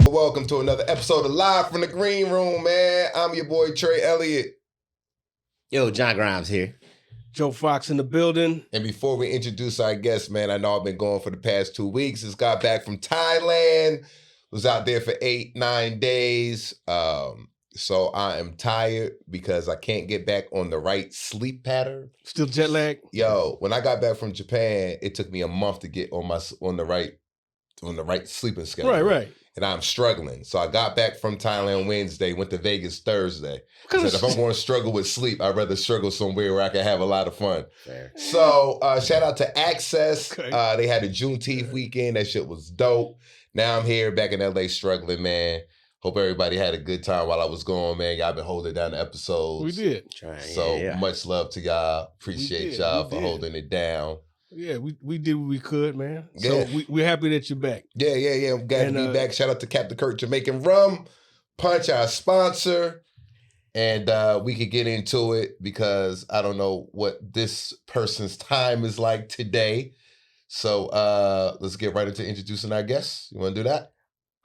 Welcome to another episode of Live from the Green Room, man. I'm your boy Trey, Elliot. Yo, John Grimes here. Joe Fox in the building. And before we introduce our guest, man, I know I've been going for the past 2 weeks. Just got back from Thailand. Was out there for 8-9 days. So I am tired because I can't get back on the right sleep pattern. Still jet lag? Yo, when I got back from Japan, it took me a month to get on the right sleeping schedule. Right. And I'm struggling. So I got back from Thailand Wednesday, went to Vegas Thursday. I said, if I'm going to struggle with sleep, I'd rather struggle somewhere where I can have a lot of fun. Fair. So shout out to Access. Okay. They had a Juneteenth weekend. That shit was dope. Now I'm here back in LA struggling, man. Hope everybody had a good time while I was gone, man. Y'all been holding down the episodes. We did. So much love to y'all. Appreciate y'all for holding it down. Yeah, we did what we could, man. Yeah. So we're happy that you're back. Yeah. I'm glad to be back. Shout out to Captain Kurt Jamaican Rum Punch, our sponsor. And we could get into it because I don't know what this person's time is like today. So let's get right into introducing our guests. You want to do that?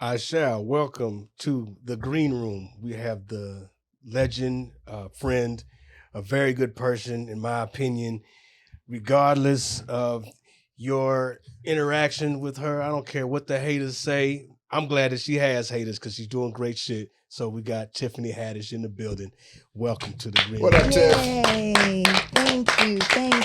I shall. Welcome to the Green Room. We have the legend, friend, a very good person, in my opinion. Regardless of your interaction with her, I don't care what the haters say. I'm glad that she has haters because she's doing great shit. So we got Tiffany Haddish in the building. Welcome to the Green Room. What up, Tiff? Yay. Thank you.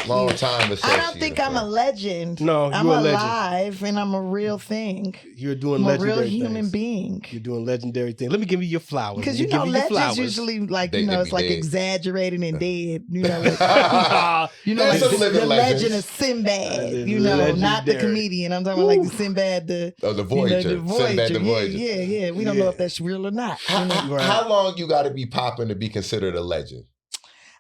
Long time associate. I don't think I'm a legend. No, I'm you're a legend. alive and I'm a real thing. You're doing I'm a legendary real human things. being. You're doing legendary things. Let me give you your flowers. Because Let me give you your legends flowers. usually like, They it's be like dead. exaggerated and dead. There's Like some living the legends. legend of Sinbad, Legendary. not the comedian. I'm talking about like the Sinbad, the Voyager. Sinbad the Voyager. Yeah. We don't know if that's real or not. How long you got to be popping to be considered a legend?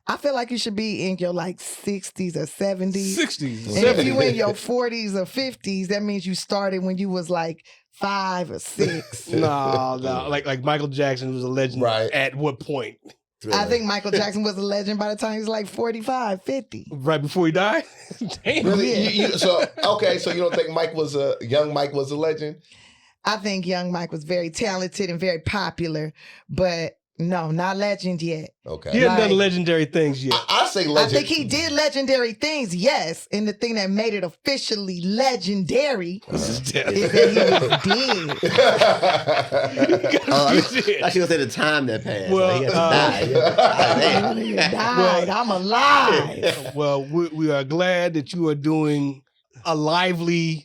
I feel like you should be in your like 60s or 70s. 60s. And if you in your 40s or 50s, that means you started when you was like 5 or 6. No. Like Michael Jackson was a legend. Right. At what point? I think Michael Jackson was a legend by the time he was like 45, 50. Right before he died? Damn. Really? So you don't think young Mike was a legend? I think young Mike was very talented and very popular, but no, not legend yet. Okay. He hasn't done Like- legendary things yet. I say legend. I think he did legendary things, yes. And the thing that made it officially legendary is that he was dead. I should say the time that passed. Well, Like, he had to die. He died. I'm alive. Well, we are glad that you are doing alive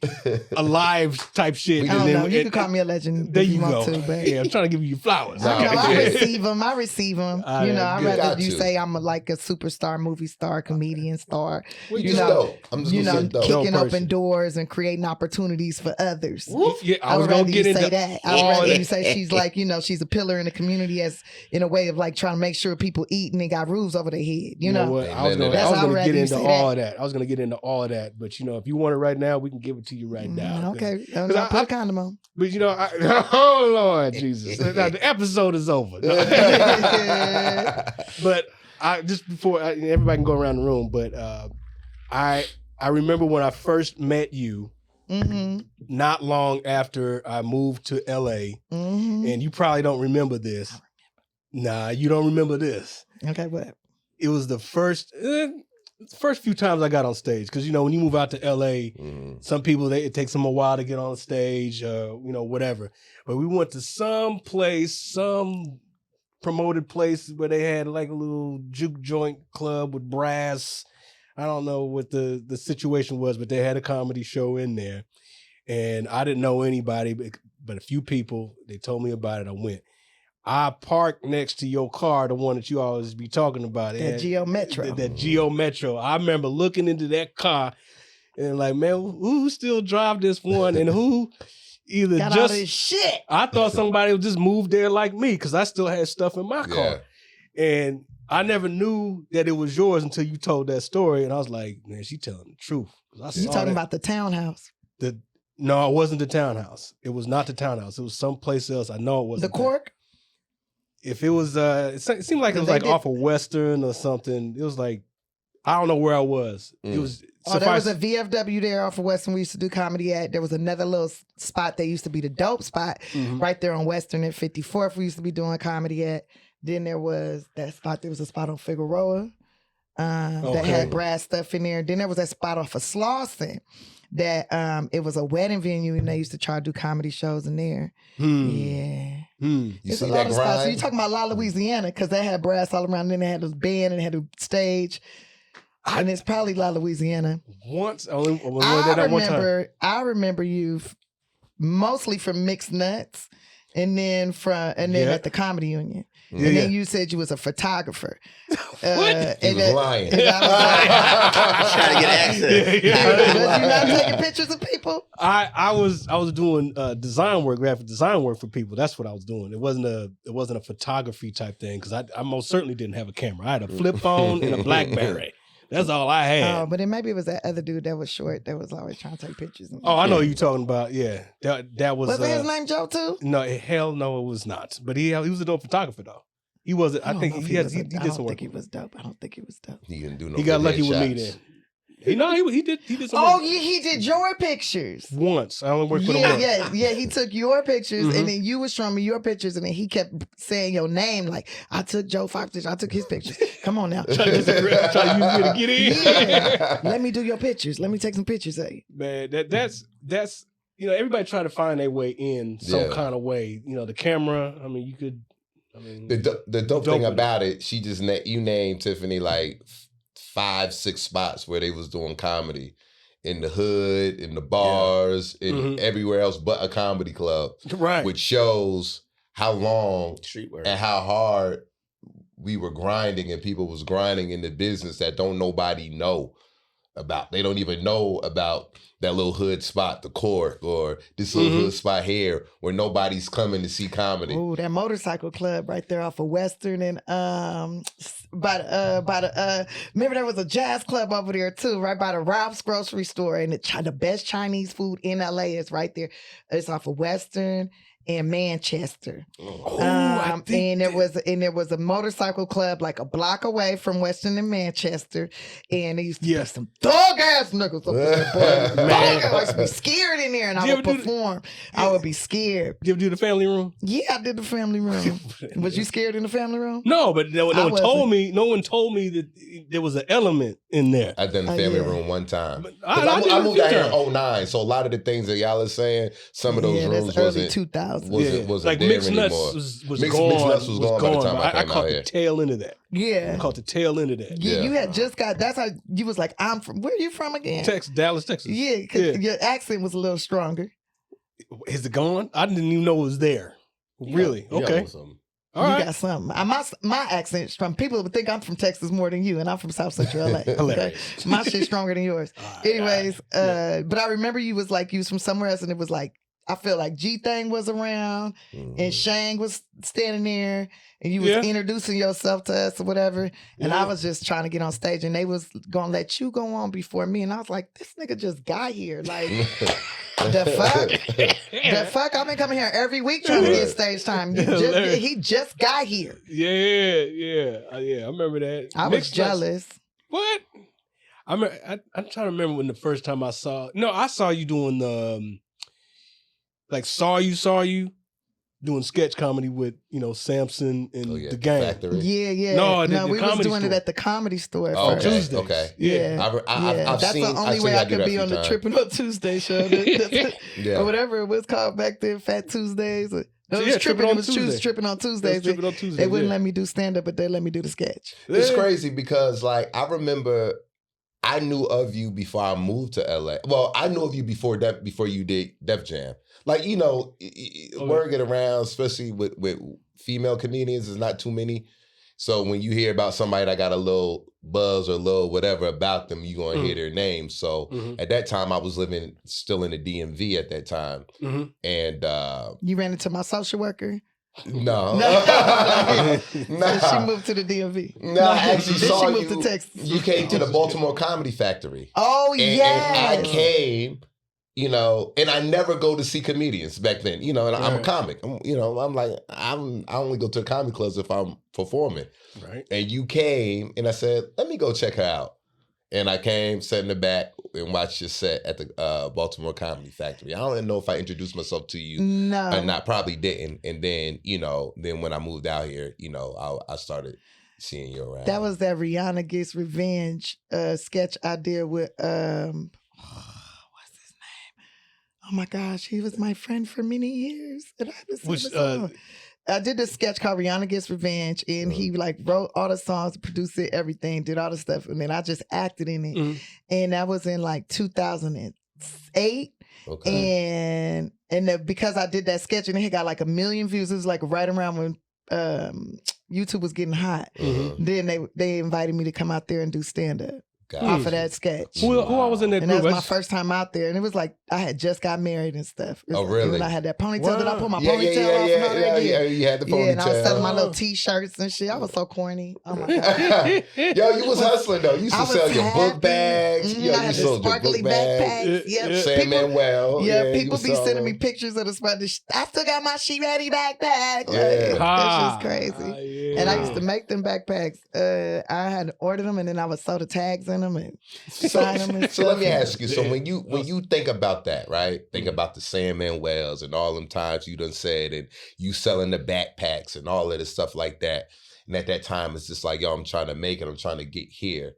type shit. I don't know. You can call me a legend There if you you go. want to, but Yeah, I'm trying to give you your flowers. No. I receive them. Ah, You know, yeah, I'd good. rather Got you you. say I'm like a superstar, movie star, comedian star. Well, You just know, dope. I'm just You gonna know, say dope. kicking Dope open person. doors and creating opportunities for others. Yeah, I I was would gonna rather get you into say that. I would all rather that. you say she's like, she's a pillar in the community as in a way of like trying to make sure people eat and they got roofs over their head. You know? what? I was Amen to gonna, that. I was That's gonna how get you into say all that. of that. I was gonna get into all of that. But if you want it right now, we can give it to you right now. Okay. I- Put a condom on. But oh Lord Jesus, now, the episode is over. But just before everybody can go around the room, but I remember when I first met you. Mm-hmm. Not long after I moved to LA, Mm-hmm. and you probably don't remember this. Nah, you don't remember this. Okay, what? It was the first few times I got on stage, because when you move out to LA, some people it takes them a while to get on stage, whatever. But we went to some promoted place where they had like a little juke joint club with brass. I don't know what the situation was, but they had a comedy show in there, and I didn't know anybody, but a few people. They told me about it. I went. I parked next to your car, the one that you always be talking about. That Geo Metro. That Geo Metro. I remember looking into that car and like, man, who still drive this one, and who either Got all this shit. I thought somebody would just move there like me, because I still had stuff in my car. And I never knew that it was yours until you told that story. And I was like, man, she telling the truth. You talking about the townhouse. No, it wasn't the townhouse. It was not the townhouse. It was someplace else. I know it wasn't. The Cork? If it was, it seemed like it was like off of Western or something. It was like I don't know where I was. It was. There was a VFW there off of Western we used to do comedy at. There was another little spot that used to be the dope spot right there on Western at 54th we used to be doing comedy at. Then there was that spot. There was a spot on Figueroa that had brass stuff in there. Then there was that spot off of Slauson that it was a wedding venue and they used to try to do comedy shows in there. Yeah. You It's see a lot that of spots. So grind? you talking about La Louisiana because they had brass all around. Then they had this band and they had a stage. And it's probably La Louisiana. Once, I remember you mostly from Mixed Nuts, and then at the Comedy Union. And then you said you was a photographer. He was lying. And I was Trying to get access. was you not taking pictures of people? I was doing design work, graphic design work for people. That's what I was doing. It wasn't a photography type thing because I most certainly didn't have a camera. I had a flip phone and a BlackBerry. That's all I had. Oh, but then maybe it was that other dude that was short that was always trying to take pictures. Oh, I know who you're talking about. Yeah, that was. Was his name Joe too? No, hell no, it was not. But he was a dope photographer though. He wasn't. I think he did some work. I don't think he was dope. He didn't do no. He got good lucky with me headshots. then. He did some Oh, work. yeah, he did your pictures. Once. I only worked for him once. Yeah. He took your pictures, and then you was showing me your pictures, and then he kept saying your name. Like I took Joe Fox pictures. I took his pictures. Come on now. Try to use me to get in. Yeah. Let me do your pictures. Let me take some pictures of you. Man, that's everybody try to find their way in some kind of way. The camera. I mean, you could. The dope thing about it, she just you named Tiffany like 5-6 spots where they was doing comedy in the hood, in the bars, in everywhere else but a comedy club, right? Which shows how long Streetwear. and how hard we were grinding, and people was grinding in the business that don't nobody know about. They don't even know about that little hood spot, the Cork, or this little hood spot here where nobody's coming to see comedy. Ooh, that motorcycle club right there off of Western and remember there was a jazz club over there too, right by the Rob's grocery store, and the best Chinese food in LA is right there. It's off of Western and Manchester. And there was a motorcycle club like a block away from Western and Manchester, and there used to be some thug ass niggas up there, boy. Man, I used to be scared in there, and I would perform. I would be scared. Did you ever do the family room? Yeah, I did the family room. Was you scared in the family room? No, but no one told me. No one told me that there was an element in there. I done the family room one time. I moved out here in 2009, so a lot of the things that y'all are saying, some of those rooms wasn't 2000s. Wasn't like there Mixed anymore. Nuts was Mixed gone. Nuts was gone by the time I came caught out the here. tail end of that. Yeah. I caught the tail end of that. Yeah, you had just got. That's how you was like. I'm from. Where are you from again? Dallas, Texas. Yeah, because your accent was a little stronger. Is it gone? I didn't even know it was there. Really? Okay. All right. You got something. My accent's from people would think I'm from Texas more than you, and I'm from South Central LA. Okay, my shit's stronger than yours. Anyways, but I remember you was from somewhere else, and it was like I feel like G Thing was around, and Shang was standing there, and you was introducing yourself to us or whatever, and I was just trying to get on stage, and they was gonna let you go on before me, and I was like, this nigga just got here, like. The fuck? I've been coming here every week trying to get stage time. He just got here. Yeah. I remember that. I was jealous. What? I'm trying to remember when the first time I saw. No, I saw you doing the saw you doing sketch comedy with Samson and the gang. Factory. Yeah. No, we was doing it at the Comedy Store. Oh, first. Tuesdays. Okay. Yeah. I've that's seen, the only way I could be on the Tripping on Tuesday show. Or whatever it was called back then, Fat Tuesdays. It was Tripping on Tuesdays. They wouldn't let me do stand-up, but they let me do the sketch. It's crazy because I remember I knew of you before I moved to LA. Well, I knew of you before you did Def Jam. Word get around, especially with female comedians, there's not too many. So when you hear about somebody that got a little buzz or a little whatever about them, you're going to hear their name. So at that time, I was living still in the DMV at that time. And you ran into my social worker? No. So she moved to the DMV. No, I actually saw she moved to Texas. You came to the Baltimore Comedy Factory. Oh, and I came, and I never go to see comedians back then, and I'm a comic. I'm like, I only go to comedy clubs if I'm performing. Right. And you came, and I said, let me go check her out. And I came, sat in the back, and watched your set at the Baltimore Comedy Factory. I don't even know if I introduced myself to you. No. Or not, probably didn't. And then, then when I moved out here, I started seeing you around. That was that Rihanna Gets Revenge sketch I did with, what's his name? Oh my gosh, he was my friend for many years. And I haven't seen his song. I did this sketch called Rihanna Gets Revenge, and he wrote all the songs, produced it, everything, did all the stuff, and then I just acted in it. And that was in 2008. Okay. And because I did that sketch and it got 1 million views, it was right around when YouTube was getting hot. Then they invited me to come out there and do stand up. Off of that sketch. Who I was in that group? And that was my first time out there. And it was I had just got married and stuff. Oh, really? And I had that ponytail that I put my ponytail off and all that. Yeah, you had the ponytail. Yeah, and I was selling my little t-shirts and shit. I was so corny. Oh my God. Yo, you was hustling though. You used to sell your book bags. I had the sparkly backpacks. Yep. Sam Manuel. Yeah, people be sending me pictures of the sparkly. I still got my She Ready backpack. That's just crazy. And I used to make them backpacks. I had ordered them and then I would sew the tags in them and sign them and so let me ask you. So when you think about that, right? Think about the Sam Manuels and all them times you done said, and you selling the backpacks and all of this stuff like that. And at that time, it's just yo, I'm trying to make it. I'm trying to get here.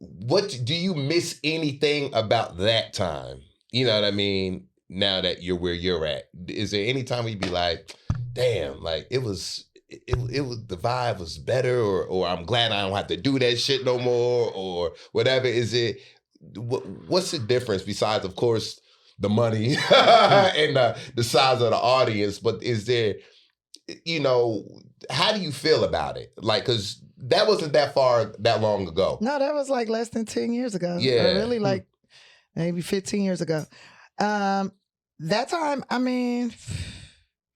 What do you miss anything about that time? You know what I mean? Now that you're where you're at, is there any time where you'd be damn, it was the vibe was better, or I'm glad I don't have to do that shit no more, or whatever? What's the difference besides, of course, the money and the size of the audience? But is there, how do you feel about it? Because that wasn't that long ago. No, that was less than 10 years ago. Yeah. Or really maybe 15 years ago. That time, I mean,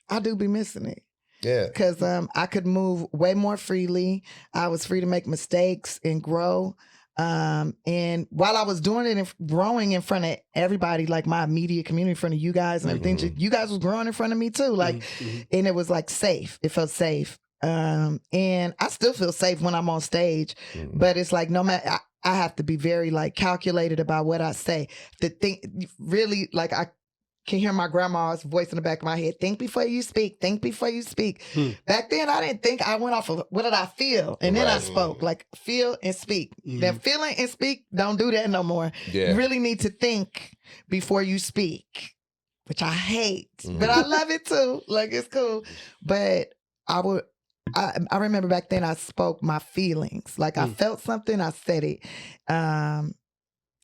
I do be missing it. Yeah. Because I could move way more freely. I was free to make mistakes and grow. And while I was doing it and growing in front of everybody, my immediate community, in front of you guys and everything, you guys was growing in front of me too. And it was safe. It felt safe. And I still feel safe when I'm on stage, but it's no matter, I have to be very calculated about what I say. The thing really, I can hear my grandma's voice in the back of my head. Think before you speak. Think before you speak. Back then, I didn't think. I went off of what did I feel, and then I spoke. Feel and speak. That feeling and speak, don't do that no more. Yeah. You really need to think before you speak, which I hate, but I love it too. It's cool. But I remember back then I spoke my feelings. I felt something, I said it.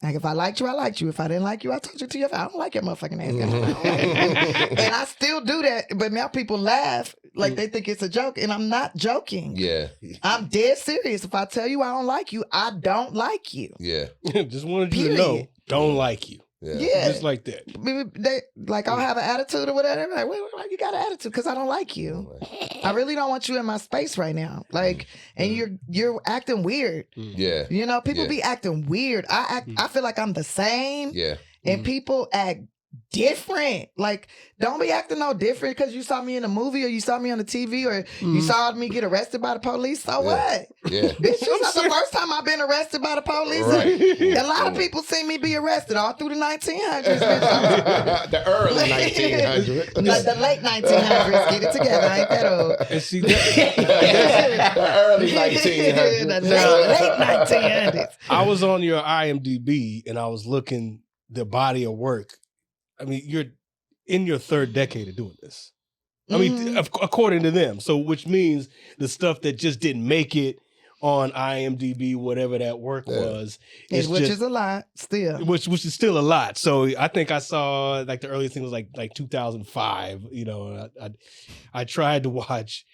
If I liked you, I liked you. If I didn't like you, I told you to your face. I don't like your motherfucking ass. And I still do that. But now people laugh they think it's a joke. And I'm not joking. Yeah. I'm dead serious. If I tell you I don't like you, I don't like you. Yeah. Just wanted you to know, don't like you. Yeah. Just like that. I'll have an attitude or whatever. Well, you got an attitude because I don't like you. I really don't want you in my space right now. And you're acting weird. Yeah. People be acting weird. I feel like I'm the same. Yeah. And people act different. Don't be acting no different because you saw me in a movie or you saw me on the TV or you saw me get arrested by the police. So what? Yeah. Bitch, this is not the first time I've been arrested by the police. Right. A lot of people see me be arrested all through the 1900s. The early 1900s. The late 1900s. Get it together. I ain't that old. And see, the early 1900s. The late 1900s. I was on your IMDb and I was looking the body of work. I mean, you're in your third decade of doing this. I mean, according to them. So, which means the stuff that just didn't make it on IMDb, whatever that work was, which is a lot still. Which is still a lot. So, I think I saw the earliest thing was like 2005. I tried to watch.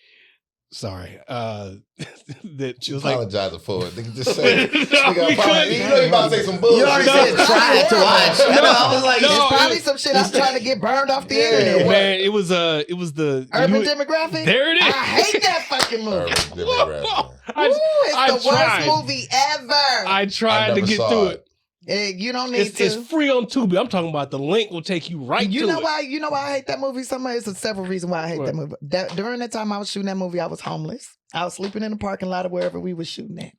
Sorry, that she was apologizing for it. Nigga, just say it. You about to say some bullshit. You already said try to watch. I was like, it's probably some shit I was trying to get burned off the internet. Man, it was the Urban Demographic. There it is. I hate that fucking movie. Urban Demographic. It's the worst movie ever. I tried to get through it. You don't need to. It's free on Tubi. I'm talking about the link will take you right to it. You know why I hate that movie so much? It's several reasons why I hate that movie. During that time I was shooting that movie, I was homeless. I was sleeping in the parking lot of wherever we were shooting at.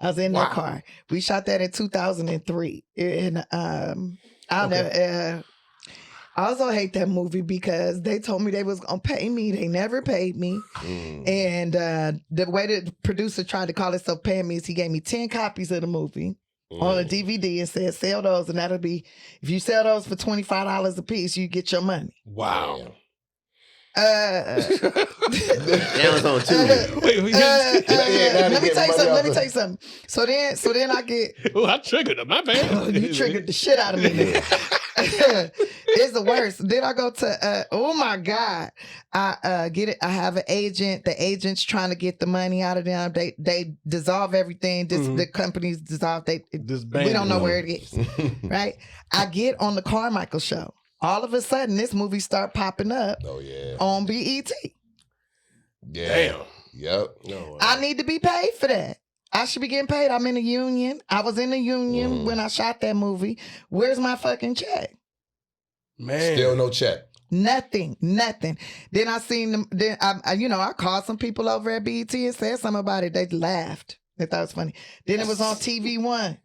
I was in that car. We shot that in 2003. And I also hate that movie because they told me they was going to pay me. They never paid me. And the way the producer tried to call himself paying me is he gave me 10 copies of the movie on a DVD and said, sell those. And that'll be, if you sell those for $25 a piece, you get your money. Wow. Now it's on Tubi. Let me tell you something. So then I get. Oh, I triggered him. My bad. You triggered the shit out of me. It's the worst. Then I go to. Oh my God! I get it. I have an agent. The agent's trying to get the money out of them. They dissolve everything. The companies dissolve. We don't know where it is. Right. I get on the Carmichael show. All of a sudden, this movie start popping up on BET. Yeah. Damn. Yep. No, I need to be paid for that. I should be getting paid. I'm in a union. I was in the union when I shot that movie. Where's my fucking check? Man. Still no check. Nothing. Then I seen them. Then I called some people over at BET and said something about it. They laughed. They thought it was funny. Then it was on TV One.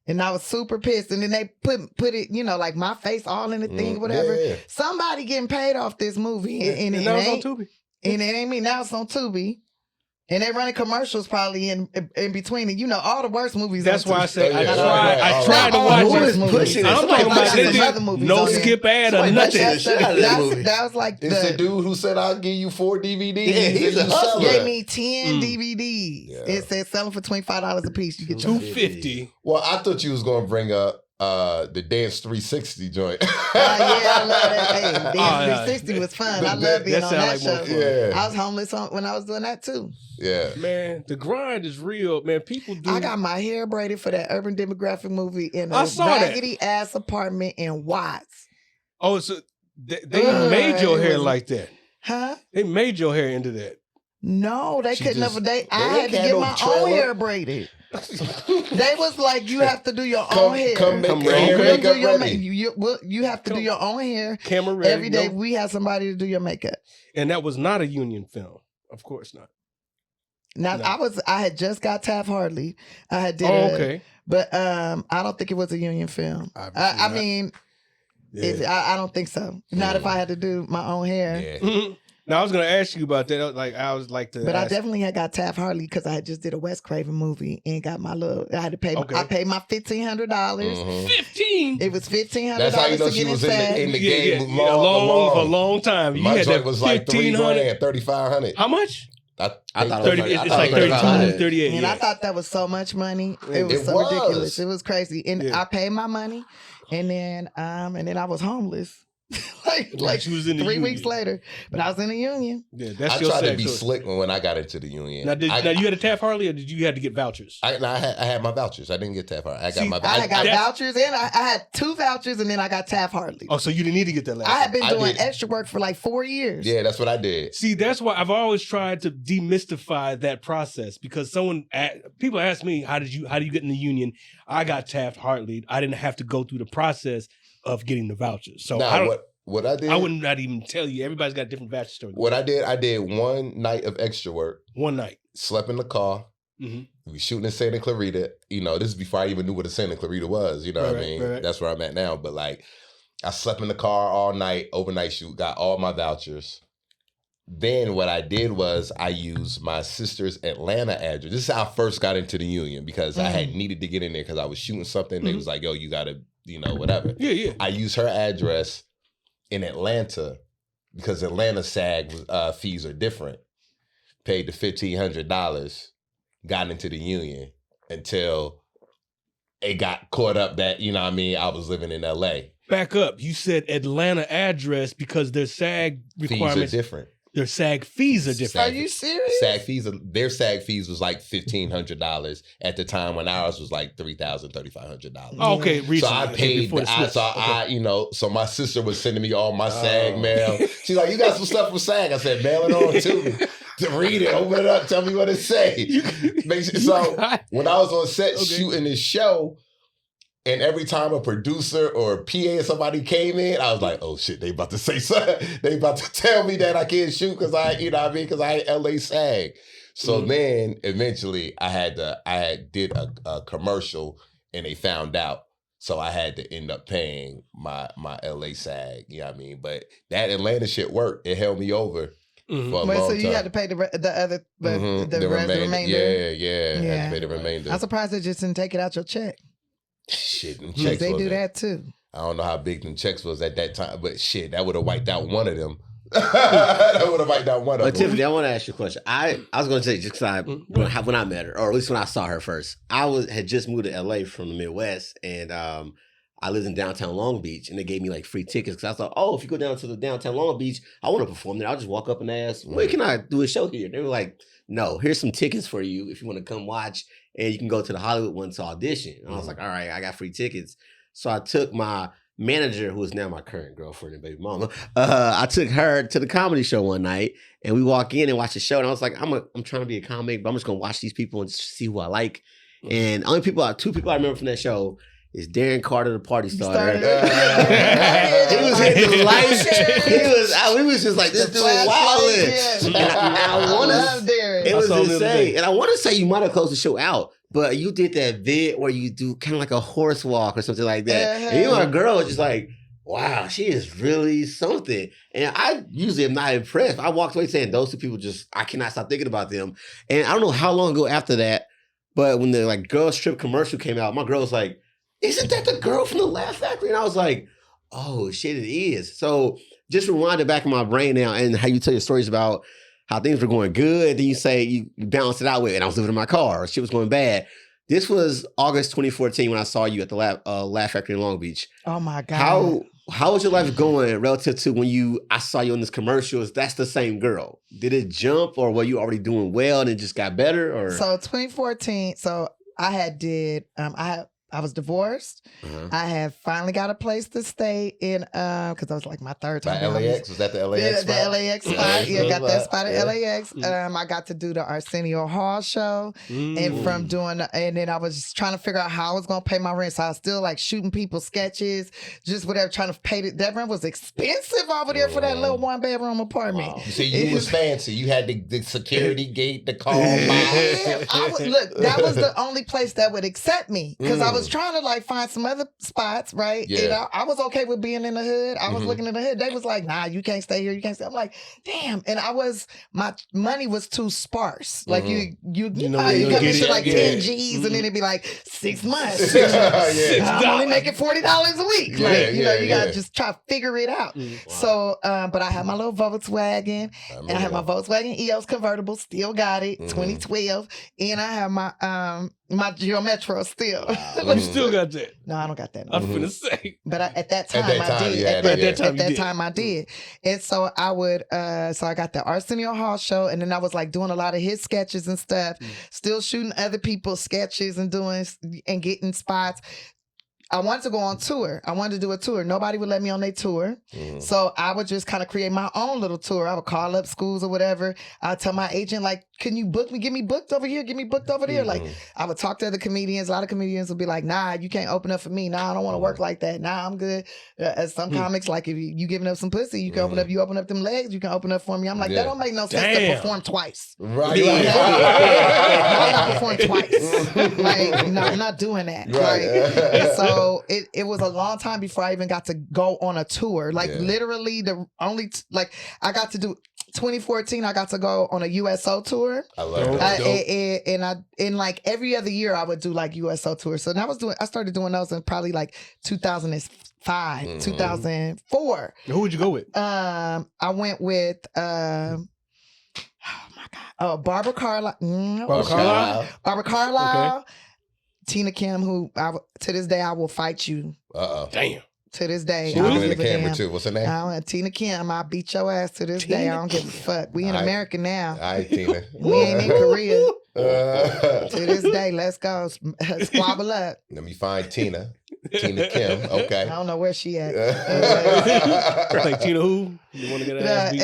And I was super pissed. And then they put it, like my face all in the thing, whatever. Yeah. Somebody getting paid off this movie. And it ain't on Tubi. And it ain't me. Now it's on Tubi. And they running commercials probably in between. And all the worst movies. That's why I said, I tried to watch it. I'm talking about no skip ad or nothing. That was like it's the dude who said, I'll give you 4 DVDs. Yeah, he's a hustler. Gave me 10 DVDs. Yeah. It said selling for $25 a piece. You get $250. Well, I thought you was going to bring up the Dance 360 joint. I love that. Hey, Dance 360 was fun. I love being on that show. Yeah. I was homeless when I was doing that too. Yeah. Man, the grind is real. Man, people do. I got my hair braided for that urban demographic movie in a raggedy ass apartment in Watts. Oh, so they made your hair like that. Huh? They made your hair into that. No, they couldn't have. I had to get my own hair braided. They was like, you have to do your own hair. Come make your makeup ready. You have to do your own hair. Camera ready. Every day we had somebody to do your makeup. And that was not a union film. Of course not. Now no. I had just got Taft Hartley. I had did okay. But I don't think it was a union film. I mean, I don't think so. Not if I had to do my own hair. Yeah. Now I was gonna ask you about that. But I definitely had got Taft Hartley because I had just did a Wes Craven movie and got my little. I had to pay. Okay. I paid my $1,500. $15. It was $1,500. That's how you know she was in the game for a long time. My joint was like $3,000, $3,500. How much? I thought 30. It's like 32, 38. And I thought that was so much money. It was ridiculous. It was crazy. And I paid my money, and then I was homeless. like she was in the 3 union. Weeks later, but I was in the union. Yeah, that's I tried to be slick when I got into the union. Now, you had a Taft Hartley, or did you have to get vouchers? I had my vouchers. I didn't get Taft Hartley. I got vouchers, and I had 2 vouchers, and then I got Taft Hartley. Oh, so you didn't need to get that last. I had been doing extra work for like 4 years. Yeah, that's what I did. See, that's why I've always tried to demystify that process because people ask me, how do you get in the union? I got Taft Hartley. I didn't have to go through the process of getting the vouchers. So what I did, I would not even tell you. Everybody's got a different voucher story. What I did one night of extra work. One night. Slept in the car. We were shooting in Santa Clarita. This is before I even knew what a Santa Clarita was. You know what I mean? Right. That's where I'm at now. But like, I slept in the car all night, overnight shoot, got all my vouchers. Then what I did was I used my sister's Atlanta address. This is how I first got into the union because I had needed to get in there because I was shooting something. They was like, yo, you got to, whatever. Yeah. I used her address in Atlanta because Atlanta SAG fees are different. Paid the $1,500, got into the union until it got caught up that, I was living in LA. Back up. You said Atlanta address because their SAG requirements fees are different. Their SAG fees are different. Are you serious? Their SAG fees was like $1,500 at the time when ours was like $3,000, $3,500. Okay, recently. So I paid. So my sister was sending me all my SAG mail. She's like, "You got some stuff from SAG?" I said, "Mail it on to me to read it, open it up, tell me what it say." So when I was on set shooting this show. And every time a producer or a PA or somebody came in, I was like, "Oh shit, they about to say something. They about to tell me that I can't shoot because because I ain't LA SAG." So then eventually I did a commercial and they found out. So I had to end up paying my LA SAG, you know what I mean? But that Atlanta shit worked. It held me over for a long so time. you had to pay the remainder? Yeah. I had to pay the remainder. I'm surprised they just didn't take it out your check. Shit, them checks they do that too. I don't know how big them checks was at that time, but shit, that would have wiped out one of them. That would have wiped out one of them. Tiffany, I want to ask you a question. I was going to say, just because when I met her, or at least when I saw her first, had just moved to LA from the Midwest, and I lived in downtown Long Beach, and they gave me like free tickets because I thought, oh, if you go down to the downtown Long Beach, I want to perform there. I'll just walk up and ask, where can I do a show here? They were like, no, here's some tickets for you if you want to come watch, and you can go to the Hollywood one to audition. And I was like, all right, I got free tickets. So I took my manager, who is now my current girlfriend and baby mama, I took her to the comedy show one night, and we walk in and watch the show, and I was like, I'm trying to be a comic, but I'm just gonna watch these people and see who I like. And two people I remember from that show is Darren Carter, the party starter. He was hitting the lights. We was just like, this dude is wildin'. It was insane. And I want to say you might have closed the show out, but you did that vid where you do kind of like a horse walk or something like that. And you and a girl was just like, wow, she is really something. And I usually am not impressed. I walked away saying those two people I cannot stop thinking about them. And I don't know how long ago after that, but when the like Girls Trip commercial came out, my girl was like, isn't that the girl from the Laugh Factory? And I was like, oh shit, it is. So just rewind it back in my brain now and how you tell your stories about how things were going good. Then you say you balance it out with, and I was living in my car, shit was going bad. This was August 2014 when I saw you at the Laugh Factory in Long Beach. Oh my God. How was your life going relative to when I saw you in this commercials? That's the same girl. Did it jump, or were you already doing well and it just got better? Or so 2014. So I was divorced. I had finally got a place to stay in, because I was like my third time. By LAX? Was that the LAX spot? The LAX spot. Yeah, got that spot at LAX. I got to do the Arsenio Hall show. And from and then I was just trying to figure out how I was going to pay my rent. So I was still like shooting people sketches, just whatever, trying to pay it. That rent was expensive over there for that little 1-bedroom apartment. Wow. So you was fancy. You had the security gate, the call. Look, that was the only place that would accept me, because I was trying to like find some other spots, right? Yeah. And I was okay with being in the hood. I was looking in the hood. They was like, nah, you can't stay here. You can't stay. I'm like, damn. And my money was too sparse. Like you come into like 10 G's and then it'd be like 6 months. I'm only making $40 a week. Like, you gotta just try to figure it out. Wow. So, but I had my little Volkswagen, and I had my Volkswagen EOS convertible, still got it, 2012, and I have my Geo Metro still. Wow. You still got that? No, I don't got that. I'm finna say. But at that time, I did. At that time, I did. And so I would, so I got the Arsenio Hall show, and then I was like doing a lot of his sketches and stuff, still shooting other people's sketches and getting spots. I wanted to go on tour. I wanted to do a tour. Nobody would let me on their tour. So I would just kind of create my own little tour. I would call up schools or whatever. I'd tell my agent, like, can you book me? Get me booked over here. Get me booked over there. Like, I would talk to other comedians. A lot of comedians would be like, nah, you can't open up for me. Nah, I don't want to work like that. Nah, I'm good. As some comics, like, if you giving up some pussy, you can open up them legs. You can open up for me. I'm like, that don't make no sense to perform twice. Right. I'm not performing twice. Like, no, I'm not doing that. Right. And so it was a long time before I even got to go on a tour. Like, literally the only, I got to do 2014, I got to go on a USO tour. I love that. And like every other year I would do like USO tours. So I started doing those in probably like 2005, 2004. Who would you go with? I went with Barbara Carlisle. Barbara Carlisle. Okay. Tina Kim, who to this day I will fight you. Damn. To this day. She's looking at the camera too. What's her name? Tina Kim. I beat your ass to this day. I don't give a fuck. We in America now. All right, Tina. We ain't in Korea. To this day, let's go. Squabble up. Let me find Tina. Tina Kim. Okay. I don't know where she at. Like Tina who? You want to get her ass beat?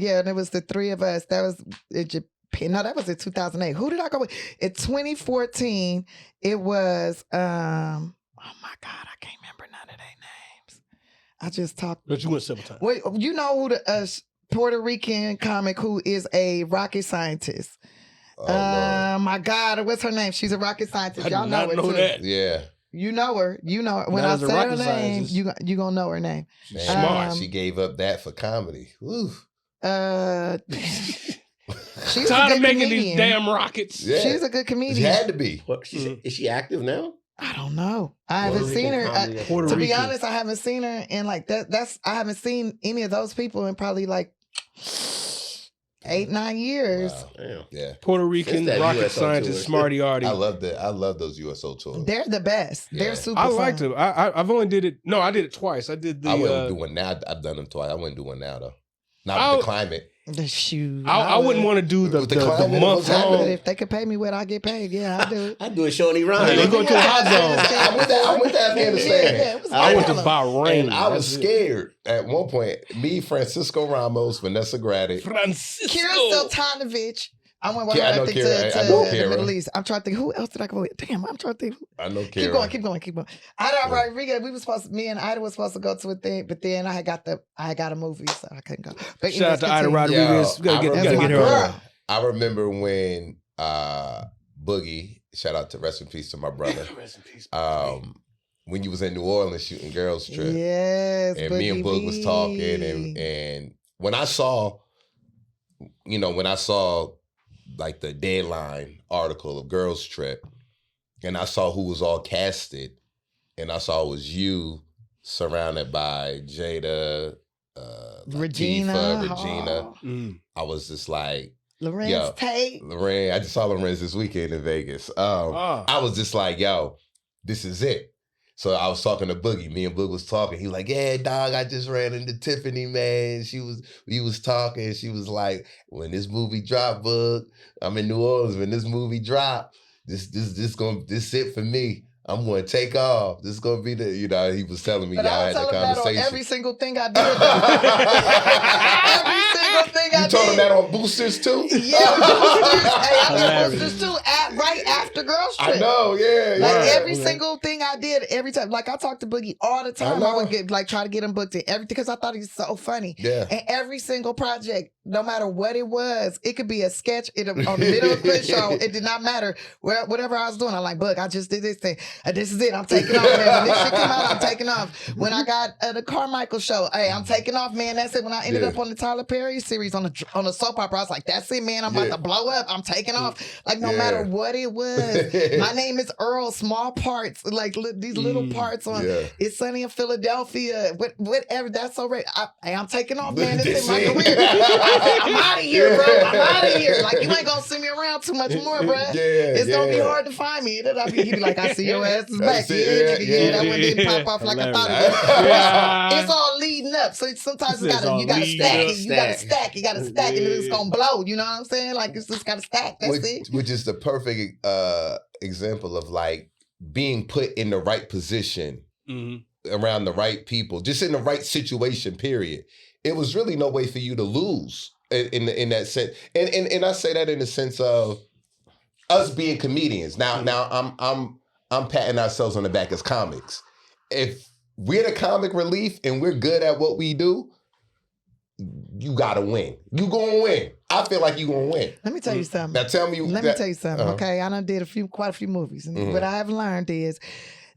And it was the three of us. That was No, that was in 2008. Who did I go with? In 2014, it was, oh my God, I can't remember none of their names. I just talked. But you went several times. Wait, you know who Puerto Rican comic who is a rocket scientist. Oh, My God, what's her name? She's a rocket scientist. Y'all know her too. That. Yeah. You know her. You know her. When Not I as a say her rocket name, scientist. you gonna know her name. She's Man, smart. she gave up that for comedy. Woo. She's Tired a of good making comedian. these damn rockets. Yeah. She's a good She comedian. had to be. What, is she active now? I don't know. I Puerto haven't seen Rican her. comedy. Puerto To be Rican. honest, I haven't seen her in like that. I haven't seen any of those people in probably like 8-9 years. Wow. Damn. Yeah. Puerto Rican Since that rocket USO scientist, tour. Smarty Artie. I love those USO tours. They're the best. Yeah. They're super I fun. liked it. I've only did it. No, I did it twice. I did the. I wouldn't do one now. I've done them twice. I wouldn't do one now though. Not with I'll- the climate. The shoe. I wouldn't want to do the With the climate, month what's happening? But long. if they could pay me what I get paid, yeah, I'll do it. I do a show in Yeah, Iran. they go to a hot zone. I went to Afghanistan. Yeah, it was I went to wild. Bahrain. And I was That's it. scared at one point. Me, Francisco Ramos, Vanessa Gradic. Francisco. Kira Sultanovich. I went with her, Yeah, I know I think, Kira. to I know the Kira. Middle East. I'm trying to think, who else did I go with? Damn, I'm trying to think. I know Keep Kara. going. Ida Rodriguez, me and Ida was supposed to go to a thing, but then I got a movie, so I couldn't go. But Shout out to Ida continue. Rodriguez. Yo, We gotta I get remember- her on. Girl. I remember when Boogie, shout out to rest in peace to my brother. Rest in peace. When you was in New Orleans shooting Girls Trip. Yes, And me and Boogie Boog was B. talking and when I saw like the Deadline article of Girls Trip and I saw who was all casted and I saw it was you surrounded by Jada, Regina, Regina. Mm. I was just like, Lorenz Yo. Tate. Lorraine, I just saw Lorenz this weekend in Vegas. Ah. I was just like, yo, this is it. So I was talking to Boogie. Me and Boogie was talking. He was like, yeah, dog, I just ran into Tiffany, man. We was talking. She was like, when this movie drop, Boog, I'm in New Orleans. When this movie drop, this it for me. I'm going to take off. This is going to be he was telling me But y'all I had tell the him that on conversation. every single thing I did. Every single thing I You told him did. that on Boosters too? Yeah, Boosters. Hey, I Hilarious. did Boosters too. Right after Girls Trip. I know, yeah. Like yeah. every single thing I did, every time. Like I talked to Boogie all the time. I would try to get him booked in everything because I thought he was so funny. Yeah. And every single project, no matter what it was, it could be a sketch on the middle of the show. It did not matter. Whatever I was doing, I'm like, Boog, I just did this thing. This is it. I'm taking off, man. When this shit come out, I'm taking off. When I got the Carmichael show, hey, I'm taking off, man. That's it. When I ended up on the Tyler Perry series on the soap opera, I was like, that's it, man. I'm about to blow up. I'm taking off. Like no matter what it was. My name is Earl. Small parts, like these little parts on. It's Sunny in Philadelphia. Whatever. That's so right. I'm taking off, man. This is my career. I'm out of here, bro. I'm out of here. Like you ain't gonna see me around too much more, bro. It's gonna be hard to find me. He'd be like, I see your ass is back. That one didn't pop off like I thought it was. It's all leading up. So sometimes you gotta stack it. You gotta stack it, and it's gonna blow. You know what I'm saying? Like it's just gotta stack. That's it. Which is the perfect example of like being put in the right position around the right people, just in the right situation, period. It was really no way for you to lose in that sense. And I say that in the sense of us being comedians. Now I'm patting ourselves on the back as comics. If we're the comic relief and we're good at what we do, you gotta win. You gonna win. I feel like you gonna win. Let me tell you something. Now tell me. Let me tell you something. Okay, I done did quite a few movies, and what I have learned is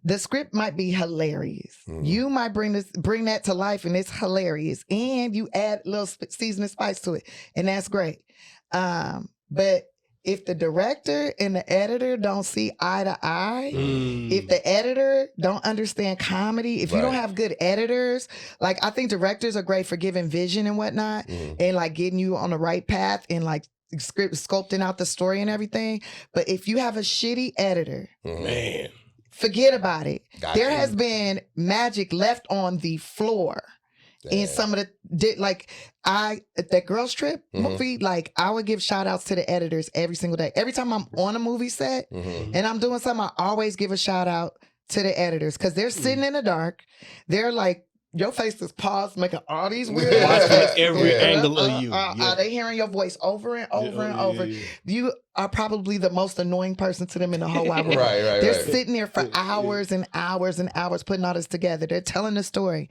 the script might be hilarious. You might bring that to life, and it's hilarious, and you add a little seasoning spice to it, and that's great. But if the director and the editor don't see eye to eye, if the editor don't understand comedy, if you don't have good editors, like I think directors are great for giving vision and whatnot, and like getting you on the right path and like sculpting out the story and everything. But if you have a shitty editor, Man. forget about it. There has been magic left on the floor. In some of that Girls Trip movie, like I would give shout outs to the editors every single day. Every time I'm on a movie set and I'm doing something, I always give a shout out to the editors because they're sitting in the dark. They're like, your face is paused, making all these weird Watching every angle of you. Are they hearing your voice over and over and over? You are probably the most annoying person to them in the whole wide world. Right. They're sitting there for hours and hours and hours putting all this together. They're telling the story.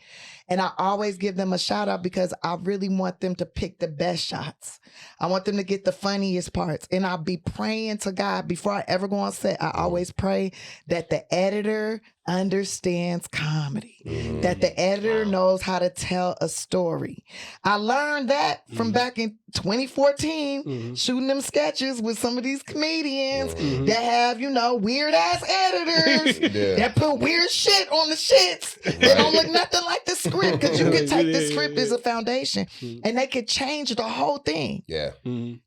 And I always give them a shout out because I really want them to pick the best shots. I want them to get the funniest parts. And I'll be praying to God before I ever go on set. I always pray that the editor understands comedy, that the editor knows how to tell a story. I learned that from back in 2014, shooting them sketches with some of these comedians that have, weird ass editors that put weird shit on the shits. They don't look nothing like the script because you can take the script as a foundation and they can change the whole thing. Yeah.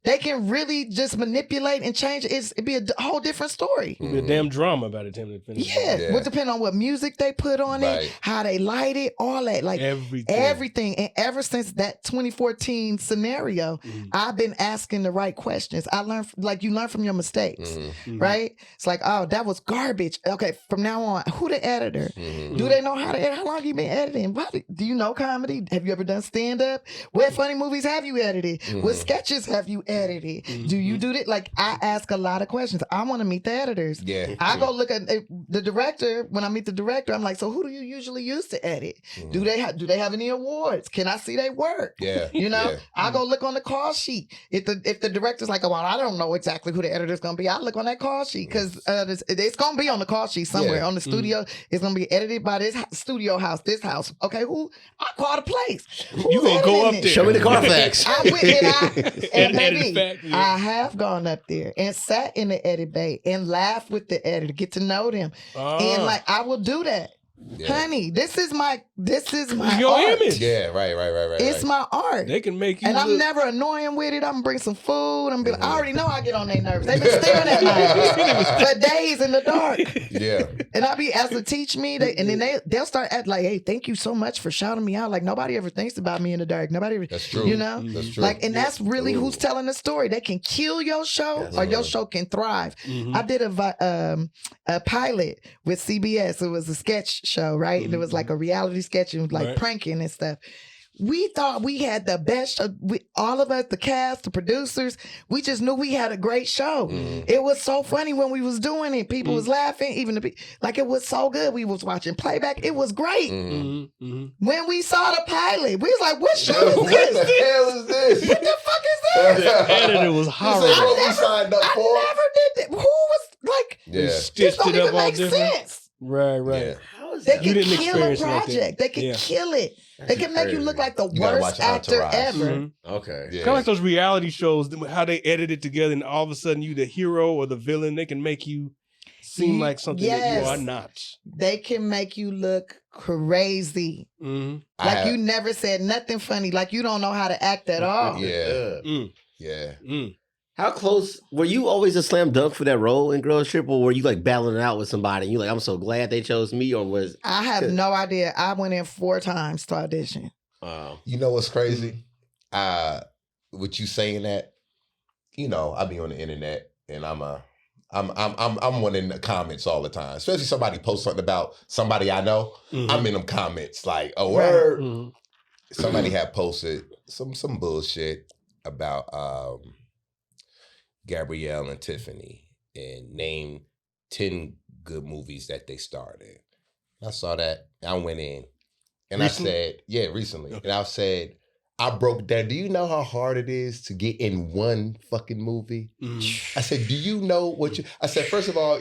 They can really just manipulate and change it. It'd be a whole different story. It'd be a damn drama by the time they finish. Yeah. Would depend on what music they put on it, how they light it, all that. Like everything. And ever since that 2014 scenario, I've been asking the right questions. I learned, you learn from your mistakes, right? It's like, oh, that was garbage. Okay, from now on, who the editor? Do they know how to edit? How long have you been editing? Do you know comedy? Have you ever done stand-up? What funny movies have you edited? What sketches have you edited? Do you do that? Like, I ask a lot of questions. I want to meet the editors. Yeah. I go look at the director. When I meet the director, I'm like, so who do you usually use to edit? Do they have any awards? Can I see their work? Yeah. I go look on the call sheet. If the director's like, well, I don't know exactly who the editor's gonna be, I look on that call sheet because it's gonna be on the call sheet somewhere on the studio. It's gonna be edited by this studio house, this house. Okay, who? I call the place. You gonna go up there? Show me the Carfax. I have gone up there and sat in the edit bay and laughed with the editor, get to know them, and I will do that. Yeah. Honey, this is my your art. image. Yeah, right. It's my art. They can make you and I'm never annoying with it. I'm gonna bring some food. I'm be like, I already know I get on their nerves. They've been staring at me for days in the dark. Yeah. And I'll be asked to teach me, and then they'll start acting like, hey, thank you so much for shouting me out. Like nobody ever thinks about me in the dark. Nobody ever, that's true. That's true. Like, and that's really who's telling the story. They can kill your show or your show can thrive. I did a pilot with CBS. It was a sketch show, right? And it was like a reality sketch and like pranking and stuff. We thought we had the best show. All of us, the cast, the producers, we just knew we had a great show. It was so funny when we was doing it. People was laughing, even it was so good. We was watching playback. It was great. When we saw the pilot, we was like, what show is this? What the hell is this? What the fuck is this? The editor was horrible. I never did that. Who was like, this don't even make sense. Right. Yeah. They can kill a project. They can kill it. They can make you look like the worst actor ever. Okay. Yeah. Kind of like those reality shows, how they edit it together and all of a sudden you the hero or the villain. They can make you seem like something that you are not. They can make you look crazy. Like you never said nothing funny. Like you don't know how to act at all. Yeah. How close were you always a slam dunk for that role in Girls Trip, or were you like battling it out with somebody and you like, I'm so glad they chose me, or was I have no idea. I went in 4 times to audition. You know what's crazy? With you saying that, I be on the internet and I'm one in the comments all the time. Especially somebody posts something about somebody I know. I'm in them comments like, oh word. Somebody had posted some bullshit about Gabrielle and Tiffany and named 10 good movies that they starred in. I saw that. I went in and recently? I said, recently. Okay. And I said, I broke down. Do you know how hard it is to get in one fucking movie? I said, do you know I said, first of all,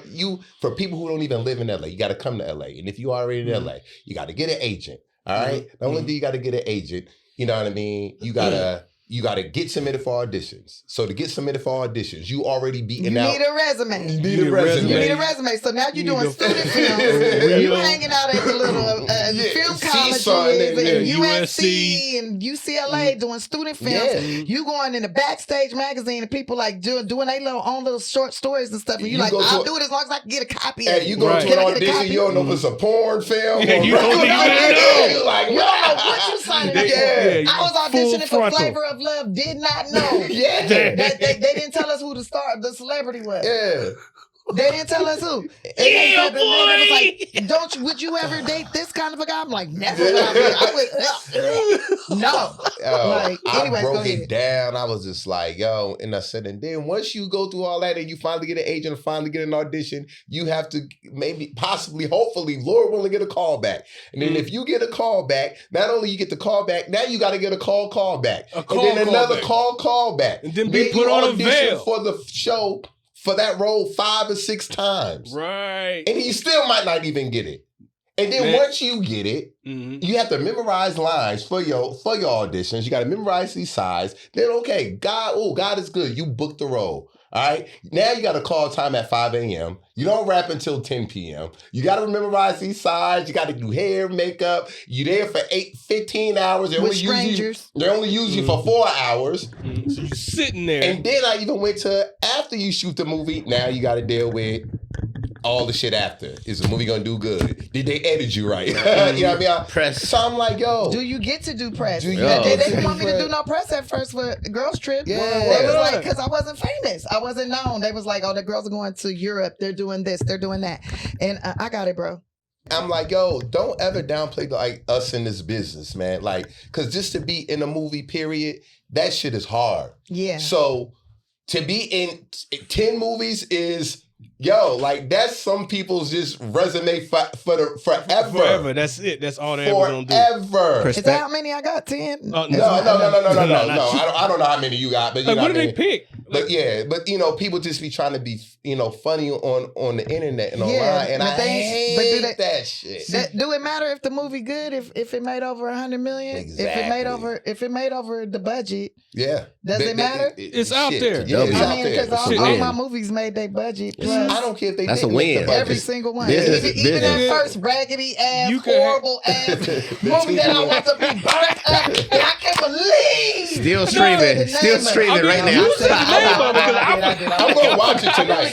for people who don't even live in LA, you got to come to LA. And if you already in LA, you got to get an agent. All right. Not only do you got to get an agent, you know what I mean? You got to get submitted for auditions. So to get submitted for auditions, you already beaten out. You need a resume. You need a resume. So now you're doing student films. You hanging out at the little film colleges and USC and UCLA doing student films. You going in the Backstage magazine and people like doing their own little short stories and stuff. And you like, I'll do it as long as I can get a copy of it. You go to an audition, you don't know if it's a porn film. You don't even know. You don't know what you signed up for. I was auditioning for Flavor of Love, did not know. They didn't tell us who the celebrity was. Yeah. They didn't tell us who. They was like, would you ever date this kind of a guy? I'm like, never. No. I broke it down. I was just like, yo, and I said, and then once you go through all that and you finally get an agent and finally get an audition, you have to maybe, possibly, hopefully, Lord willing, get a call back. And then if you get a call back, not only you get the call back, now you got to get a call back. And then another call back. And then be put on a veil for the show for that role 5 or 6 times. Right. And you still might not even get it. And then once you get it, you have to memorize lines for your auditions. You got to memorize these sides. Then, okay, God is good. You booked the role. All right. Now you got to call time at 5 a.m. You don't rap until 10 p.m. You got to memorize these sides. You got to do hair, makeup. You there for 15 hours. With strangers. They only use you for 4 hours. So you're sitting there. And then I even went to, after you shoot the movie, now you got to deal with all the shit after. Is the movie gonna do good? Did they edit you right? You know what I mean? Press. So I'm like, yo. Do you get to do press? They didn't want me to do no press at first for Girls Trip. Yeah. They was like, because I wasn't famous. I wasn't known. They was like, oh, the girls are going to Europe. They're doing this. They're doing that. And I got it, bro. I'm like, yo, don't ever downplay like us in this business, man. Like, because just to be in a movie, period, that shit is hard. Yeah. So to be in 10 movies is... Yo, like that's some people's just resume forever. Forever. That's it. That's all they ever gonna do. Forever. Is that how many I got? 10? No. I don't know how many you got, but you like, what do they pick? But yeah, but people just be trying to be funny on the internet and online, and I hate that shit. Do it matter if the movie good? If it made over 100 million? Exactly. If it made over the budget? Yeah. Does it matter? It's out there. Yeah, it's out there. Because all my movies made their budget. Plus, I don't care if they that's a win. Every single one. Business, even that first raggedy ass, horrible ass movie that I want to be burnt up, and I can't believe. Still streaming right now. I'm gonna watch it tonight.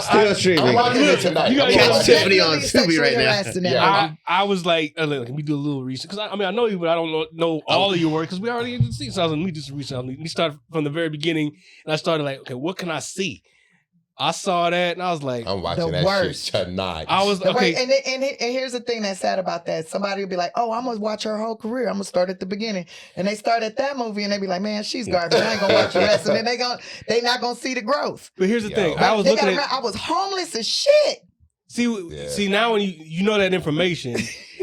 Still streaming. I'm watching it tonight. You gotta catch Tiffany on Tubi right now. Yeah. I was like, let me do a little research because I know you, but I don't know all of your work because we already didn't see. So I was like, let me do some research. Let me start from the very beginning, and I started like, okay, what can I see? I saw that and I was like, I'm watching that shit tonight. I was okay. And here's the thing that's sad about that. Somebody will be like, oh, I'm gonna watch her whole career. I'm gonna start at the beginning. And they start at that movie and they be like, man, she's garbage. I ain't gonna watch the rest. And then they not gonna see the growth. But here's the thing. I was homeless as shit. See now when you know that information,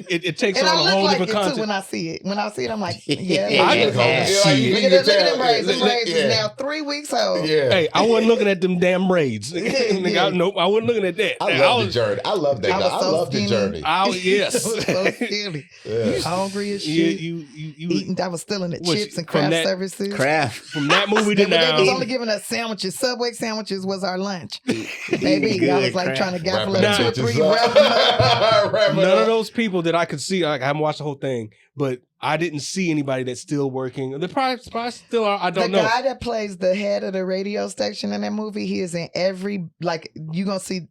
it takes on a whole different context. Too when I see it, I'm like, yeah. I just see it. Look at them braids. Them braids is now 3 weeks old. Yeah. Hey, I wasn't looking at them damn braids. Nope, I wasn't looking at that. I love the journey. I love that. I love the journey. Yes. I was so skinny. Hungry as shit. You eating. I was stealing the chips and craft services. From that movie to now. They was only giving us sandwiches. Subway sandwiches was our lunch. Baby, I was like trying to gaffle up 2 or 3 None of those people that I could see, I haven't watched the whole thing, but I didn't see anybody that's still working. They probably still are. I don't know. The guy that plays the head of the radio station in that movie, he is in every, like, you're going to see,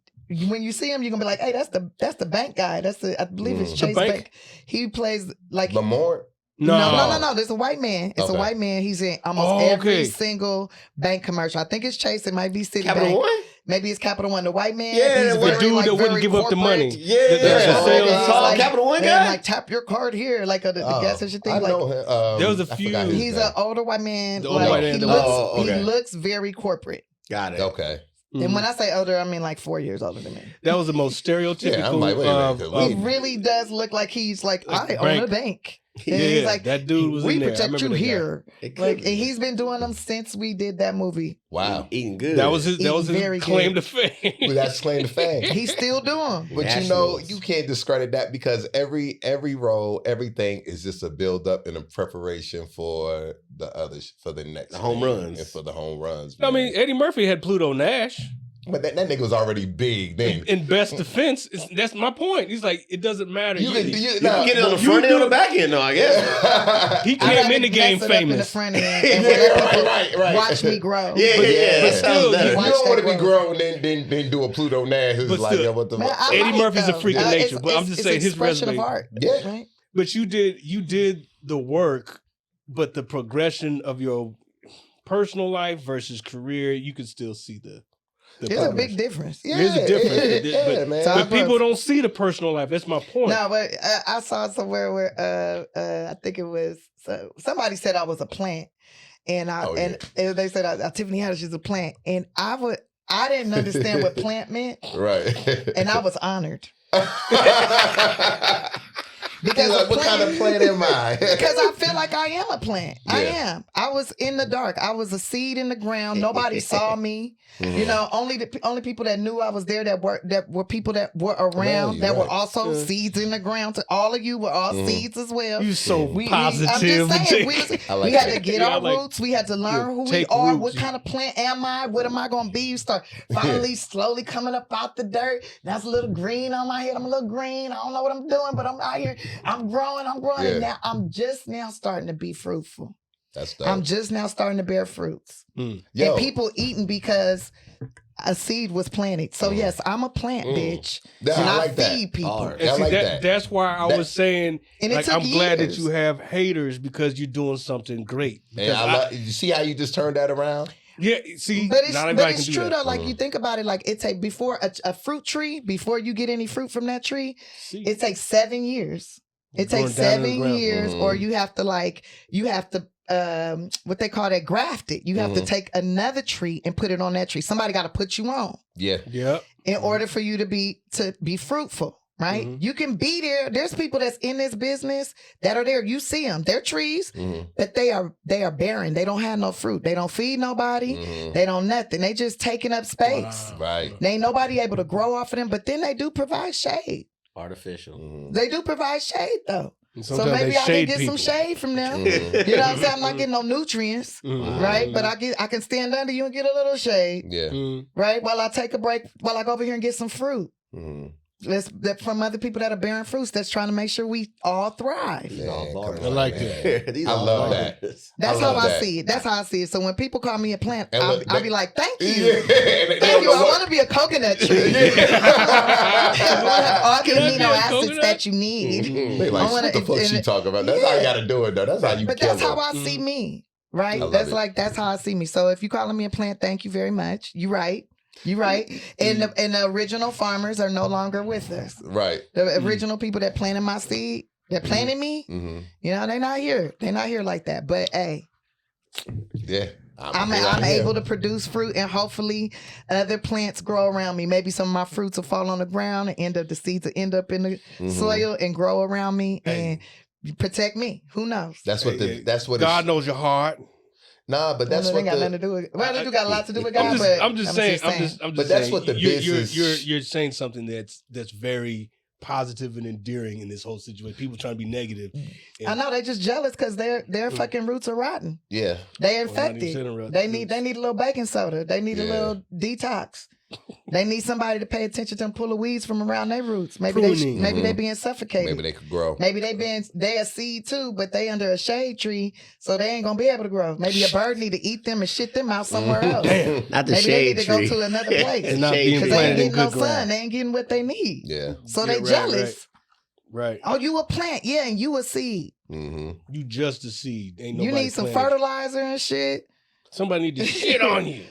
when you see him, you're going to be like, hey, that's the bank guy. I believe it's Chase Bank. He plays like... Lamar? No. There's a white man. It's a white man. He's in almost every single bank commercial. I think it's Chase. It might be Citibank. Capital One? Maybe it's Capital One. The white man. Yeah, the dude that wouldn't give up the money. Yeah. Capital One guy? Like, tap your card here. Like the gas station thing. I know him. There was a few. He's an older white man. The older white man. He looks very corporate. Got it. Okay. And when I say older, I mean like 4 years older than me. That was the most stereotypical. Yeah, I'm like, wait a minute. He really does look like he's like, I own a bank. And he's like, that dude was in there. We protect you here. Like, and he's been doing them since we did that movie. Wow. Eating good. That was his claim to fame. Well, that's claim to fame. He's still doing. But you can't discredit that because every role, everything is just a build up and a preparation for the others, for the next. The home runs. And for the home runs. Man. I mean, Eddie Murphy had Pluto Nash. But that nigga was already big then. In best defense, that's my point. He's like, it doesn't matter. You can get it on the front end or the back end, though, I guess. He came in the game famous. In the front end and right. Watch me grow. Yeah. But still, you don't want to be grown then do a Pluto Nash. Who's like, yo, what the fuck? Eddie Murphy's a freak of nature, but I'm just saying his resume. Of art, yeah. Right? But you did the work, but the progression of your personal life versus career, you could still see There's a big difference. Yeah, there's a difference. Yeah, man. But people don't see the personal life. That's my point. No, but I saw somewhere where I think it was somebody said I was a plant, and they said Tiffany Haddish is a plant, and I didn't understand what plant meant, right? And I was honored. Because like, what kind of plant am I? Because I feel like I am a plant. Yeah. I am. I was in the dark. I was a seed in the ground. Nobody saw me. You know, only people that knew I was there that were people that were around that were also seeds in the ground. So all of you were all seeds as well. You so positive. I'm just saying, we had to get our roots. We had to learn who we are. What kind of plant am I? What am I going to be? You start finally slowly coming up out the dirt. That's a little green on my head. I'm a little green. I don't know what I'm doing, but I'm out here. I'm growing. Yeah. And now I'm just now starting to be fruitful. That's dope. I'm just now starting to bear fruits. And people eating because a seed was planted. So yes, I'm a plant, bitch. Yeah, and I like feed people. Oh, and see, that's why I was saying, and like, I'm glad that you have haters because you're doing something great. And you see how you just turned that around? Yeah, see, but it's true though. Like you think about it, like it take before a fruit tree, before you get any fruit from that tree, it takes 7 years. It takes 7 years, or you have to what they call that, graft it. You have to take another tree and put it on that tree. Somebody got to put you on. Yeah. In order for you to be fruitful. Right? You can be there. There's people that's in this business that are there. You see them. They're trees, but they are barren. They don't have no fruit. They don't feed nobody. They don't nothing. They just taking up space. Wow. Right. They ain't nobody able to grow off of them, but then they do provide shade. Artificial. They do provide shade though. So maybe I can get some shade from them. You know what I'm saying? I'm not getting no nutrients, right? But I can stand under you and get a little shade. Yeah. Right? While I take a break, while I go over here and get some fruit. That's from other people that are bearing fruits that's trying to make sure we all thrive. Man, I like that. I love that. That's how I see it. That's how I see it. So when people call me a plant, I'll be like, thank you. Yeah. Thank you. I want to be a coconut tree. I want to have all the amino acids that you need. They like, what the fuck she talking about? That's how you got to do it, though. That's how you But that's how I see me, right? That's how I see me. So if you calling me a plant, thank you very much. You're right. You're right. And the original farmers are no longer with us. Right. The original people that planted my seed, that planted me, you know, they're not here. They're not here like that. But hey. Yeah. I'm able to produce fruit, and hopefully other plants grow around me. Maybe some of my fruits will fall on the ground and the seeds will end up in the soil and grow around me and protect me. Who knows? That's what God knows your heart. Nah, but that's what got nothing to do with. Well, they do got a lot to do with God. I'm just saying. But that's what the business. You're saying something that's very positive and endearing in this whole situation. People trying to be negative. I know they just jealous because their fucking roots are rotten. Yeah, they infected. They need a little baking soda. They need a little detox. They need somebody to pay attention to them, pull the weeds from around their roots. Maybe they being suffocated. Maybe they could grow. Maybe they a seed too, but they under a shade tree, so they ain't gonna be able to grow. Maybe a bird need to eat them and shit them out somewhere else. Damn, not the maybe shade they need tree. to go to another place because they ain't getting no sun. They ain't getting what they need. Yeah. So they jealous. Right. Oh, you a plant? Yeah, and you a seed. You just a seed. Ain't you need some fertilizer and shit. Somebody need to shit on you.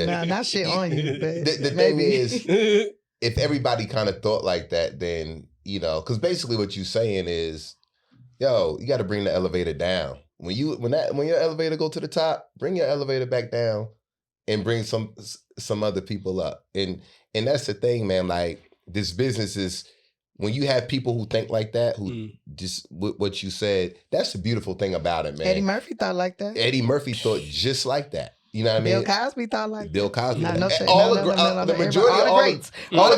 Nah, not shit on you. But the thing is, if everybody kind of thought like that, then, you know, because basically what you're saying is, yo, you got to bring the elevator down. When your elevator go to the top, bring your elevator back down and bring some other people up. And that's the thing, man. Like, this business is, when you have people who think like that, who just what you said, that's the beautiful thing about it, man. Eddie Murphy thought like that. Eddie Murphy thought just like that. You know what I mean? Bill Cosby thought like that. Bill Cosby. The majority, all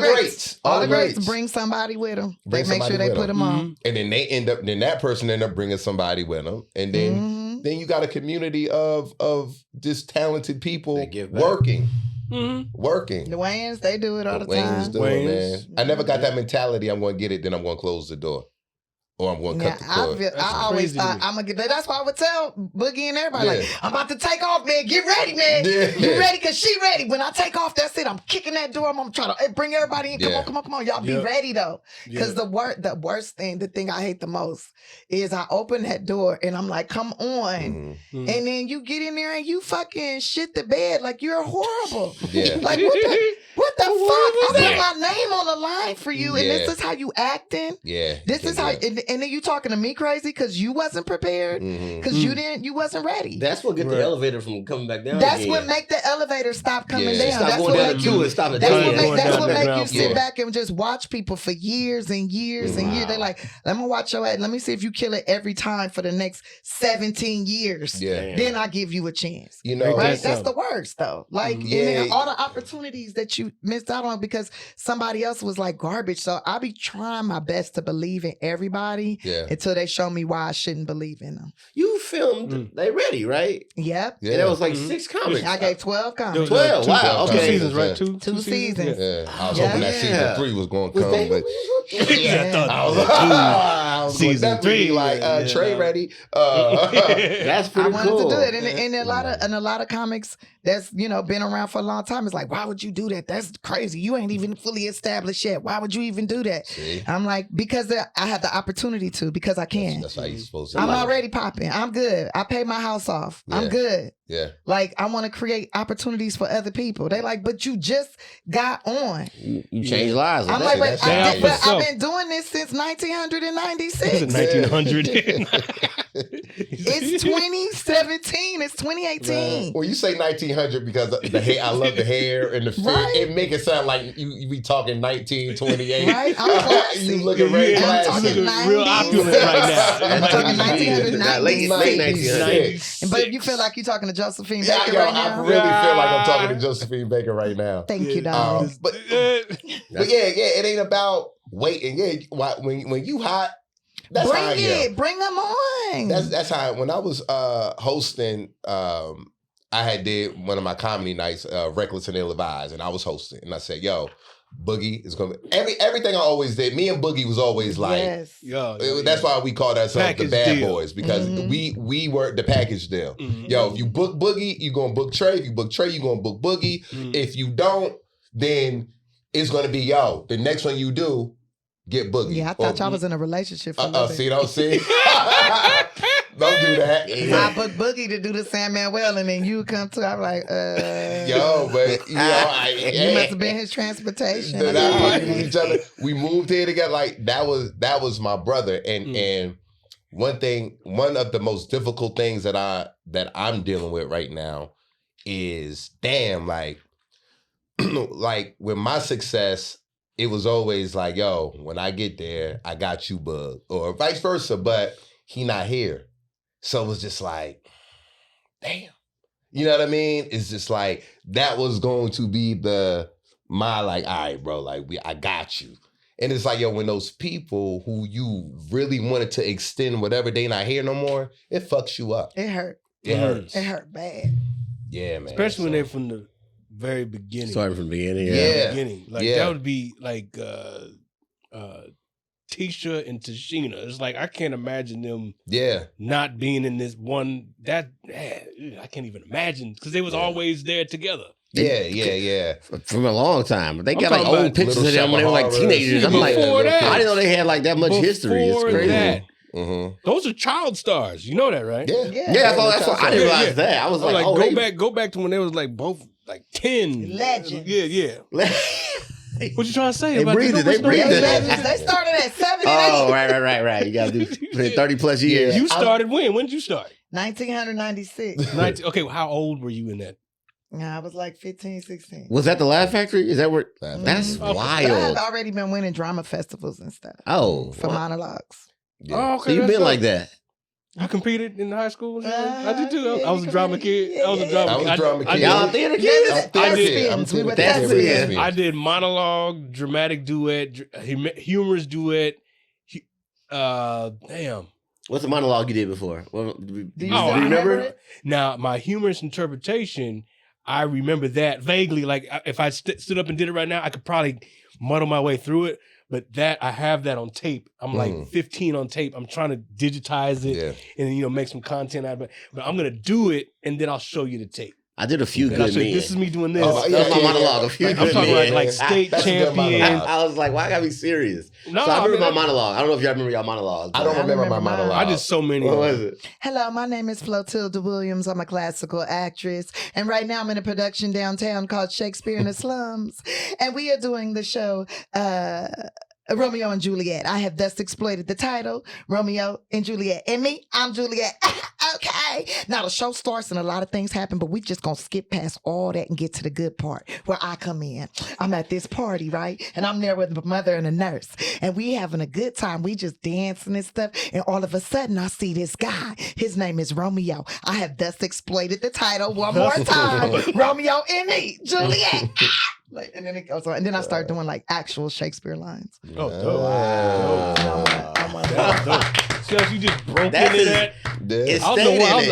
the greats bring somebody with them. They make sure they put them on. And then then that person end up bringing somebody with them. And then you got a community of just talented people working. Working. The Wayans, they do it all the time. Wayans do it, man. I never got that mentality. I'm going to get it, then I'm going to close the door. or I'm going to cut the cord. I always thought I'm going to get, that's why I would tell Boogie and everybody, like, I'm about to take off, man. Get ready, man. You ready? Because she ready. When I take off, that's it. I'm kicking that door. I'm trying to bring everybody in. Come on. Y'all be ready, though. Because the worst thing, the thing I hate the most is I open that door and I'm like, come on. And then you get in there and you fucking shit the bed like you're horrible. Like, what the fuck? I put my name on the line for you, and this is how you acting? This is how, and then you talking to me crazy because you wasn't prepared, because you wasn't ready. That's what get the elevator from coming back down. That's what make the elevator stop coming down. Stop going down to it. Stop it. That's what make you sit back and just watch people for years and years and years. They're like, let me watch your ass. Let me see if you kill it every time for the next 17 years. Then I give you a chance. You know, right? That's the worst though. Like, and then all the opportunities that you missed out on because somebody else was like garbage. So I be trying my best to believe in everybody until they show me why I shouldn't believe in them. You filmed They Ready, right? Yep. And that was like 6 comics. I gave 12 comics. 12? Wow. Okay. 2 seasons, right? Two seasons. I was hoping that season 3 was going to come, but I thought season 3, like Trey ready. That's pretty cool. I wanted to do it, and a lot of comics that's been around for a long time. It's like, why would you do that? That's crazy. You ain't even fully established yet. Why would you even do that? See? I'm like, because I have the opportunity to, because I can. That's how you supposed to. I'm already popping. I'm good. I paid my house off. I'm good. Yeah. Like, I want to create opportunities for other people. They like, but you just got on. You changed lives. I'm like, but I've been doing this since 1996. 1900. It's 2017. It's 2018. Well, you say 1900 because the hair. I love the hair and the fit. Right. It make it sound like you be talking 1928. Right? I'm classy. You looking very classy. I'm talking 90s. Real opulent right now. I'm talking 1990s. Late 1990s. But you feel like you're talking to Josephine Baker I really feel like I'm talking to Josephine Baker right now. Thank you, dog. But it ain't about waiting. Yeah, when you hot, that's how I am. Bring them on. That's how when I was hosting. I had did one of my comedy nights, Reckless and Ill-Advised, and I was hosting, and I said, "Yo, Boogie is gonna be everything I always did." Me and Boogie was always like, that's why we called ourselves the Bad Boys, because we were the package deal. Yo, if you book Boogie, you gonna book Trey. If you book Trey, you gonna book Boogie. If you don't, then it's gonna be the next one you do, get Boogie. Yeah, I thought y'all was in a relationship for a little bit. See. Don't do that. I booked Boogie to do the San Manuel, and then you come to. I'm like, yo, but you must have been his transportation. Each other. We moved here together. Like that was my brother, and one of the most difficult things that I'm dealing with right now is like with my success. It was always like, yo, when I get there, I got you, bug, or vice versa. But he not here. So it was just like, damn. You know what I mean? It's just like, that was going to be my all right, bro, like I got you. And it's like, yo, when those people who you really wanted to extend whatever, they not here no more, it fucks you up. It hurt. It hurts. It hurt bad. Yeah, man. Especially when they're from the very beginning. Starting from the beginning, beginning. Like that would be like Tisha and Tashina. It's like I can't imagine them not being in this one I can't even imagine because they was always there together. Yeah. From a long time. They got like old pictures of them when they were like teenagers. I'm like, I didn't know they had like that much history. It's crazy. Those are child stars. You know that, right? Yeah. That's what I didn't realize that. I was like, go back to when they was like both like 10 legends. Yeah. What you trying to say? They breathed it. They started at 7 and 8. Right. You got to do 30 plus years. You started when? When did you start? 1996. Okay, well, how old were you in that? I was like 15, 16. Was that the Laugh Factory? Is that where? That's wild. I've already been winning drama festivals and stuff. Oh. For monologues. Yeah. Oh, okay. So you've been like that. I competed in high school. I did too. I was a drama kid. I was a drama kid. Y'all theater kids? I did monologue, dramatic duet, humorous duet. Damn. What's the monologue you did before? Do you remember? Now, my humorous interpretation, I remember that vaguely. Like if I stood up and did it right now, I could probably muddle my way through it. But that I have that on tape. I'm like 15 on tape. I'm trying to digitize it and make some content out of it. But I'm gonna do it and then I'll show you the tape. I did a few good men. This is me doing this. That was my monologue. A few I'm good talking men. like state champion. I was like, why I gotta be serious? No, so I remember my monologue. I don't know if y'all remember y'all monologues. I don't remember my monologue. I did so many. What was it? Hello, my name is Flotilda Williams. I'm a classical actress. And right now I'm in a production downtown called Shakespeare in the Slums. And we are doing the show Romeo and Juliet. I have thus exploited the title, Romeo and Juliet. And me, I'm Juliet. Okay. Now the show starts and a lot of things happen, but we just gonna skip past all that and get to the good part where I come in. I'm at this party, right? And I'm there with my mother and a nurse. And we having a good time. We just dancing and stuff. And all of a sudden I see this guy. His name is Romeo. I have thus exploited the title one more time. Romeo and me, Juliet. And then it goes on. And then I start doing like actual Shakespeare lines. Oh, dope. Dope. So you just broke into that.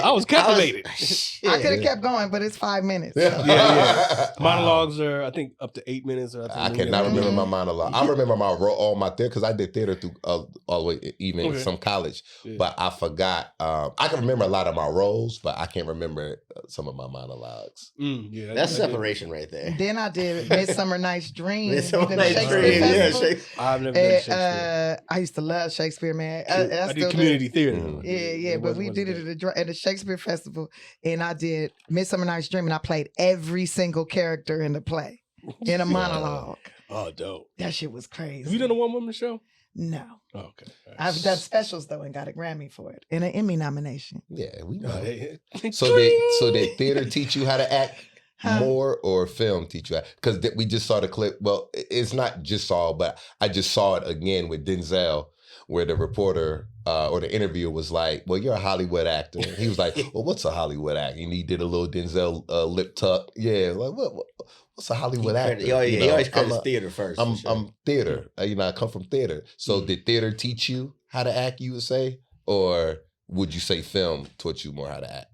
I was captivated. I could have kept going, but it's 5 minutes. So. Yeah. Monologues are, I think, up to 8 minutes. I cannot remember my monologue. I remember all my theater because I did theater through all the way, even some college. Yeah. But I forgot. I can remember a lot of my roles, but I can't remember some of my monologues. That's separation right there. And then I did Midsummer Night's Dream. Midsummer Night's Dream. I've never done Shakespeare. I used to love Shakespeare, man. I did community theater. Yeah, but we did it at the Shakespeare Festival, and I did Midsummer Night's Dream, and I played every single character in the play in a monologue. Oh, dope. That shit was crazy. Have you done a one-woman show? No. Oh, okay. Right. I've done specials, though, and got a Grammy for it, and an Emmy nomination. Yeah, we know. So did theater teach you how to act more, or film teach you how? Because we just saw the clip. Well, it's not just saw, but I just saw it again with Denzel, where the reporter or the interviewer was like, well, you're a Hollywood actor. And he was like, well, what's a Hollywood actor? And he did a little Denzel lip tuck. Yeah, like, what's a Hollywood actor? He always credits theater first. I'm theater. I come from theater. So did theater teach you how to act, you would say? Or would you say film taught you more how to act?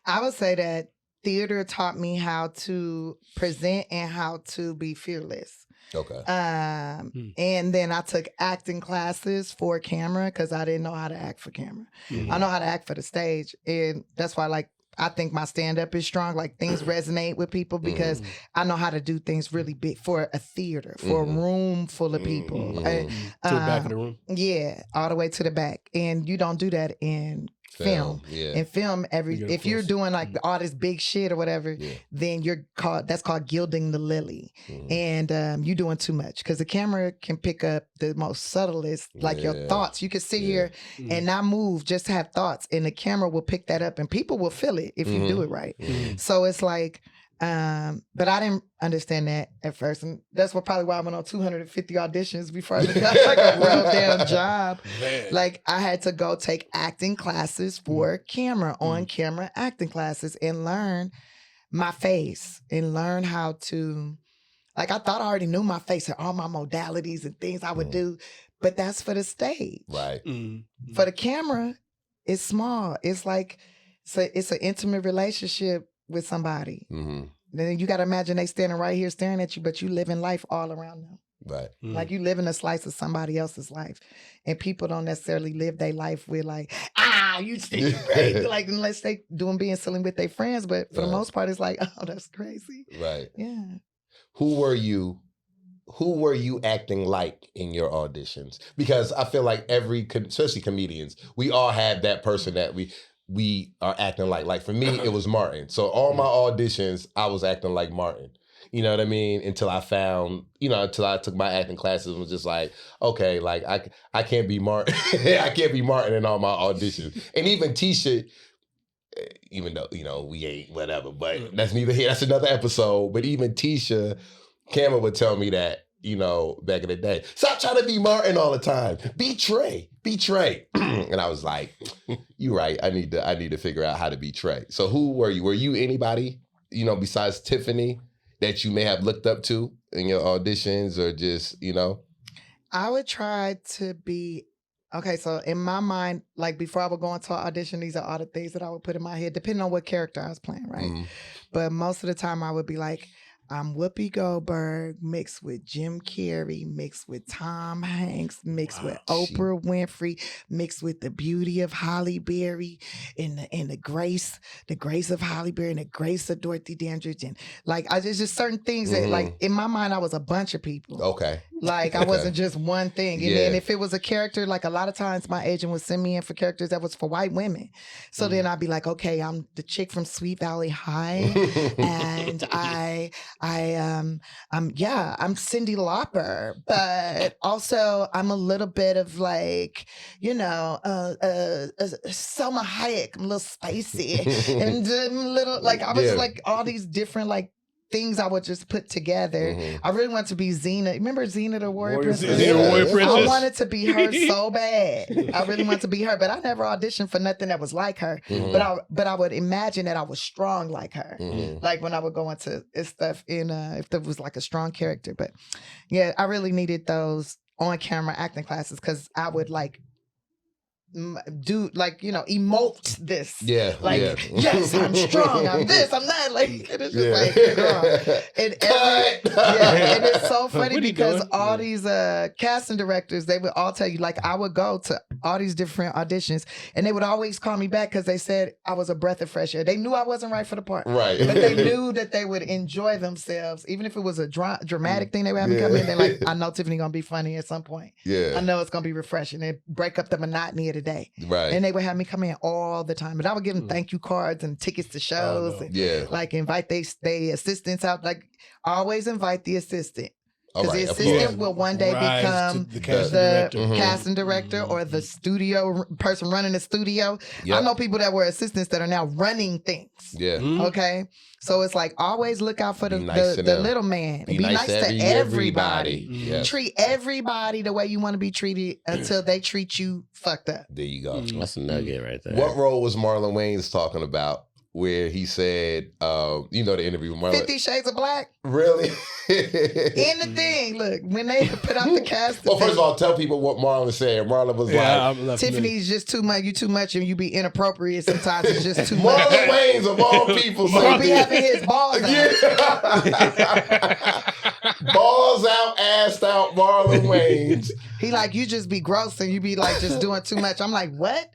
I would say that theater taught me how to present and how to be fearless. Okay. And then I took acting classes for camera because I didn't know how to act for camera. I know how to act for the stage. And that's why I think my stand-up is strong. Like things resonate with people because I know how to do things really big for a theater, for a room full of people. To the back of the room? Yeah, all the way to the back. And you don't do that in film. Yeah. In film, if you're doing like all this big shit or whatever, then that's called gilding the lily. And you're doing too much because the camera can pick up the most subtlest, like your thoughts. You can sit here and not move, just have thoughts, and the camera will pick that up, and people will feel it if you do it right. So it's like, but I didn't understand that at first, and that's probably why I went on 250 auditions before I got like a real damn job. Man. Like I had to go take acting classes for camera, on camera acting classes, and learn my face and learn how to. Like I thought I already knew my face and all my modalities and things I would do, but that's for the stage. Right. For the camera, it's small. It's like it's an intimate relationship with somebody. Then you got to imagine they standing right here staring at you, but you living life all around them. Right. Like you living a slice of somebody else's life. And people don't necessarily live their life with like, you think you're great. Like unless they being silly with their friends. But for the most part, it's like, oh, that's crazy. Right. Yeah. Who were you acting like in your auditions? Because I feel like especially comedians, we all have that person that we are acting like. Like for me, it was Martin. So all my auditions, I was acting like Martin. You know what I mean? Until I found, until I took my acting classes and was just like, okay, like I can't be Martin. I can't be Martin in all my auditions. And even Tisha, even though, we ain't whatever, but that's neither here. That's another episode. But even Tisha, Cameron would tell me that, back in the day, stop trying to be Martin all the time. Be Trey. And I was like, you're right. I need to figure out how to be Trey. So who were you? Were you anybody, besides Tiffany that you may have looked up to in your auditions or just, I would try to be, okay, so in my mind, like before I would go into an audition, these are all the things that I would put in my head, depending on what character I was playing, right? But most of the time I would be like, I'm Whoopi Goldberg mixed with Jim Carrey, mixed with Tom Hanks, mixed with Oprah Winfrey, mixed with the beauty of Halle Berry and the grace of Halle Berry and the grace of Dorothy Dandridge. And like, there's just certain things that like in my mind, I was a bunch of people. Okay. Like I wasn't just one thing. And then if it was a character, like a lot of times my agent would send me in for characters that was for white women. So then I'd be like, okay, I'm the chick from Sweet Valley High. And I'm Cyndi Lauper, but also I'm a little bit of like, Selma Hayek. I'm a little spicy and a little like I was like all these different like things I would just put together. I really wanted to be Xena. Remember Xena the Warrior Princess? I wanted to be her so bad. I really wanted to be her, but I never auditioned for nothing that was like her. But I would imagine that I was strong like her. Like when I would go into stuff if there was like a strong character. But yeah, I really needed those on-camera acting classes because I would like do like emote this yes I'm strong, I'm this, I'm that, like it's just like and and it's so funny because all these casting directors, they would all tell you, like I would go to all these different auditions and they would always call me back because they said I was a breath of fresh air. They knew I wasn't right for the part, but they knew that they would enjoy themselves even if it was a dramatic thing. They would have me come in, they're like, I know Tiffany gonna be funny at some point, I know it's gonna be refreshing and break up the monotony of the day. And they would have me come in all the time. But I would give them thank you cards and tickets to shows. And, like invite they assistants out. Like always invite the assistant. Because the assistant will one day become the casting director or the studio person running the studio. I know people that were assistants that are now running things. Okay? So it's like always look out for the little man. Be nice to everybody. Treat everybody the way you want to be treated until they treat you fucked up. There you go. That's a nugget right there. What role was Marlon Wayans talking about? Where he said, the interview with Marlon. 50 Shades of Black? Really? In the thing, look, when they put out the cast. Well, first of all, tell people what Marlon said. Marlon was like, Tiffany's just too much, you too much, and you be inappropriate sometimes. It's just too much. Marlon Wayans, of all people, so he be having his balls out. Balls out, assed out, Marlon Wayans. He like, you just be gross and you be like just doing too much. I'm like, what?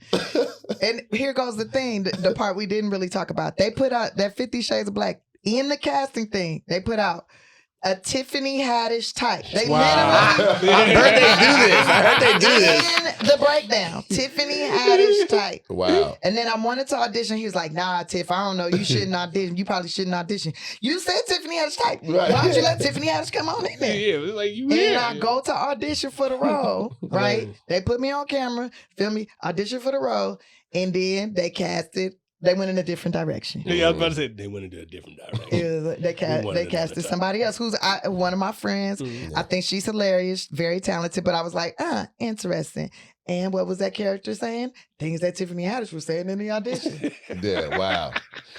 And here goes the thing, the part we didn't really talk about. They put out that 50 Shades of Black in the casting thing. They put out a Tiffany Haddish type. They literally. I heard they do this. In the breakdown, Tiffany Haddish type. Wow. And then I wanted to audition. He was like, nah, Tiff, I don't know. You shouldn't audition. You probably shouldn't audition. You said Tiffany Haddish type. Right. Why don't you let Tiffany Haddish come on in there? Yeah, like you. And I go to audition for the role, right? They put me on camera, film me, audition for the role, and then they casted. They went in a different direction. Yeah, I was about to say they went into a different direction. They casted somebody else who's one of my friends. I think she's hilarious, very talented. But I was like, interesting. And what was that character saying? Things that Tiffany Haddish was saying in the audition. Yeah, wow.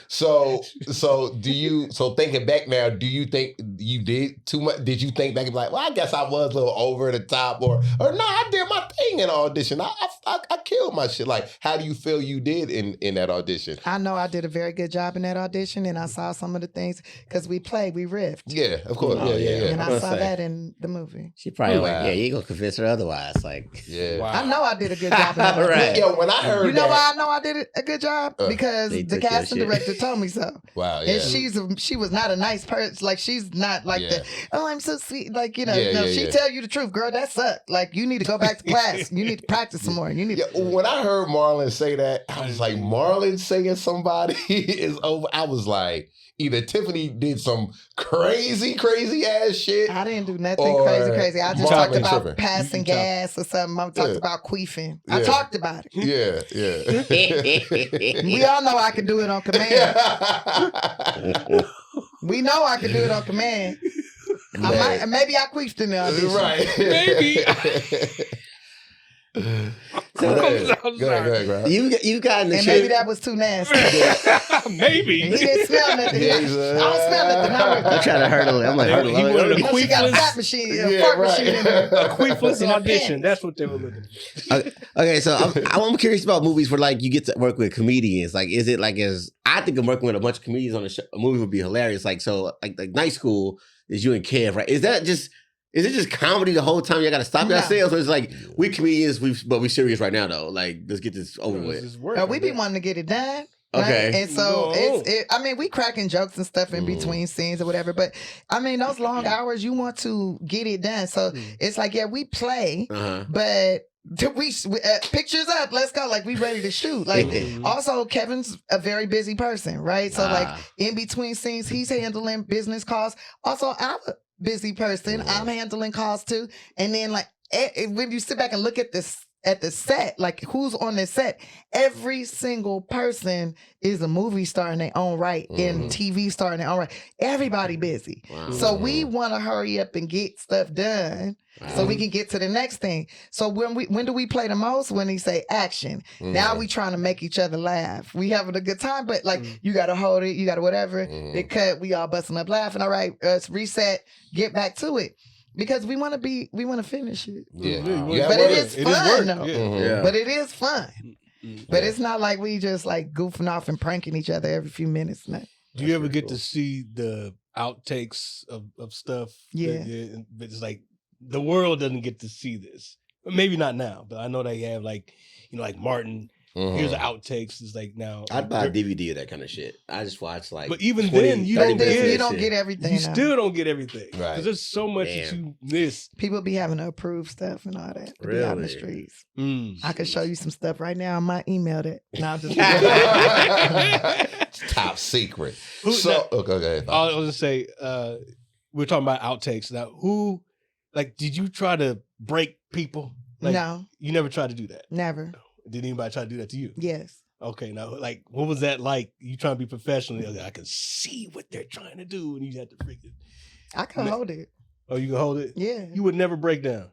So thinking back now, do you think you did too much? Did you think back and be like, well, I guess I was a little over the top, or no, I did my thing in audition. I killed my shit. Like, how do you feel you did in that audition? I know I did a very good job in that audition, and I saw some of the things because we riffed. Yeah, of course. Yeah. And I saw that in the movie. She probably like, yeah, you ain't gonna convince her otherwise. Like, yeah, I know I did a good job in that. Right. Yo, when I heard, you know why I know I did a good job? Because the casting director told me so. Wow, yeah. And she was not a nice person. Like, she's not like I'm so sweet. Like, she tell you the truth, girl, that sucked. Like, you need to go back to class. You need to practice some more. You need when I heard Marlon say that, I was like, Marlon saying somebody is over. I was like, either Tiffany did some crazy ass shit. I didn't do nothing crazy. I just talked about passing gas or something. I talked about queefing. I talked about it. Yeah. We all know I can do it on command. We know I can do it on command. Maybe I queefed in the audition. Right. Maybe. Go ahead, you got in the and maybe that was too nasty. Maybe he didn't smell nothing. I don't smell nothing. I'm trying to hurdle it. I'm like, hurdle it. She got a fat machine, fart machine in there. A queefless audition. That's what they were looking for. Okay, so I'm curious about movies where like you get to work with comedians. Like, is it like as I I think I'm working with a bunch of comedians on a movie would be hilarious. Like Night School is you and Kev, right? Is it just comedy the whole time? You got to stop yourselves, or it's like we comedians, but we serious right now though. Like let's get this over with. We be wanting to get it done. Okay. Right? And so I mean, we cracking jokes and stuff in between scenes or whatever, but I mean, those long hours, you want to get it done. So it's like, we play, but we pictures up, let's go. Like, we ready to shoot. Like, also, Kevin's a very busy person, right? So, like, in between scenes, he's handling business calls. Also, I'm a busy person. I'm handling calls too. And then, like, when you sit back and look at this, at the set, like who's on the set, every single person is a movie star in their own right, and TV star in their own right. Everybody busy. So we want to hurry up and get stuff done so we can get to the next thing. So when do we play the most? When he say action. Now we trying to make each other laugh. We having a good time, but like you got to hold it, you got to whatever. They cut, we all busting up laughing. All right, let's reset, get back to it. Because we want to finish it. Yeah. But it is fun, though. But it is fun. But it's not like we just like goofing off and pranking each other every few minutes. No. Do you ever get to see the outtakes of stuff? Yeah. It's like the world doesn't get to see this. Maybe not now, but I know they have like, like Martin. Here's the outtakes. It's like now I'd buy a DVD of that kind of shit. I just watch like. But even then, you don't get everything. You still don't get everything, right? Because there's so much that you miss. People be having to approve stuff and all that. To be out in the streets. I could show you some stuff right now. I might email that. No, just top secret. So okay, go ahead. I was gonna say we're talking about outtakes now. Who, like, did you try to break people? Like, no, you never tried to do that. Never. Did anybody try to do that to you? Yes. Okay, now, like, what was that like? You trying to be professional? I can see what they're trying to do, and you had to freaking. I can hold it. Oh, you can hold it? Yeah. You would never break down.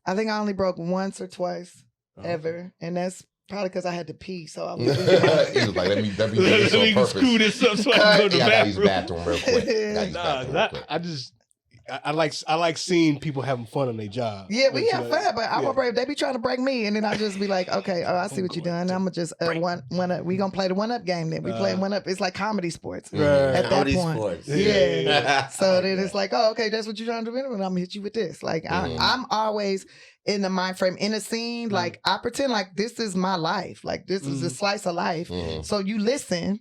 I think I only broke once or twice ever, and that's probably because I had to pee. So I was he was like, let me do this on purpose. Screw this up so I can go to the bathroom. I gotta use the bathroom real quick. I like seeing people having fun on their job. Yeah, we have fun, but I'm afraid they be trying to break me, and then I just be like, okay, I see what you're doing. I'm gonna just we gonna play the 1-up game. Then we play 1-up. It's like comedy sports at that point. Sports. Yeah. So then it's like, oh, okay, that's what you're trying to do. I'm gonna hit you with this. Like I'm always in the mind frame in a scene. Like I pretend like this is my life. Like this is a slice of life. So you listen,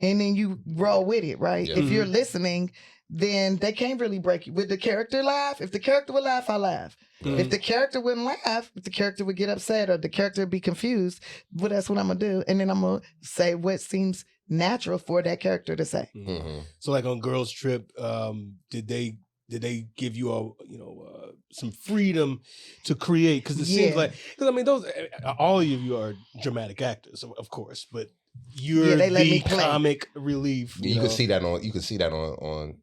and then you roll with it, right? If you're listening, then they can't really break you. Would the character laugh? If the character would laugh, I laugh. If the character wouldn't laugh, if the character would get upset or the character would be confused, well, that's what I'm going to do. And then I'm going to say what seems natural for that character to say. So like on Girls Trip, did they give you some freedom to create? Because it seems like, because I mean, all of you are dramatic actors, of course, but you're the comic relief. You can see that on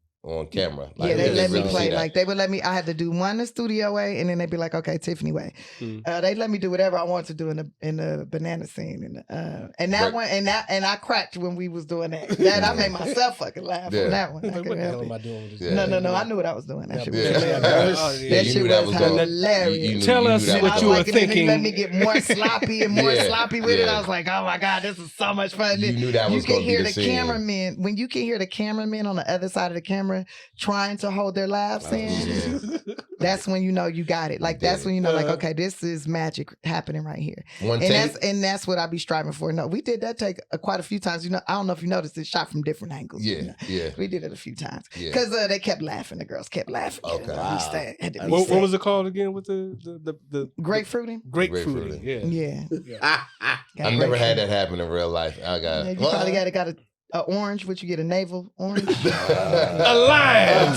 camera. Like, they let me play. Like they would let me. I had to do one the studio way, and then they'd be like, "Okay, Tiffany way." They let me do whatever I wanted to do in the banana scene, and I cracked when we was doing that. That I made myself fucking laugh on that one. What the hell am I doing with this? No. I knew what I was doing. That shit was hilarious. Tell us what you were thinking. Let me get more sloppy and more sloppy with it. I was like, "Oh my god, this is so much fun." You knew that was going to be the scene. You can hear the cameraman when you can hear the cameraman on the other side of the camera trying to hold their laughs in. That's when you know you got it. Like that's when you know, like, okay, this is magic happening right here. That's what I be striving for. No, we did that take quite a few times. You know, I don't know if you noticed, it's shot from different angles. Yeah. We did it a few times because they kept laughing. The girls kept laughing. Okay. What was it called again? With the grapefruiting? Grapefruiting. Yeah. I've never had that happen in real life. I got. You probably got a orange, what you get, a navel orange? A lime!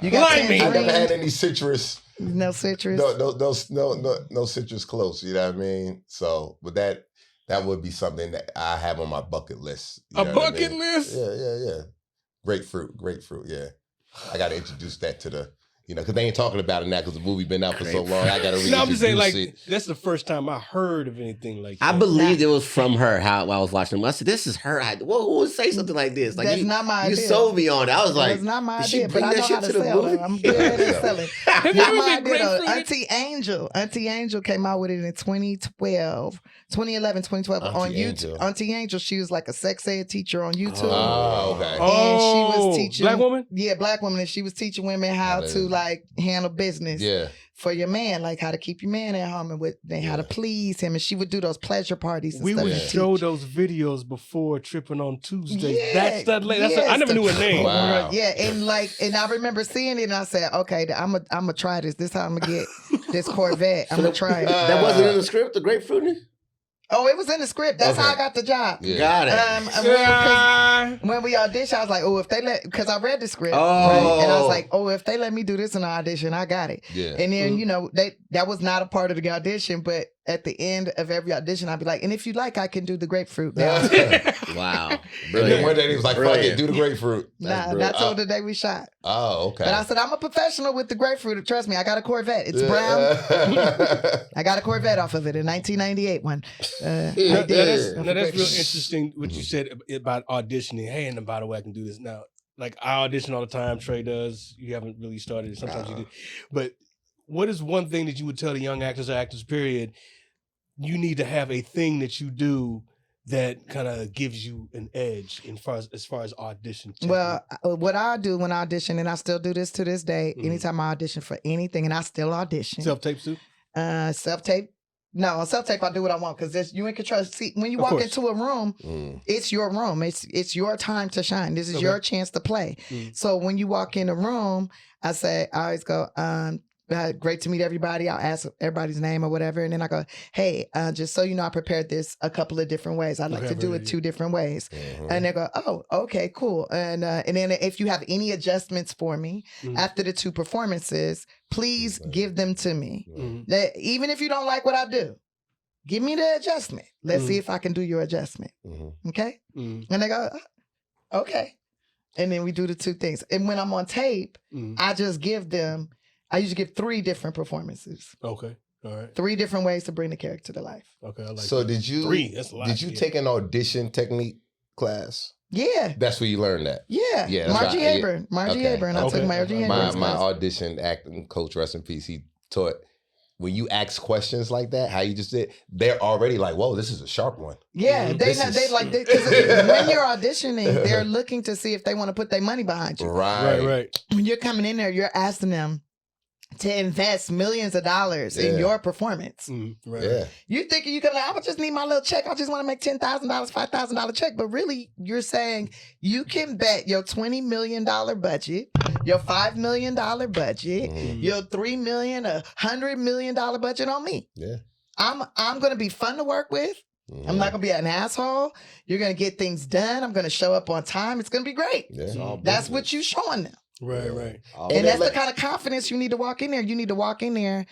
You got tangerine. I never had any citrus. No citrus? No citrus close, you know what I mean? So, but that would be something that I have on my bucket list. A bucket list? Yeah. Grapefruit, yeah. I got to introduce that to the You know, because they ain't talking about it now because the movie been out for so long. I got to No, I'm just saying, like, it. that's the first time I heard of anything like that. I believed it was from her while I was watching them. I said, this is her idea. Well, who would say something like this? Like, That's not my idea. You sold me on it. I was like, that's not my did she idea, bring but I that know shit how to to the sell movie? though. I'm good at selling. Have you Not ever my been idea, though. grapefruited? Auntie Angel came out with it in 2011, 2012 on YouTube. Auntie Angel, she was like a sex ed teacher on YouTube. Oh, okay. And she was teaching black woman? Yeah, black woman. And she was teaching women how to like handle business for your man, like how to keep your man at home and how to please him. And she would do those pleasure parties. And We stuff would and show teach. those videos before Tripping on Tuesday. Yeah, I never knew her name. Wow. Yeah, and I remember seeing it, and I said, "Okay, I'm gonna try this. This is how I'm gonna get this Corvette. I'm gonna try it." That wasn't in the script, the grapefruit? Oh, it was in the script. That's how I got the job. Yeah. Got it. When we auditioned, I was like, "Oh, if they because I read the script, Oh. right? And I was like, "Oh, if they let me do this in the audition, I got it." Yeah. And then that was not a part of the audition, but at the end of every audition, I'd be like, "And if you like, I can do the grapefruit." Now. Wow. And then Brilliant. one day he was like, fuck it, Brilliant. do the grapefruit. Nah, not till the day we shot. Oh, okay. But I said, I'm a professional with the grapefruit. Trust me, I got a Corvette. It's brown. I got a Corvette off of it, a 1998 one. Now, I did. that's real interesting what you said about auditioning. Hey, and by the way, I can do this now. Like, I audition all the time. Trey does. You haven't really started it. Sometimes you do. But what is one thing that you would tell the young actors or actors, period, you need to have a thing that you do that kind of gives you an edge as far as audition technique? Well, what I do when I audition, and I still do this to this day, anytime I audition for anything, and I still audition. Self-tapes too? Self-tape? No, on self-tape, I do what I want because you in control. See, when you walk into a room, it's your room. It's your time to shine. This is your chance to play. So when you walk in a room, I always go, great to meet everybody. I'll ask everybody's name or whatever. And then I go, hey, just so you know, I prepared this a couple of different ways. I'd like to do it 2 different ways. And they go, oh, okay, cool. And then if you have any adjustments for me after the 2 performances, please give them to me. Even if you don't like what I do, give me the adjustment. Let's see if I can do your adjustment. Okay? And they go, okay. And then we do the 2 things. And when I'm on tape, I usually give 3 different performances. Okay. All right. 3 different ways to bring the character to life. Okay. I like So that. did you 3? That's a lot. Did you take an audition technique class? Yeah. That's where you learned that. Yeah. Yeah, that's Margie right. Haber. Margie Okay. Haber. And I took Margie Haber. My audition acting coach, rest in peace, he taught when you ask questions like that, how you just did, they're already like, whoa, this is a sharp one. Yeah, because when you're auditioning, they're looking to see if they want to put their money behind you. Right. When you're coming in there, you're asking them to invest millions of dollars in your performance. Right. Yeah. You thinking you can, I would just need my little check. I just want to make $10,000, $5,000 check. But really, you're saying you can bet your $20 million budget, your $5 million budget, your $3 million, $100 million budget on me. Yeah. I'm going to be fun to work with. I'm not going to be an asshole. You're going to get things done. I'm going to show up on time. It's going to be great. Yeah. That's what you're showing them. Right. And that's the kind of confidence you need to walk in there. You need to walk in there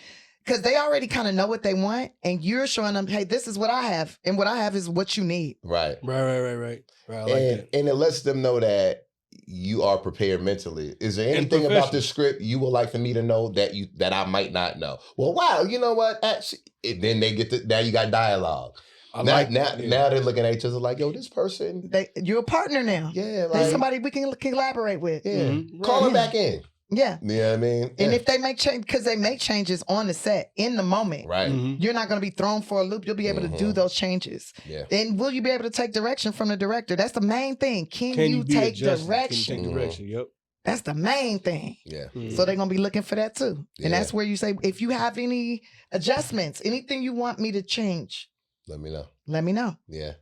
because they already kind of know what they want. And you're showing them, hey, this is what I have. And what I have is what you need. Right. I like that. And it lets them know that you are prepared mentally. Is there anything about this script you would like for me to know that I might not know? Well, wow, you know what? Actually, then they get now you got dialogue. Now they're looking at each other like, yo, this person. You're a partner now. Yeah. There's somebody we can collaborate with. Yeah. Call them back in. Yeah. You know what I mean? And if they make change, because they make changes on the set in the moment, right? You're not going to be thrown for a loop. You'll be able to do those changes. Yeah. And will you be able to take direction from the director? That's the main thing. Can you take direction? Can you take direction? Yep. That's the main thing. Yeah. So they're going to be looking for that too. And that's where you say, if you have any adjustments, anything you want me to change, let me know. Let me know. Yeah.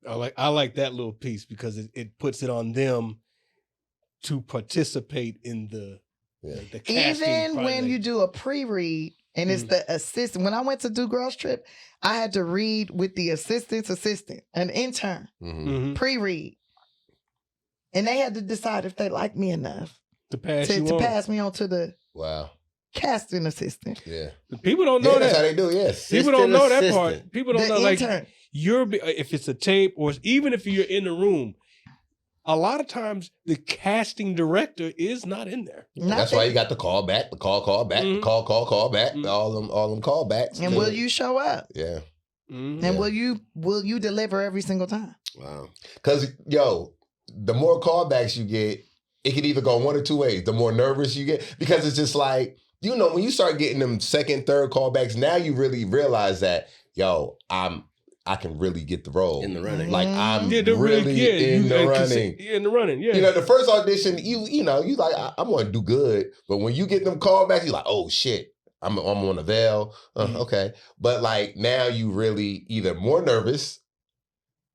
I like that little piece because it puts it on them to participate in the casting. Even when you do a pre-read and it's the assistant. When I went to do Girls Trip, I had to read with the assistant's assistant, an intern, pre-read. And they had to decide if they liked me enough to pass me on to the casting assistant. Yeah. People don't know that. That's how they do, yes. People don't know that part. People don't know, intern. like, if it's a tape or even if you're in the room, a lot of times the casting director is not in there. That's why you got the call back, the call back, the call back, all them callbacks. And will you show up? Yeah. And will you deliver every single time? Wow. Because the more callbacks you get, it could either go one or two ways. The more nervous you get, because it's just like, when you start getting them second, third callbacks, now you really realize that, I can really get the role. In the running. Like, I'm really in the running. In the running, yeah. The first audition, you like, I'm going to do good. But when you get them callbacks, you're like, oh, shit, I'm on a veil. Okay. But, like, now you really either more nervous,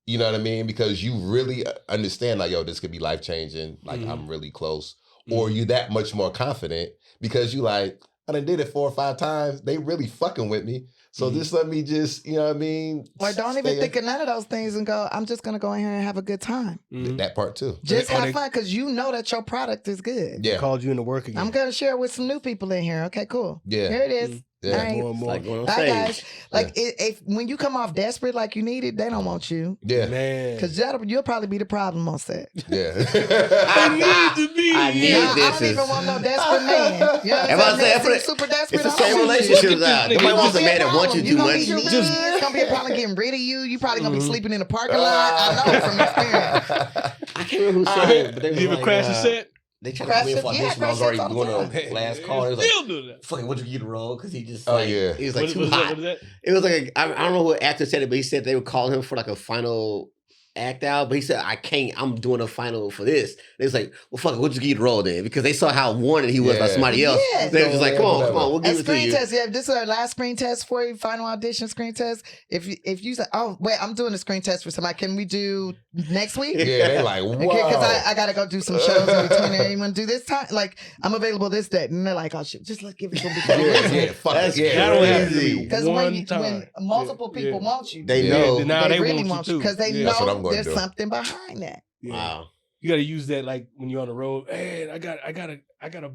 you know what I mean? Because you really understand, like, this could be life-changing. Like, I'm really close. Or you that much more confident because you like, I done did it 4 or 5 times. They really fucking with me. So just let me just, you know what I mean? Or don't even think of none of those things and go, I'm just going to go in here and have a good time. That part too. Just have fun because you know that your product is good. Yeah. Called you into work again. I'm going to share with some new people in here. Okay, cool. Yeah. Here it is. Yeah. All right. More and more. Like going on Bye, stage. guys. Like, if when you come off desperate like you need it, they don't want you. Yeah. Man. Because you'll probably be the problem on set. Yeah. I need to be. I need I this. don't even want no desperate man. You know what I'm saying? Super desperate. It's the I same don't want you. relationships out. Nobody wants a man that wants you too much. It's gonna be a problem getting rid of you. You probably gonna be sleeping in the parking lot. I know from experience. I can't remember who said it, but they was You ever like, crash a set? They tried to come in for audition. I was already crash doing sets the last call. It was Still like, do that. fucking, what'd you get the role? Because he just, Oh, like, yeah. it was like What too is hot. that? It was like, I don't know what actor said it, but he said they would call him for like a final act out, but he said, I can't, I'm doing a final for this. They was like, well, fuck it, we'll just give you the role then, because they saw how wanted he was by somebody else. Yeah. They were just like, come on, we'll give it to Screen you. test, this is our last screen test for you, final audition screen test. If you say, oh, wait, I'm doing a screen test for somebody, can we do next week? Yeah, they like, wow. Because I got to go do some shows in between there. You want to do this time? Like, I'm available this day. And they're like, oh, shit, just let's give it to them. Yeah, fuck That's it. That don't have to crazy. be Because when multiple people want you, They know. Now they really want you too. because they That's what I'm know gonna there's do. something behind that. Yeah. Wow. You got to use that like when you're on the road. Hey, I got a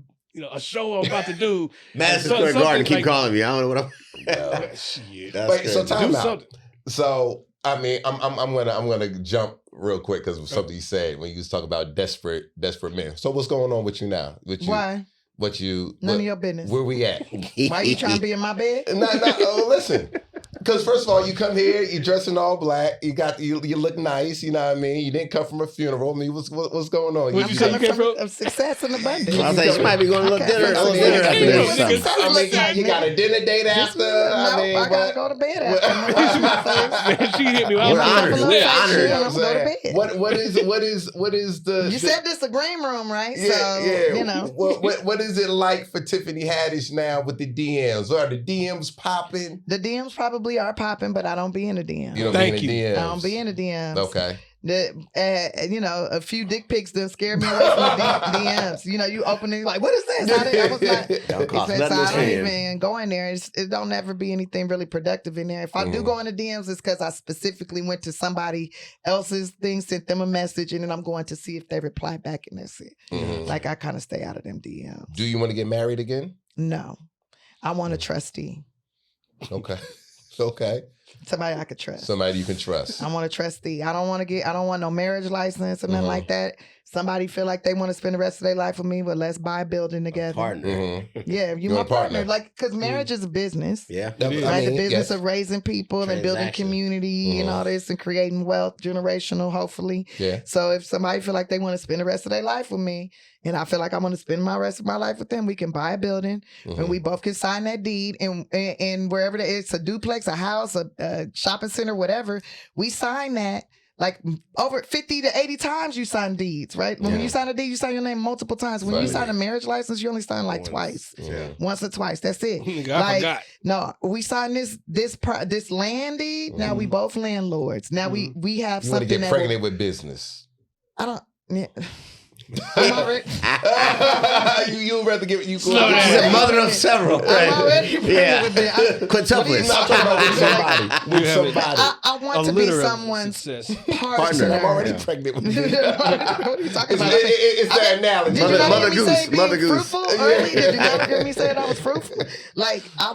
a show I'm about to do. Madison So- Square something Garden keep like- calling me. I don't know what I'm. Shit. That's Wait, so crazy. time Do out. something. So I mean, I'm gonna jump real quick because of something you said when you was talking about desperate men. So what's going on with you now? Why? None of your business. Where we at? Why you trying to be in my bed? Listen. Because first of all, you come here, you dress in all black, you look nice, you know what I mean? You didn't come from a funeral. I mean, what's going on? Where'd you say you came from? Of success and abundance. I was like, she might be going to Okay. dinner. So Dinner after you know, this or something. I mean, you got a dinner date after. I gotta go to bed after. Man, she hit me. I was We're honored. like, We're honored. I'm gonna go to bed. What is the? You said this a green room, right? Yeah, So yeah. you know. What is it like for Tiffany Haddish now with the DMs? Are the DMs popping? The DMs probably are popping, but I don't be in the DMs. You don't Thank be in the you. DMs. I don't be in the DMs. Okay. A few dick pics done scared me away from the DMs. You know, you open it, you're like, what is this? I was like, Don't cost so nothing I to don't see. even go in there. It don't ever be anything really productive in there. If I do go in the DMs, it's because I specifically went to somebody else's thing, sent them a message, and then I'm going to see if they reply back, and that's it. Mhm. Like, I kind of stay out of them DMs. Do you want to get married again? No. I want a trustee. Okay. Okay. Somebody I could trust. Somebody you can trust. I want a trustee. I don't want no marriage license or nothing like that. Somebody feel like they want to spend the rest of their life with me, but let's buy a building together. Partner. Mhm. Yeah, you You're my a partner. partner. Like, because marriage is a business. Yeah. It is. Right, I the mean, business yes. of raising people and building Transaction. community and all this and creating wealth, generational, hopefully. Yeah. So if somebody feel like they want to spend the rest of their life with me, and I feel like I want to spend my rest of my life with them, we can buy a building and we both can sign that deed. And wherever it's a duplex, a house, a shopping center, whatever, we sign that. Like over 50 to 80 times you sign deeds, right? When you sign a deed, you sign your name multiple times. When you sign a marriage license, you only sign like twice. Yeah. Once or twice. That's it. I forgot. No, we signed this land deed. Now we both landlords. Now we have You want to something get pregnant with business. I don't. Yeah. I'm already. You'd rather give it. You She's a mother of several. I'm already pregnant with them. Quintuplets. Not talking about with somebody. With somebody. I want to be someone's partner. I'm already pregnant with you. What are you talking about? It's that analogy. Did you not hear me Goose, say being Mother Goose. fruitful early? Did you not hear me say that I was fruitful? Like I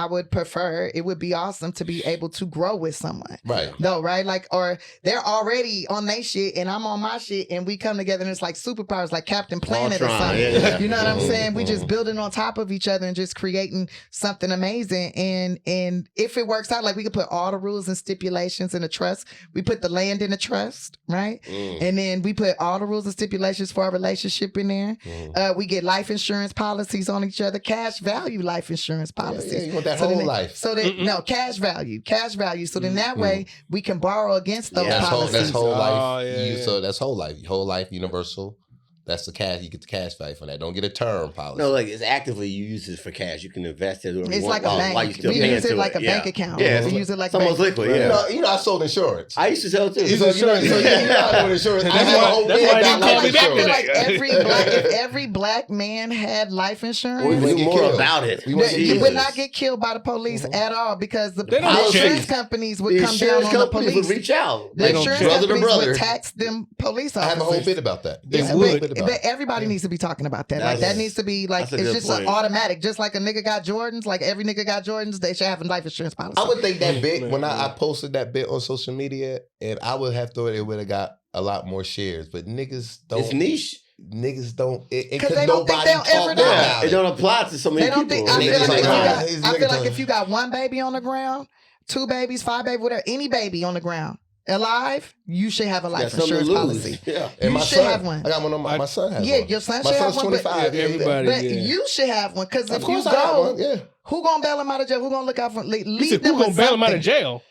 would prefer. It would be awesome to be able to grow with someone. Right. No, right? Like, or they're already on their shit and I'm on my shit, and we come together and it's like superpowers, like Captain Planet or something. Yeah. You know what I'm saying? We just building on top of each other and just creating something amazing. And if it works out, like we could put all the rules and stipulations in a trust. We put the land in a trust, right? And then we put all the rules and stipulations for our relationship in there. We get life insurance policies on each other, cash value life insurance policies. Yeah, you want that whole life. So that no, cash value. So then that way we can borrow against those policies. That's whole life. So that's whole life. Whole life universal. That's the cash. You get the cash value for that. Don't get a term policy. No, like it's actively you use it for cash. You can invest it. It's like a bank. While you still We paying use it to like a bank account. Yeah, we use it like it's almost liquid. Yeah. You know, I sold insurance. I used to sell it too. So you know what insurance. That's why you didn't call me back I today. feel like if every black man had life insurance, We wouldn't knew get more killed. about it. you would not get killed by the police at all, because the They don't insurance check. companies would The come down insurance on the companies would police. reach out. The They don't insurance check. Brother to companies brother. would tax them police I have a whole officers. bit about that. They Yeah, would. but everybody needs to be talking about that. Like That's- that needs to be like, that's a it's good just point. an automatic. Just like a nigga got Jordans, like every nigga got Jordans, they should have a life insurance policy. I would think that bit when I posted that bit on social media, and I would have thought it would have got a lot more shares. But niggas don't. It's niche. Niggas don't. Because they don't think nobody they'll ever talk know. about It it. don't apply to so many They don't people. think. I feel Niggas like, like, if you nah, got, these I niggas feel like don't- if you got one baby on the ground, 2 babies, 5 babies, whatever, any baby on the ground alive, you should have a life something to insurance lose. policy. Yeah. And You my should son, have one. I got one on my son has Yeah, one. your son My should son's have one. But, 25. Yeah, everybody. but Yeah. you should have one, because if Of you course I got go, one. Yeah. who gonna bail him out of jail? Who gonna look out for? You Leave said, them who gonna with bail him out of something. jail?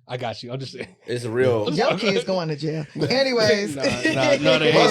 I got you. I'm just saying. It's a real. Your kids going to jail. Anyways, No, My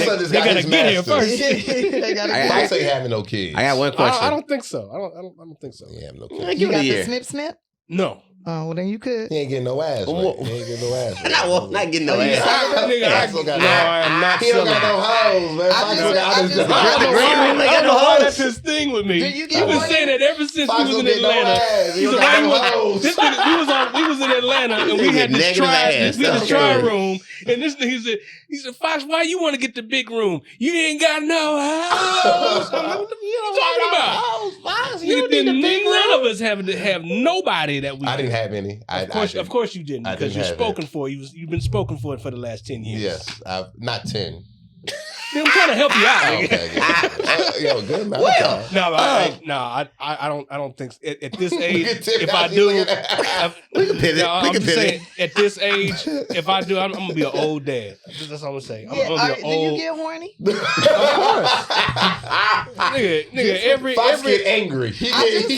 son just they got gotta his get here master's. first. they gotta I- Fox ain't having no kids. I got one question. I don't think so. I don't think so. He ain't having no Yeah, kids. You give it got a the year. snip? No. Oh, well then you could. He ain't getting no ass. Well, Right? what- He ain't getting no ass. Right? Not getting no Oh, you ass. sorry? Nigga, Fox don't got no, no- I am not He don't selling. got no hoes, man. I Fox just- don't got- I I just- just- I I don't know Green room, why, they I got don't know no why hoes. that's his thing with me. Do you get You've been horny? saying that ever since Fox we was don't in get no Atlanta. ass. He He's don't like, got no I hoes. was, this nigga, we was in Atlanta and we Nigga had this negative try, ass. we had That's the try good. room, and this nigga he said, Fox, why you want to get the big room? You ain't got no house. I'm like, what the fuck you talking about? Nigga, then none of us have nobody that we. I didn't have any. Of course you didn't, I because didn't you're have spoken for. You've been spoken for the last 10 years. Yes, not 10. I'm trying to help you out. Oh, nigga. okay, yo, good man. Well, I don't think at this age. Look at Tim, If how I he do, looking at- We can pivot. no, We I'm can just pivot. saying at this age, if I do, I'm gonna be an old dad. That's all I'm gonna say. I'm gonna be an Do you old. get horny? Nigga, every Fox get angry. He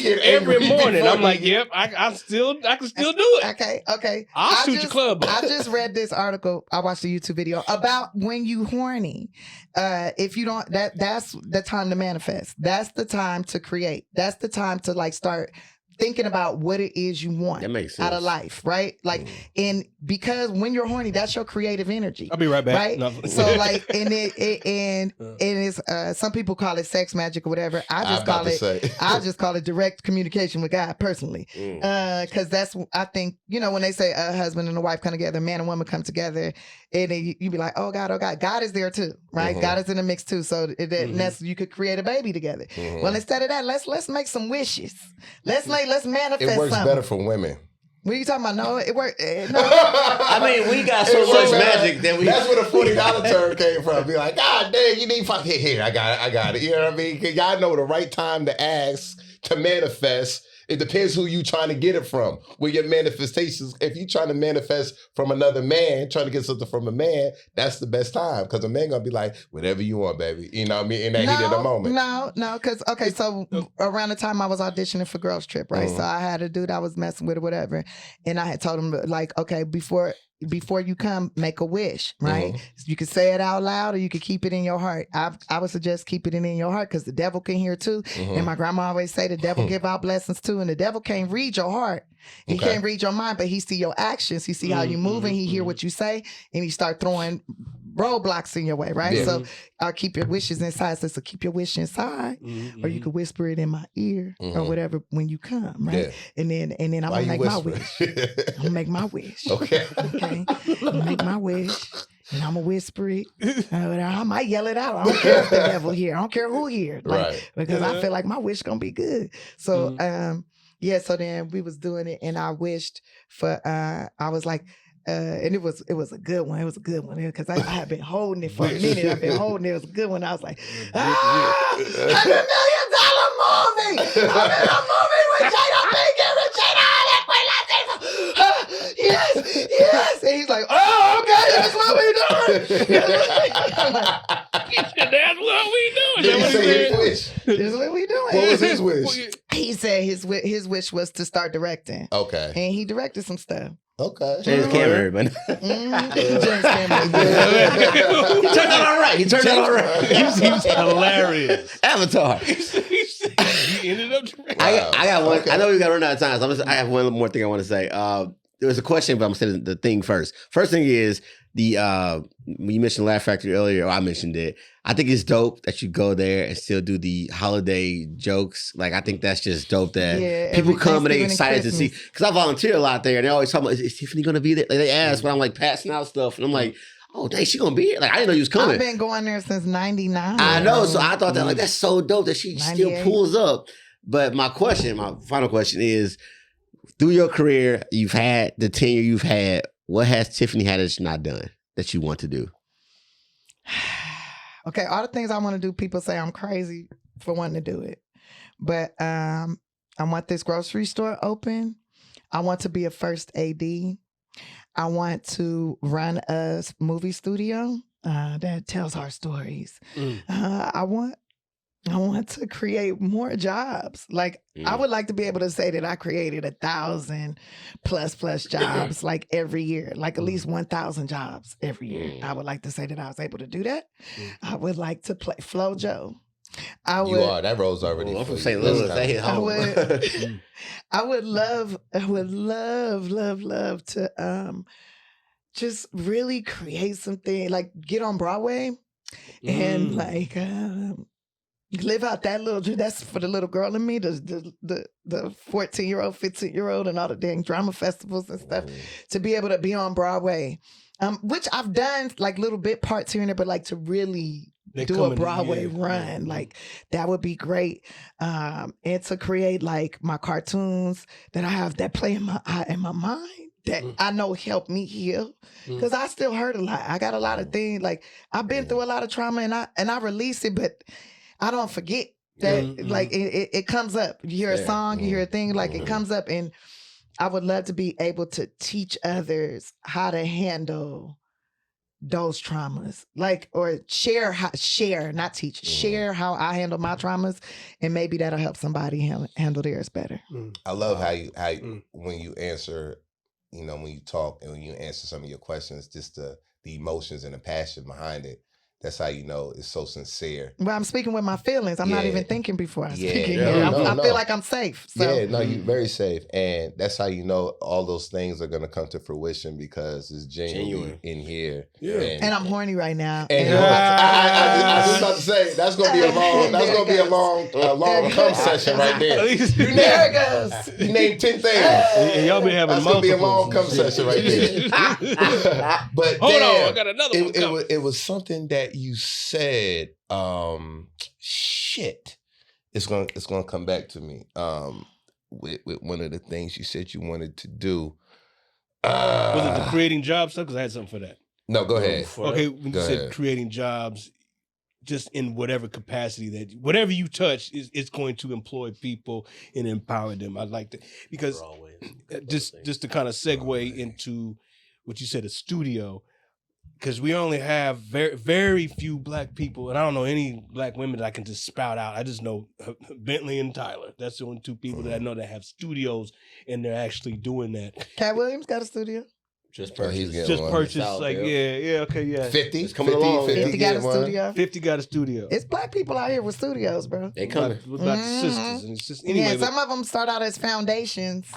get every angry morning, before I'm like, he- yep, I can still do it. Okay. I'll shoot your club up. I just read this article. I watched a YouTube video about when you horny. If you don't, that's the time to manifest. That's the time to create. That's the time to like start thinking about what it is you want That makes out of sense. life, right? Like, and because when you're horny, that's your creative energy. I'll be right back. Right, No. so like, and it is some people call it sex magic or whatever. I just call it direct communication with God personally, because that's, I think, when they say a husband and a wife come together, a man and woman come together, and then you be like, oh God, God is there too, right? God is in the mix too, so that's, you could create a baby together. Well, instead of that, let's make some wishes. Let's manifest. It works something. better for women. What are you talking about? No, it worked. No. I mean, we got so much magic that we. That's where the $40 term came from. Be like, God dang, you need fuck. Here, I got it. You know what I mean? 'Cause y'all know the right time to ask to manifest. It depends who you trying to get it from. With your manifestations, if you trying to manifest from another man, trying to get something from a man, that's the best time. Because a man gonna be like, whatever you want, baby. You know what I mean? In that heat of the moment. No, because, so around the time I was auditioning for Girls Trip, right? So I had a dude I was messing with or whatever. And I had told him, like, okay, before you come, make a wish, right? You can say it out loud or you can keep it in your heart. I would suggest keep it in your heart because the devil can hear too. And my grandma always say the devil give out blessings too. And the devil can't read your heart. He can't read your mind, but he see your actions. He see how you move and he hear what you say and he start throwing roadblocks in your way, right? Yeah. So I'll keep your wishes inside. So keep your wish inside, or you could whisper it in my ear or whatever when you come, right? Yeah. And then I'm gonna make my wish. I'm gonna make my wish. Okay. Okay. I'm gonna make my wish. And I'm gonna whisper it. I might yell it out. I don't care if the devil here. I don't care who here. Like, Right. Because I feel like my wish gonna be good. So so then we was doing it, and I wished for I was like, and it was a good one. It was a good one because I had been holding it for a minute. I've been holding it. It was a good one. I was like, $100 million movie. I'm in a movie with Jada Pinkett and Jada Alec. Yes. And he's like, oh, okay, that's what we doing. That's what we doing. Did he say his wish? That's what we doing. What was his wish? He said his wish was to start directing. Okay. And he directed some stuff. Okay. James Cameron, but James Cameron. he turned out all right. He was hilarious. Avatar. He ended up directing. I got one. Okay. I know we got to run out of time. So I have one more thing I want to say. There was a question, but I'm going to say the thing first. First thing is when you mentioned Laugh Factory earlier, or I mentioned it. I think it's dope that you go there and still do the holiday jokes. Like, I think that's just dope that people come and they excited to see. Because I volunteer a lot there, and they always talk about, is Tiffany going to be there? Like, they ask when I'm like passing out stuff, and I'm like, oh, dang, she going to be here? Like, I didn't know you was coming. I've been going there since 99. I know, so I thought that, like, that's so dope that she 98. still pulls up. But my final question is, through your career, you've had the tenure you've had, what has Tiffany Haddish not done that you want to do? Okay, all the things I want to do, people say I'm crazy for wanting to do it. But I want this grocery store open. I want to be a first AD. I want to run a movie studio that tells our stories. I want to create more jobs. Like, I would like to be able to say that I created 1,000 plus jobs like every year, like at least 1,000 jobs every year. I would like to say that I was able to do that. I would like to play FloJo. You are. That role's already. I'm from St. Louis. They hit home. I would love to just really create something, like get on Broadway and like live out that little dream. That's for the little girl in me, the 14-year-old, 15-year-old, and all the dang drama festivals and stuff. To be able to be on Broadway, which I've done like little bit parts here and there, but like to really do a Broadway run, like that would be great. And to create like my cartoons that I have that play in my mind that I know help me heal, because I still hurt a lot. I got a lot of things, like I've been through a lot of trauma, and I release it, but I don't forget that. Like it comes up. You hear a song, you hear a thing, like it comes up, and I would love to be able to teach others how to handle those traumas, like, or share how I handle my traumas, and maybe that'll help somebody handle theirs better. I love how you when you answer, when you talk and when you answer some of your questions, just the emotions and the passion behind it. That's how you know it's so sincere. Well, I'm speaking with my feelings. I'm not even thinking before I'm speaking. I feel like I'm safe. So. Yeah, no, you're very safe. And that's how you know all those things are going to come to fruition, because it's genuine in here. Yeah. And I'm horny right now. And I was about to say, that's going to be a long come session right there. There it goes. You named 10 things. And y'all been having That's going to be a long come session right there. But hold on, I got another one. It was something that you said, it's gonna come back to me. With one of the things you said you wanted to do. Was it the creating jobs stuff? Because I had something for that. No, go ahead. Okay, when you said creating jobs, just in whatever capacity that whatever you touch it's going to employ people and empower them. I'd like to, because just to kind of segue into what you said, a studio. Because we only have very, very few black people, and I don't know any black women that I can just spout out. I just know Bentley and Tyler. That's the only two people that I know that have studios, and they're actually doing that. Cat Williams got a studio. Just purchased. Just purchased. Like, yeah. 50? It's coming along. 50 got a studio. 50 got a studio. It's black people out here with studios, bro. They coming. What about the sisters? And it's just, anyway, some of them start out as foundations.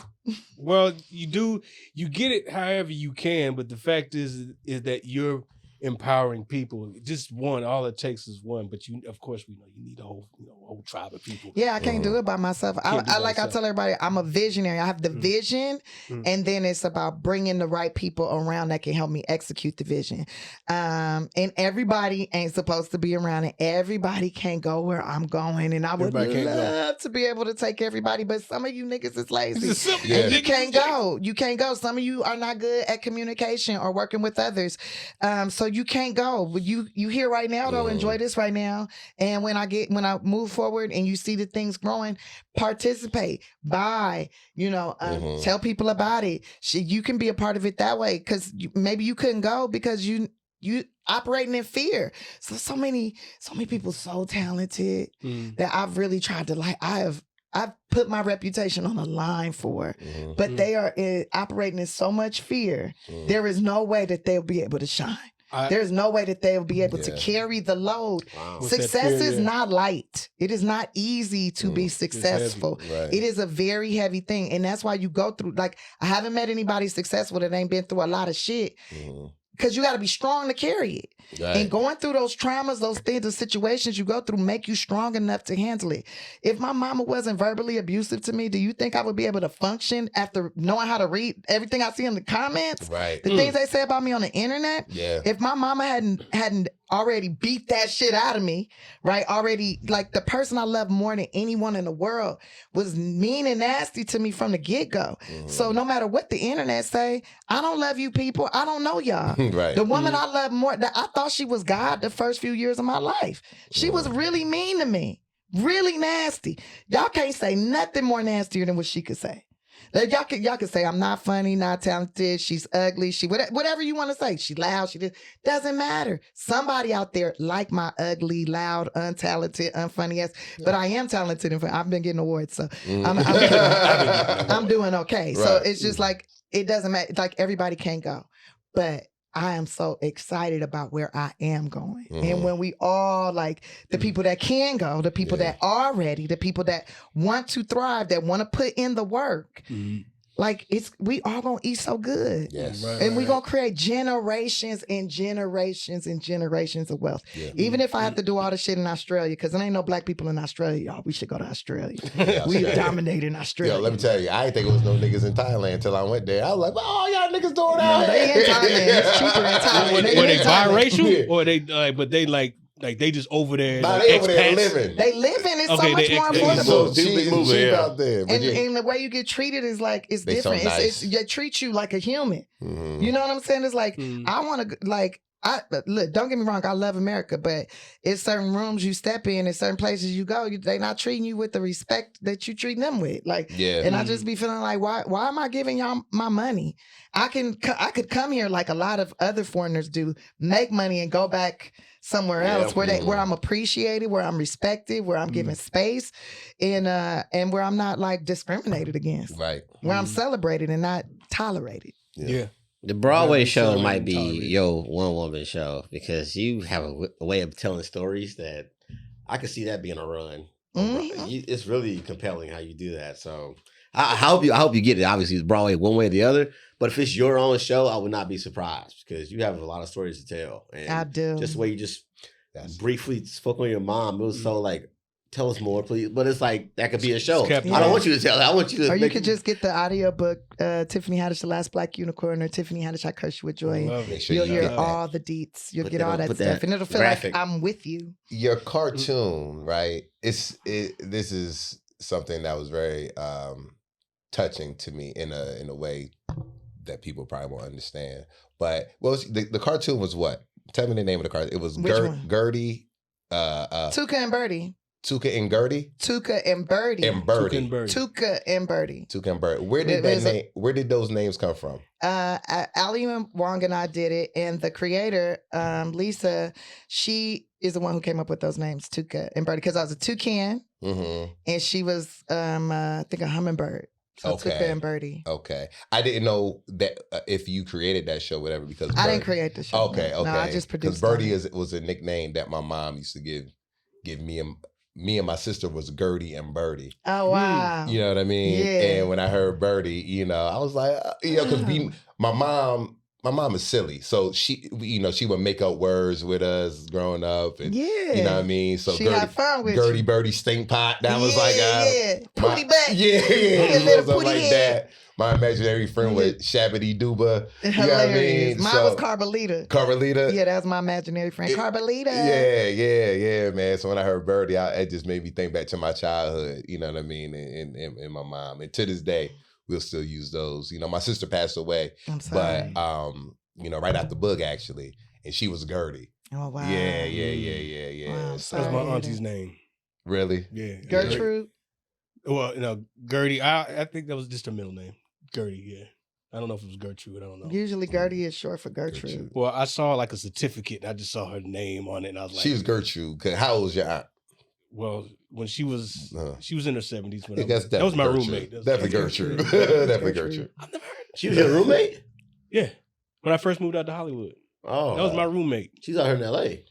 Well, you get it however you can, but the fact is that you're empowering people. Just one, all it takes is one. But of course, we know you need a whole tribe of people. Yeah, I can't do it by myself. I tell everybody, I'm a visionary. I have the vision, and then it's about bringing the right people around that can help me execute the vision. And everybody ain't supposed to be around it. Everybody can't go where I'm going, and I would love to be able to take everybody, but some of you niggas is lazy. And you can't go. You can't go. Some of you are not good at communication or working with others. So you can't go. But you here right now though, enjoy this right now. And when I move forward and you see the things growing, participate, buy, tell people about it. You can be a part of it that way, because maybe you couldn't go because you operating in fear. So many people so talented that I've really tried to I've put my reputation on the line for, but they are operating in so much fear. There is no way that they'll be able to shine. There's no way that they'll be able to carry the load. Wow. Success is not light. It is not easy to be successful. Right. It is a very heavy thing. And that's why you go through, I haven't met anybody successful that ain't been through a lot of shit. Because you got to be strong to carry it. Right. And going through those traumas, those things, the situations you go through make you strong enough to handle it. If my mama wasn't verbally abusive to me, do you think I would be able to function after knowing how to read everything I see in the comments? Right. The things they say about me on the internet? Yeah. If my mama hadn't already beat that shit out of me, right? Already, the person I love more than anyone in the world was mean and nasty to me from the get-go. So no matter what the internet say, I don't love you people. I don't know y'all. Right. The woman I love more, I thought she was God the first few years of my life. She was really mean to me. Really nasty. Y'all can't say nothing more nastier than what she could say. Y'all can say I'm not funny, not talented, she's ugly, whatever you want to say. She loud, doesn't matter. Somebody out there like my ugly, loud, untalented, unfunny ass, but I am talented and funny. I've been getting awards, so I'm doing okay. Right. So it's just it doesn't matter. Everybody can't go, but I am so excited about where I am going. And when we all the people that can go, the people that are ready, the people that want to thrive, that want to put in the work, we all gonna eat so good. Yes. Right, and we gonna create generations and generations and generations of wealth. Yeah. Even if I have to do all the shit in Australia, because there ain't no black people in Australia, y'all. We should go to Australia. We dominate in Australia. Yo, let me tell you, I didn't think it was no niggas in Thailand until I went there. I was like, oh, y'all niggas doing that? No, they in Thailand. It's cheaper in Thailand. Were they biracial? Or they just over there. Nah, they over there living. They living. It's so much more affordable. So cheap out there. And the way you get treated is it's different. So nice. They treat you like a human. You know what I'm saying? It's I want to look. Don't get me wrong. I love America, but it's certain rooms you step in, and certain places you go, they not treating you with the respect that you treat them with. And I just be feeling why am I giving y'all my money? I could come here like a lot of other foreigners do, make money and go back somewhere else where I'm appreciated, where I'm respected, where I'm given space, and where I'm not discriminated against. Right. Where I'm celebrated and not tolerated. Yeah. The Broadway show might be your one-woman show, because you have a way of telling stories that I could see that being a run. It's really compelling how you do that. So I hope you get it. Obviously, it's Broadway one way or the other. But if it's your own show, I would not be surprised, because you have a lot of stories to tell. And I do. Just the way you just briefly spoke on your mom, it was so tell us more, please. But it's that could be a show. I don't want you to tell it. I want you to. Or you could just get the audiobook, Tiffany Haddish, The Last Black Unicorn, or Tiffany Haddish, I Curse You with Joy. You'll hear all the deets. You'll get all that stuff. And it'll feel like I'm with you. Your cartoon, right? This is something that was very touching to me in a way that people probably won't understand. But the cartoon was what? Tell me the name of the cartoon. It was Gertie. Tuka and Birdie. Tuka and Birdie? Tuka and Birdie. And Birdie. Tuka and Birdie. Tuka and Birdie. Where did those names come from? Ali Wong and I did it, and the creator, Lisa, she is the one who came up with those names, Tuka and Birdie, because I was a toucan, and she was, I think, a hummingbird. So Tuka and Birdie. Okay. I didn't know that if you created that show, whatever, because I didn't create the show. Okay. No, I just produced it. Because Birdie was a nickname that my mom used to give me and my sister was Gertie and Birdie. Oh, wow. You know what I mean? Yeah. And when I heard Birdie, I was like, because my mom my mom is silly, so she would make up words with us growing up, and you know what I mean. So she had fun with Gertie Birdie Stink Pot. That was like Pootie butt. Something like that. My imaginary friend was Shabbity Duba. You know what I mean? Mine was Carbolita. Carbolita? Yeah, that's my imaginary friend. Carbolita. Yeah, man. So when I heard Birdie, it just made me think back to my childhood, you know what I mean, and my mom. And to this day, we'll still use those. You know, my sister passed away. I'm sorry. But, right after Boog, actually. And she was Gertie. Oh, wow. Yeah. Wow, that's my auntie's name. Really? Yeah. Gertrude? Well, Gertie. I think that was just her middle name. Gertie, yeah. I don't know if it was Gertrude. I don't know. Usually Gertie is short for Gertrude. Well, I saw like a certificate. And I just saw her name on it, and I was like, she was Gertrude. How old was your aunt? Well, when she was in her 70s. When that was my Gertrude. roommate. Definitely Gertrude. Definitely Gertrude. I've never heard of She was your roommate? Yeah. When I first moved out to Hollywood. Oh. That was my roommate. She's out here in L.A.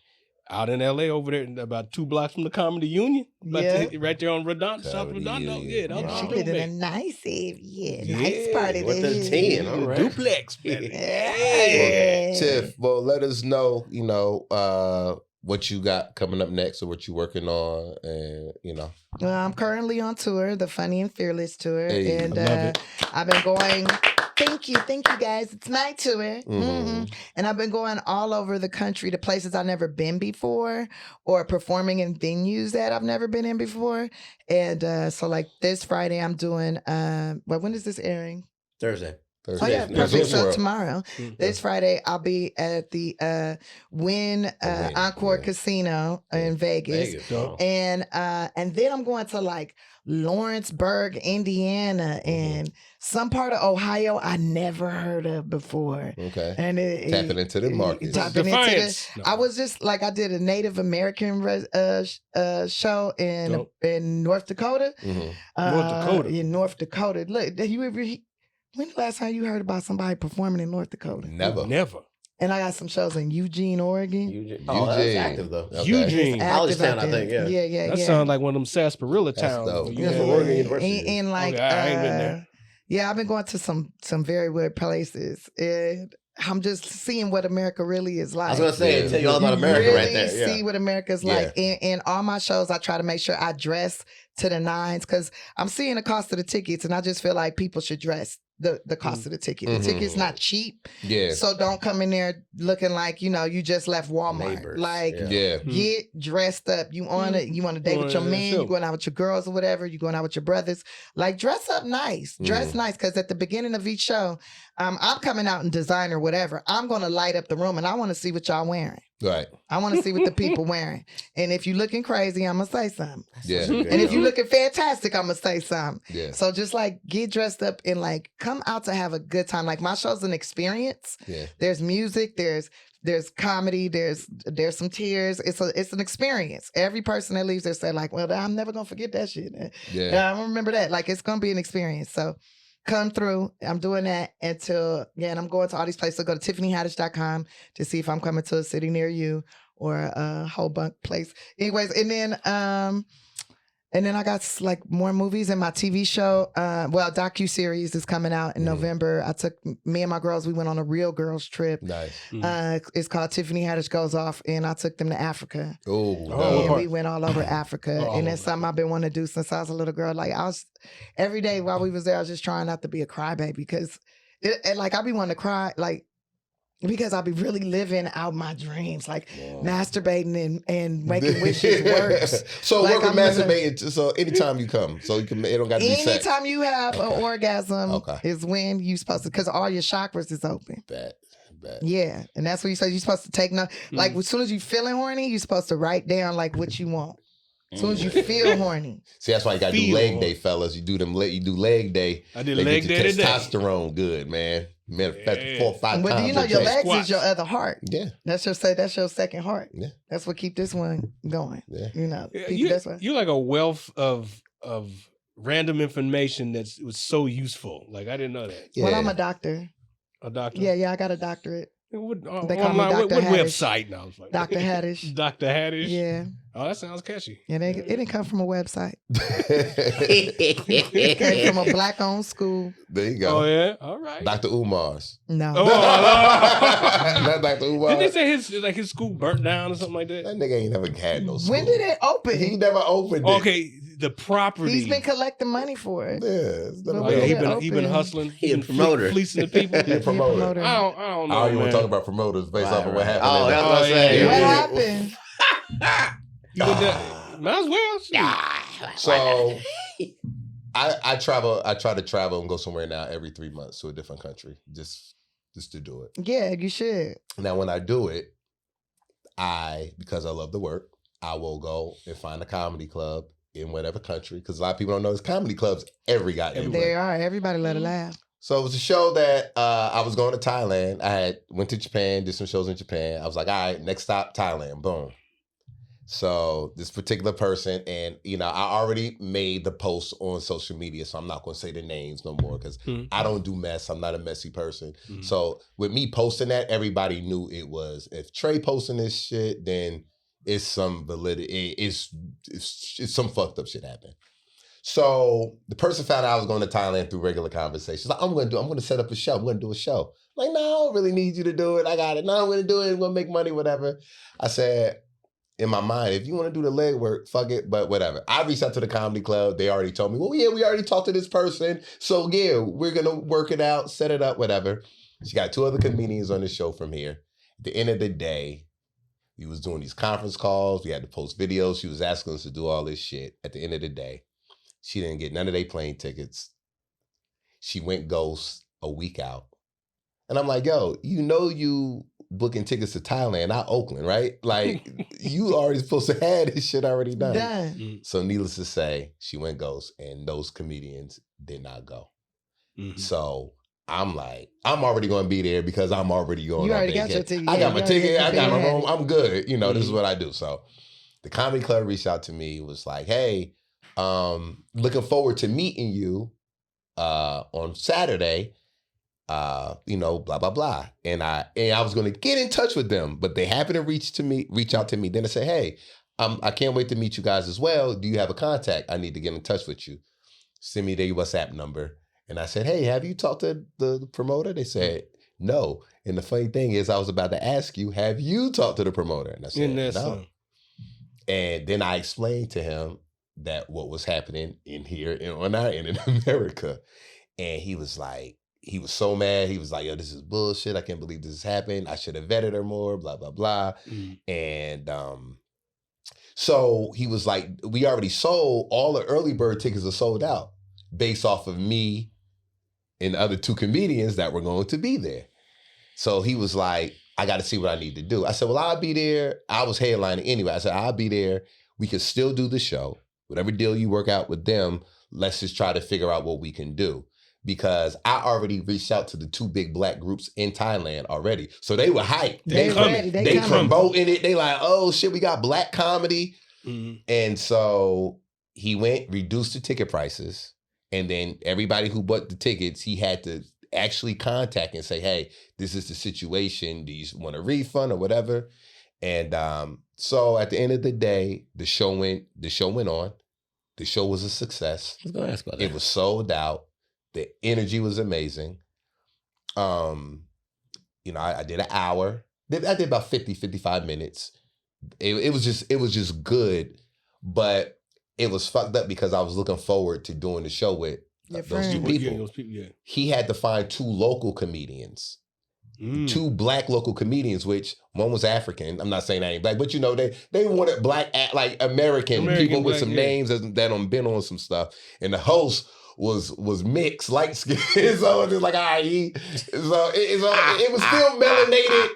Out in L.A. over there, about 2 blocks from the Comedy Union. Right there on Redondo, South Redondo. Yeah, that was she my lived in a roommate. nice area. Nice part of with the 10, all right. Duplex, man. Well, Tiff, let us know, what you got coming up next or what you're working on, and Well, I'm currently on tour, the Funny and Fearless tour, Hey, and I love it. I've been going. Thank you guys. It's my tour, and I've been going all over the country to places I've never been before, or performing in venues that I've never been in before. And so, like this Friday, I'm doing. When is this airing? Thursday. Oh yeah, perfect. So tomorrow, this Friday, I'll be at the Wynn Encore Casino in Vegas. And then I'm going to like Lawrenceburg, Indiana, and some part of Ohio I never heard of before. Okay, and tapping into the market. I was just like, I did a Native American show in North Dakota. In North Dakota. Look, when the last time you heard about somebody performing in North Dakota? Never. And I got some shows in Eugene, Oregon. Eugene. That's active though. Okay. Eugene. College town, I think. Yeah. That sounds like one of them sarsaparilla towns. Oregon University. And like, I ain't been there. Yeah, I've been going to some very weird places. And I'm just seeing what America really is like. I was going to say, tell you all about America really right there. Yeah. See what America's like. In all my shows, I try to make sure I dress to the nines, because I'm seeing the cost of the tickets, and I just feel like people should dress the cost of the ticket. The ticket's not cheap. Yeah. So don't come in there looking like, you just left Walmart. Neighbors. Like, get dressed up. You want to date with your man, you going out with your girls or whatever, you going out with your brothers. Like, dress up nice. Dress nice, because at the beginning of each show, I'm coming out in designer, whatever. I'm going to light up the room, and I want to see what y'all wearing. Right. I want to see what the people wearing. And if you looking crazy, I'm going to say something. Yeah. And if you looking fantastic, I'm going to say something. Yeah. So just like get dressed up and like come out to have a good time. Like, my show's an experience. Yeah. There's music, there's comedy, there's some tears. It's an experience. Every person that leaves there say like, well, I'm never going to forget that shit. Yeah. I'm going to remember that. Like, it's going to be an experience. So come through. I'm doing that until, and I'm going to all these places. So go to tiffanyhaddish.com to see if I'm coming to a city near you or a whole bunch place. Anyways, and then I got like more movies in my TV show. Docu-series is coming out in November. Me and my girls, we went on a real girls trip. Nice. It's called Tiffany Haddish Goes Off, and I took them to Africa. And we went all over Africa. And that's something I've been wanting to do since I was a little girl. Like, every day while we was there, I was just trying not to be a crybaby, because I be wanting to cry, like, because I'll be really living out my dreams, like masturbating and making wishes works. So like, work with masturbating. So anytime you come, so you can. It don't got to be sex. Anytime you have an orgasm is when you supposed to, because all your chakras is open. Bad. Yeah, and that's what you say. You're supposed to take note. Like, as soon as you feeling horny, you're supposed to write down like what you want. As soon as you feel horny. See, that's why you got to do leg day, fellas. You do leg day. I did leg day today. Testosterone good, man. Matter of fact, 4 or 5 times. But you know your legs is your other heart. Yeah. That's your second heart. Yeah. That's what keep this one going. Yeah. You're like a wealth of random information that was so useful. Like, I didn't know that. Yeah. Well, I'm a doctor. A doctor? Yeah, I got a doctorate. They call me Dr. What website now? Dr. Haddish. Dr. Haddish? Yeah. Oh, that sounds catchy. Yeah, it didn't come from a website. It came from a black-owned school. There you go. Oh, yeah? All right. Dr. Umar's. No. Oh, Not Dr. Umar. Didn't they say his school burnt down or something like that? That nigga ain't never had no school. When did it open? He never opened it. Okay, the property. He's been collecting money for it. Yeah. It's never Oh, been yeah, open. he been hustling. He a promoter. Fleecing the people. He a promoter. I don't know, I don't even want to talk about promoters based off of what happened. Oh, that's what I'm saying. What happened? You did that. Might as well. Shoot. So I travel. I try to travel and go somewhere now every 3 months to a different country, just to do it. Yeah, you should. Now, when I do it, because I love the work, I will go and find a comedy club in whatever country. Because a lot of people don't know there's comedy clubs every goddamn way. There are. Everybody let it laugh. So it was a show that I was going to Thailand. I went to Japan, did some shows in Japan. I was like, all right, next stop, Thailand. Boom. So this particular person, and I already made the post on social media, so I'm not going to say the names no more because I don't do mess. I'm not a messy person. So with me posting that, everybody knew it was. If Trey posting this shit, then it's some validity. It's some fucked up shit happened. So the person found out I was going to Thailand through regular conversations. Like, I'm going to set up a show. I'm going to do a show. Like, no, I don't really need you to do it. I got it. No, I'm going to do it. I'm going to make money, whatever. I said, in my mind, if you want to do the legwork, fuck it, but whatever. I reached out to the comedy club. They already told me, well, yeah, we already talked to this person. So, yeah, we're going to work it out, set it up, whatever. She got 2 other comedians on the show from here. At the end of the day, we was doing these conference calls. We had to post videos. She was asking us to do all this shit. At the end of the day, she didn't get none of their plane tickets. She went ghost a week out. And I'm like, yo, you booking tickets to Thailand, not Oakland, right? Like, you already supposed to have this shit already done. So needless to say, she went ghost, and those comedians did not go. So I'm like, I'm already going to be there because I'm already going. You already got your ticket. I got my ticket. I got my room. I'm good. This is what I do. So the comedy club reached out to me, was like, hey, looking forward to meeting you on Saturday. Blah, blah, blah. And I was going to get in touch with them, but they happened to reach out to me. Then I said, hey, I can't wait to meet you guys as well. Do you have a contact? I need to get in touch with you. Send me their WhatsApp number. And I said, hey, have you talked to the promoter? They said, no. And the funny thing is, I was about to ask you, have you talked to the promoter? And I said, no. And then I explained to him that what was happening in America. And he was like, he was so mad. He was like, yo, this is bullshit. I can't believe this has happened. I should have vetted her more, blah, blah, blah. And so he was like, we already sold, all the early bird tickets are sold out based off of me and the other 2 comedians that were going to be there. So he was like, I got to see what I need to do. I said, well, I'll be there. I was headlining anyway. I said, I'll be there. We can still do the show. Whatever deal you work out with them, let's just try to figure out what we can do. Because I already reached out to the 2 big black groups in Thailand already. So they were hyped. They promoting it. They like, oh shit, we got black comedy. And so he went, reduced the ticket prices. And then everybody who bought the tickets, he had to actually contact and say, hey, this is the situation. Do you want a refund or whatever? And so at the end of the day, the show went on. The show was a success. I was going to ask about that. It was sold out. The energy was amazing. I did an hour. I did about 55 minutes. It was just good, but it was fucked up because I was looking forward to doing the show with those 2 people. He had to find 2 local comedians. 2 black local comedians, which one was African. I'm not saying I ain't black, but they wanted black, like American people with some names that have been on some stuff. And the host was mixed, light skin. So it was like, all right, it was still melanated.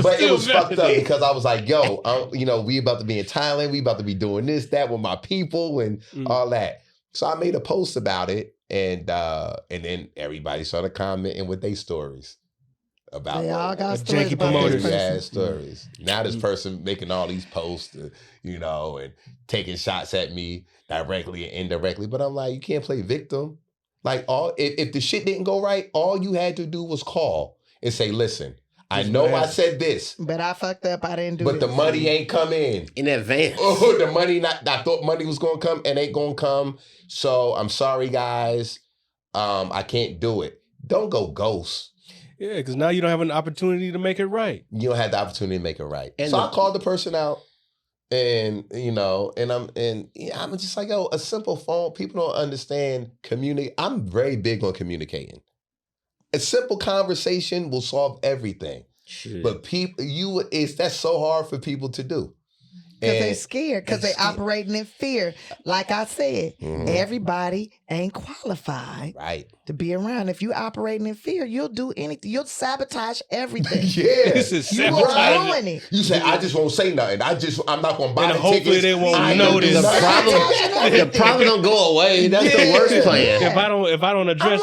But it was fucked up because I was like, yo, we about to be in Thailand, we about to be doing this, that with my people and all that. So I made a post about it, and then everybody started commenting with their stories about they all got stories about promoters. Stories. Now this person making all these posts, and taking shots at me directly and indirectly. But I'm like, you can't play victim. Like, if the shit didn't go right, all you had to do was call and say, listen, I know I said this. But I fucked up. I didn't do it. But the money ain't come in advance. Oh, the money I thought money was gonna come and ain't gonna come. So I'm sorry, guys. I can't do it. Don't go ghost. Yeah, because now you don't have an opportunity to make it right. You don't have the opportunity to make it right. And so I called the person out. And I'm just like, yo, a simple phone. People don't understand communicate. I'm very big on communicating. A simple conversation will solve everything. Shit. But that's so hard for people to do. Because they're scared, because they're operating in fear. Like I said, everybody ain't qualified to be around. If you operating in fear, you'll do anything. You'll sabotage everything. Yeah. This is sabotage. You say, I just won't say nothing. I'm not going to buy the tickets. Hopefully they won't notice. The problem don't go away. That's the worst plan. If I don't address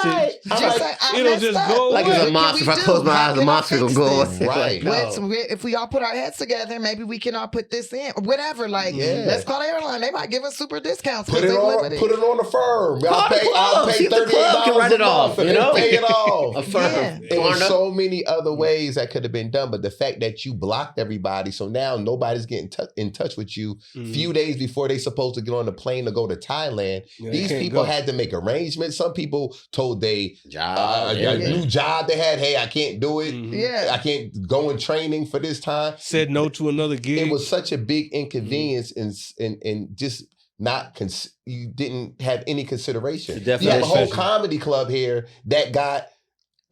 it'll just go like away. It's a monster. If I close my eyes, the monster will go away. Right. If we all put our heads together, maybe we can all put this in. Whatever, let's call the airline. They might give us super discounts. Put it on the firm. I'll pay $38 can write it off. Pay it off. A firm. Yeah. There were so many other ways that could have been done, but the fact that you blocked everybody, so now nobody's getting in touch with you. Few days before they supposed to get on the plane to go to Thailand, these people had to make arrangements. Some people told they new job they had. Hey, I can't do it. Yeah, I can't go in training for this time. Said no to another gig. It was such a big inconvenience and just not you didn't have any consideration. You have a whole comedy club here that got,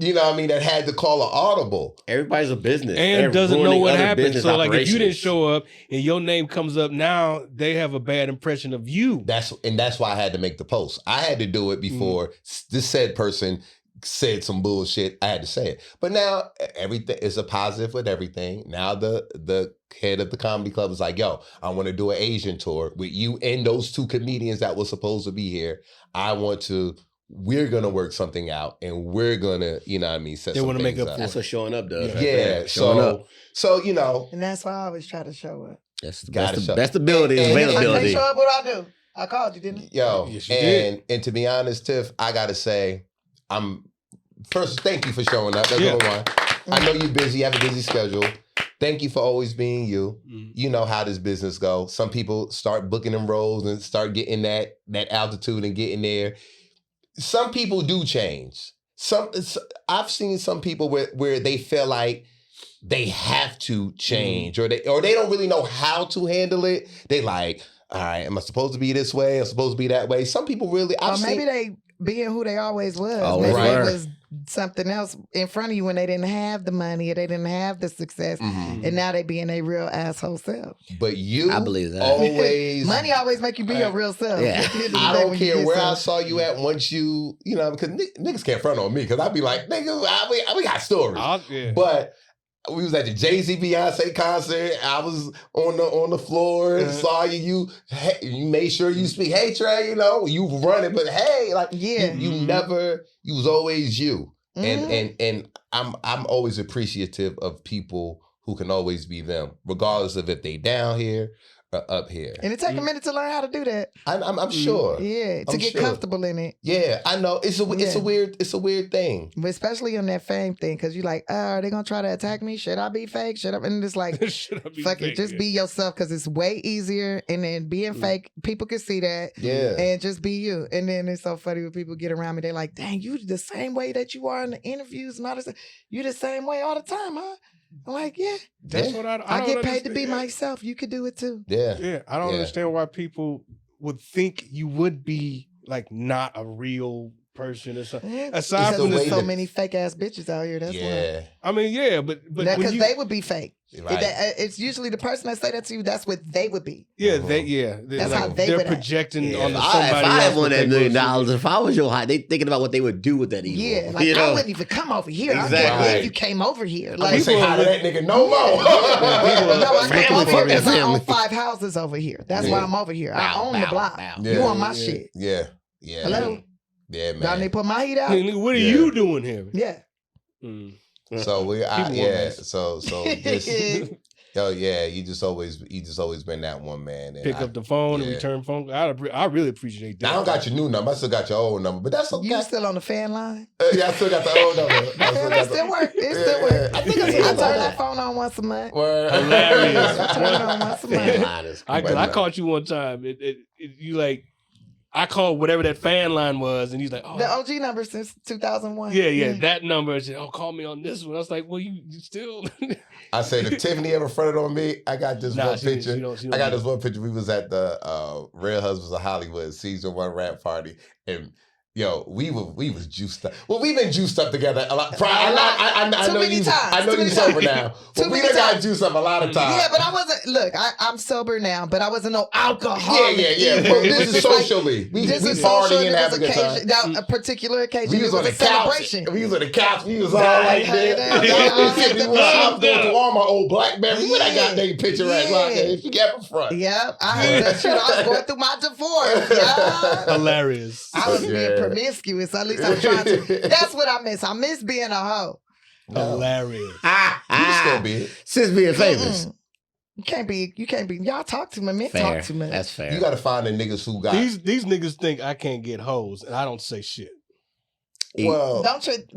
that had to call an audible. Everybody's a business and doesn't know what happened. So like if you didn't show up and your name comes up now, they have a bad impression of you. That's why I had to make the post. I had to do it before this said person said some bullshit. I had to say it. But now everything is a positive with everything. Now the head of the comedy club is like, yo, I want to do an Asian tour with you and those two comedians that were supposed to be here. We're going to work something out and we're going to, set they want to make up for it. That's what showing up does. Yeah. Showing up. So, And that's why I always try to show up. That's the ability, availability. I can't show up, what I do? I called you, didn't I? Yo, yes, and to be honest, Tiff, I got to say, first, thank you for showing up. That's number one. I know you're busy, you have a busy schedule. Thank you for always being you. You know how this business goes. Some people start booking them roles and start getting that altitude and getting there. Some people do change. I've seen some people where they feel like they have to change or they don't really know how to handle it. They like, all right, am I supposed to be this way? Am I supposed to be that way? Some people really... maybe they being who they always was. Maybe it was something else in front of you when they didn't have the money or they didn't have the success, and now they being a real asshole self. But I believe that. Always... money always make you be your real self. Yeah. I don't care where I saw you at once you, because niggas can't front on me because I'd be like, nigga, we got stories. But... we was at the Jay-Z Beyonce concert. I was on the floor and saw you. You made sure you speak. Hey Trey, you running, but hey, you was always you. And I'm always appreciative of people who can always be them, regardless of if they down here or up here. And it take a minute to learn how to do that. I'm sure. Yeah, to get comfortable in it. Yeah, I know. It's a weird thing. But especially on that fame thing, because you're like, are they gonna try to attack me? Should I be fake? And it's like, fuck it, just be yourself, because it's way easier. And then being fake, people can see that. Yeah. And just be you. And then it's so funny when people get around me, they're like, dang, you the same way that you are in the interviews and all this. You the same way all the time, huh? I'm like, yeah. That's what I get paid to be myself. You could do it too. Yeah. Yeah. I don't understand why people would think you would be like not a real person or something. Aside from there's so many fake ass bitches out here. That's why. I mean, but because they would be fake. Right. It's usually the person that say that to you. That's what they would be. Yeah, that's how they're projecting on somebody else. If I had won that $1 million, if I was your high, they thinking about what they would do with that evil. Yeah, like I wouldn't even come over here. Exactly. I can't believe you came over here. Like, I say hi to that nigga no more. No, I came over here because I own 5 houses over here. That's why I'm over here. I own the block. You on my shit. Yeah. Hello. Yeah, man. Y'all need to put my heat out. What are you doing here? Yeah. So so this Oh yeah, he just always been that one, man. And Pick up the phone and return phone. I really appreciate that. I don't got your new number. I still got your old number, but that's okay. You still on the fan line? Yeah, I still got the old number. It still works. It still works. I think I turn that phone on once a month. Hilarious. I turn it on once a month. I caught you one time. You like. I called whatever that fan line was, and he's like, "Oh, the OG number since 2001." Yeah, that number. I said, "Oh, call me on this one." I was like, "Well, you still." I said, if Tiffany ever fronted on me, I got this one picture. I got this one picture. We was at the Real Husbands of Hollywood season 1 rap party, and we was juiced up. Well, we've been juiced up together a lot. I know you sober now, but we done got juiced up a lot of times. Yeah, but I wasn't. Look, I'm sober now, but I wasn't no alcoholic. Yeah. Well, this is socially. We partying and having a good time. Now, a particular occasion. We was on the couch. We was on the couch. We was all like that. I was going through all my old BlackBerry. Where that goddamn picture at? If you get up front. Yep, I heard that shit. I was going through my divorce. Hilarious. I was being promiscuous. At least I'm trying to. That's what I miss. I miss being a hoe. Hilarious. You still be it. Since being famous. You can't be. Y'all talk too much. Men talk too much. That's fair. You got to find the niggas who got these niggas think I can't get hoes, and I don't say shit. Well, don't hit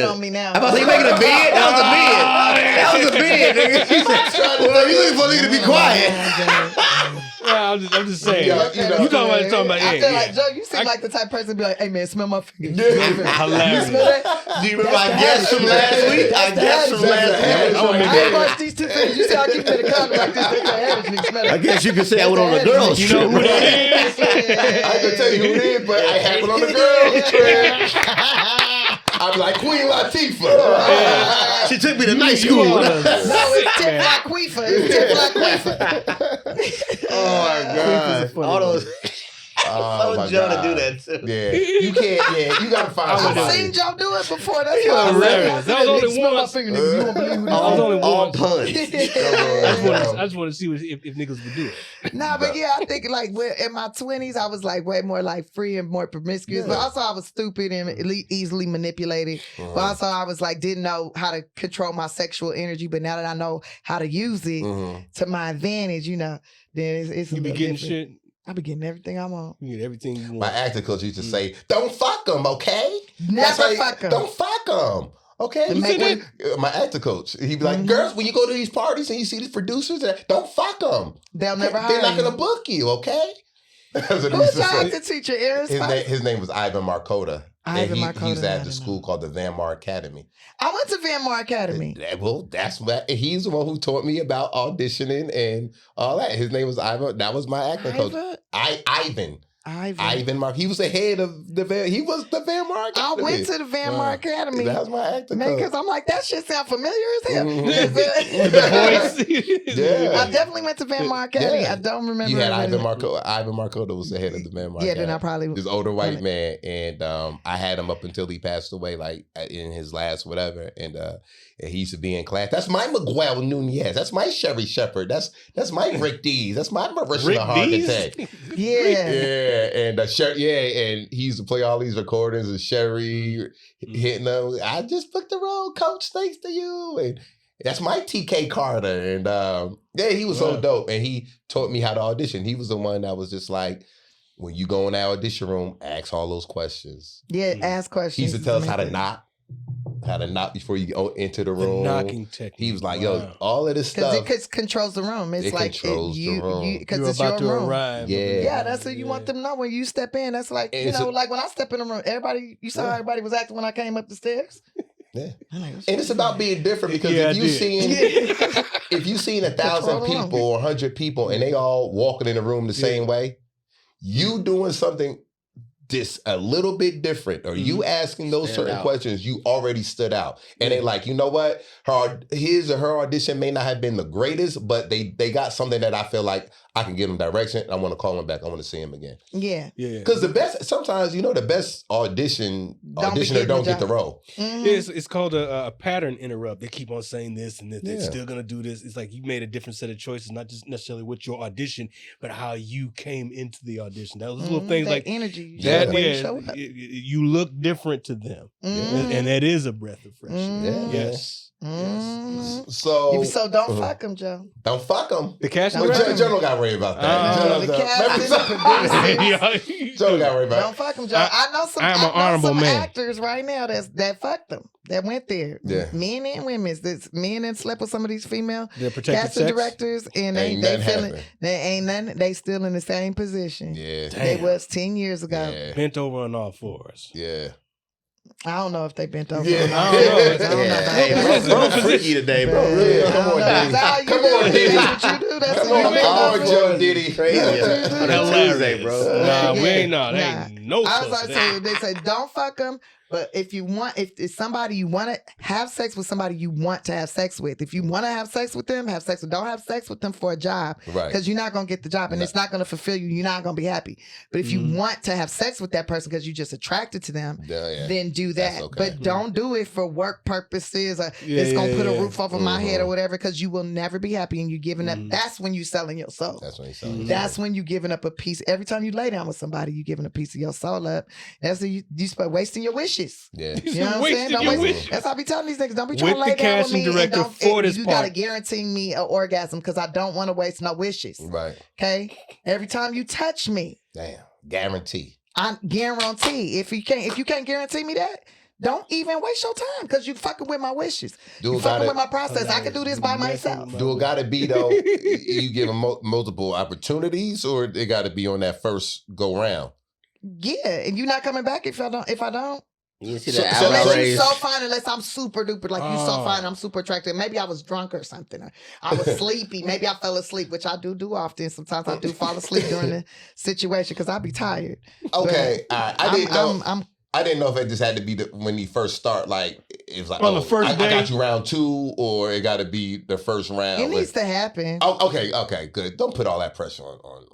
on me now. I'm about to say, you making a bid? That was a bid, nigga. He said, well, you looking for a nigga to be quiet. Well, I'm just saying. You talking about. I feel like, Joe, you seem like the type of person to be like, hey, man, smell my fingers. Hilarious. You smell that? Do you remember my guess from last week? I ain't watched these 2 fingers. You see how I keep in the comment like this. They can't have it. Smell it. I guess you could say I went on a girl's trip. You know who that is? I can tell you who it is, but I happened on the girl's trip. I'm like Queen Latifah. She took me to night school. No, it's Tip like Queefa. It's Tip like Queefa. Oh my God. All those. Oh my Joe God. to do that too. Yeah, you can't. Yeah, you gotta find somebody. I've seen Joe do it before. That's why I'm hilarious. That was only smell my once. finger, nigga. You won't believe who I was only all one puns. I just want to see if niggas would do it. Nah, but yeah, I think like in my 20s, I was like way more like free and more promiscuous. But also I was stupid and easily manipulated. But also I was like didn't know how to control my sexual energy. But now that I know how to use it to my advantage, then it's a You be little getting different. shit. I be getting everything I want. You get everything you want. My acting coach used to say, "Don't fuck them, okay? Never fuck them. Don't fuck them." Okay, my actor coach, he'd be like, "Girls, when you go to these parties and you see these producers, don't fuck them. They'll never hire They're not you. gonna book you, okay?" Who's your acting teacher? His name was Ivan Marcota. Ivan He Marcota, was at the school called the Van Mar Academy. I went to Van Mar Academy. Well, that's what he's the one who taught me about auditioning and all that. His name was Ivan. That was my acting coach. Ivan Mark. He was the head of the Van. He was the Van Mar Academy. I went to the Van Mar Academy. That was my acting coach. Because I'm like, that shit sound familiar as hell. Yeah. I definitely went to Van Mar Academy. I don't remember. You had Ivan Marcota. Ivan Marcota was the head of the Van Mar Academy. Then I probably this older white man, and I had him up until he passed away, like in his last whatever. And he used to be in class. That's my Miguel Nunez. That's my Sherry Shepherd. That's my Rick Dees. That's my Marissa Architect. Yeah, and and he used to play all these recordings of Sherry hitting them. I just booked the role, coach, thanks to you. And that's my TK Carter. And he was so dope. And he taught me how to audition. He was the one that was just like, when you go in that audition room, ask all those questions. Yeah, ask questions. He used to tell us how to knock. How to knock before you go into the room. The knocking technique. He was like, yo, all of this stuff. Because it controls the room. It's like controls the room. Because it's your room. Arrive. Yeah, that's what you want them to know when you step in. That's like, like when I step in the room, you saw how everybody was acting when I came up the stairs? Yeah. And it's about being different because if you seen 1,000 people or 100 people and they all walking in the room the same way, you doing something just a little bit different, or you asking those certain questions, you already stood out. And they like, you know what? His or her audition may not have been the greatest, but they got something that I feel like I can give them direction. I want to call him back. I want to see him again. Yeah. Because sometimes, the best auditioner don't get the role. Mm-hmm. It's called a pattern interrupt. They keep on saying this and this. They're still going to do this. It's like you made a different set of choices, not just necessarily with your audition, but how you came into the audition. Those little things that like energy. You look different to them. And that is a breath of fresh air. Yes. So don't fuck them, Joe. Don't fuck them. The casting Joe director? don't got to worry about that. Joe got to worry about it. Don't fuck them, Joe. I know some actors right now that fucked them. That went there. Yeah. Men and women. Men that slept with some of these female casting directors, and they ain't nothing. They still in the same position. Yeah. They was 10 years ago. Yeah. Bent over on all fours. Yeah. I don't know if they bent over. Yeah. I don't know. Hey, bro, freaky today, bro. Yeah. Come on, Diddy. Come on, Diddy. That's what you do. That's Come what on, you all do. Joe Diddy. Crazy. Tuesday, bro. Nah, we ain't ain't no. I was like saying, they say don't fuck them. But if you want, if it's somebody you want to have sex with, somebody you want to have sex with. If you want to have sex with them, have sex with. Don't have sex with them for a job, right? Because you're not gonna get the job, and it's not gonna fulfill you. You're not gonna be happy. But if you want to have sex with that person because you're just attracted to them, then do that. Okay. But don't do it for work purposes. Or it's gonna put a roof over my head or whatever. Because you will never be happy, and you're giving up. That's when you're selling your soul. That's when you're selling. That's when you're giving up a piece. Every time you lay down with somebody, you're giving a piece of your soul up. That's when you start wasting your wishes. Yeah. You know what I'm saying? That's how I be telling these niggas. Don't be trying to lay down with me. You gotta guarantee me an orgasm because I don't want to waste no wishes. Right. Okay. Every time you touch me, damn, guarantee. I guarantee. If you can't guarantee me that, don't even waste your time because you fucking with my wishes. You fucking with my process. I can do this by myself. Do it gotta be though? You give them multiple opportunities, or it gotta be on that first go round? Yeah, and you're not coming back if I don't. You see so you so fine unless I'm super duper like you so fine I'm super attractive. Maybe I was drunk or something. Or I was sleepy. Maybe I fell asleep, which I do often. Sometimes I do fall asleep during the situation because I be tired. Okay, I didn't know if it just had to be when you first start. Like it was like, on the first day, I got you round 2, or it got to be the first round. It needs to happen. Oh, okay, good. Don't put all that pressure on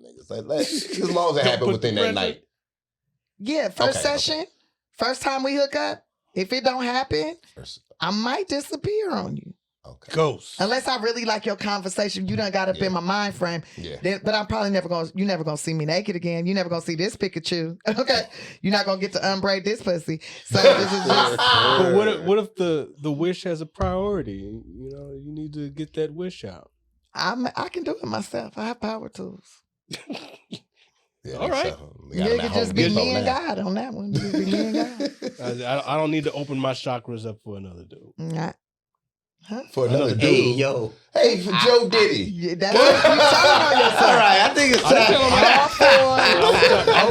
niggas. As long as it happen within that night. Yeah, first session. Okay. First time we hook up, if it don't happen, I might disappear on you. Okay. Ghost. Unless I really like your conversation, you done got up in my mind frame. Yeah. But I'm probably you're never gonna see me naked again. You're never gonna see this Pikachu. Okay. You're not gonna get to unbraid this pussy. So this is just. But what if the wish has a priority? You know, you need to get that wish out. I can do it myself. I have power tools. Yeah, all right. You could just be me and God on that one. Just be me and God. I don't need to open my chakras up for another dude. For another dude. Hey, yo. Hey, for Joe Diddy. That's what you telling on yourself. All right, I think it's time.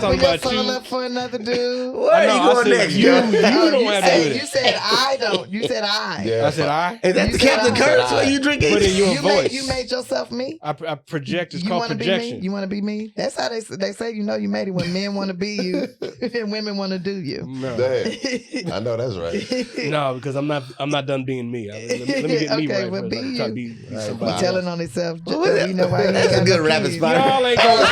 Open your soul up for another dude. Where are you going next, you don't have to do it. You said I don't. You said I. Yeah, I said I. Is that the Captain Kurtz where you drinking? Put in your voice. You made yourself me. I project. It's called projection. You want to be me? That's how they say. You know, you made it when men want to be you and women want to do you. No. Damn. I know that's right. No, because I'm not done being me. Let me get me right. Well, be you. Somebody telling on himself. You know why that's a good rapid spot. Y'all ain't gonna,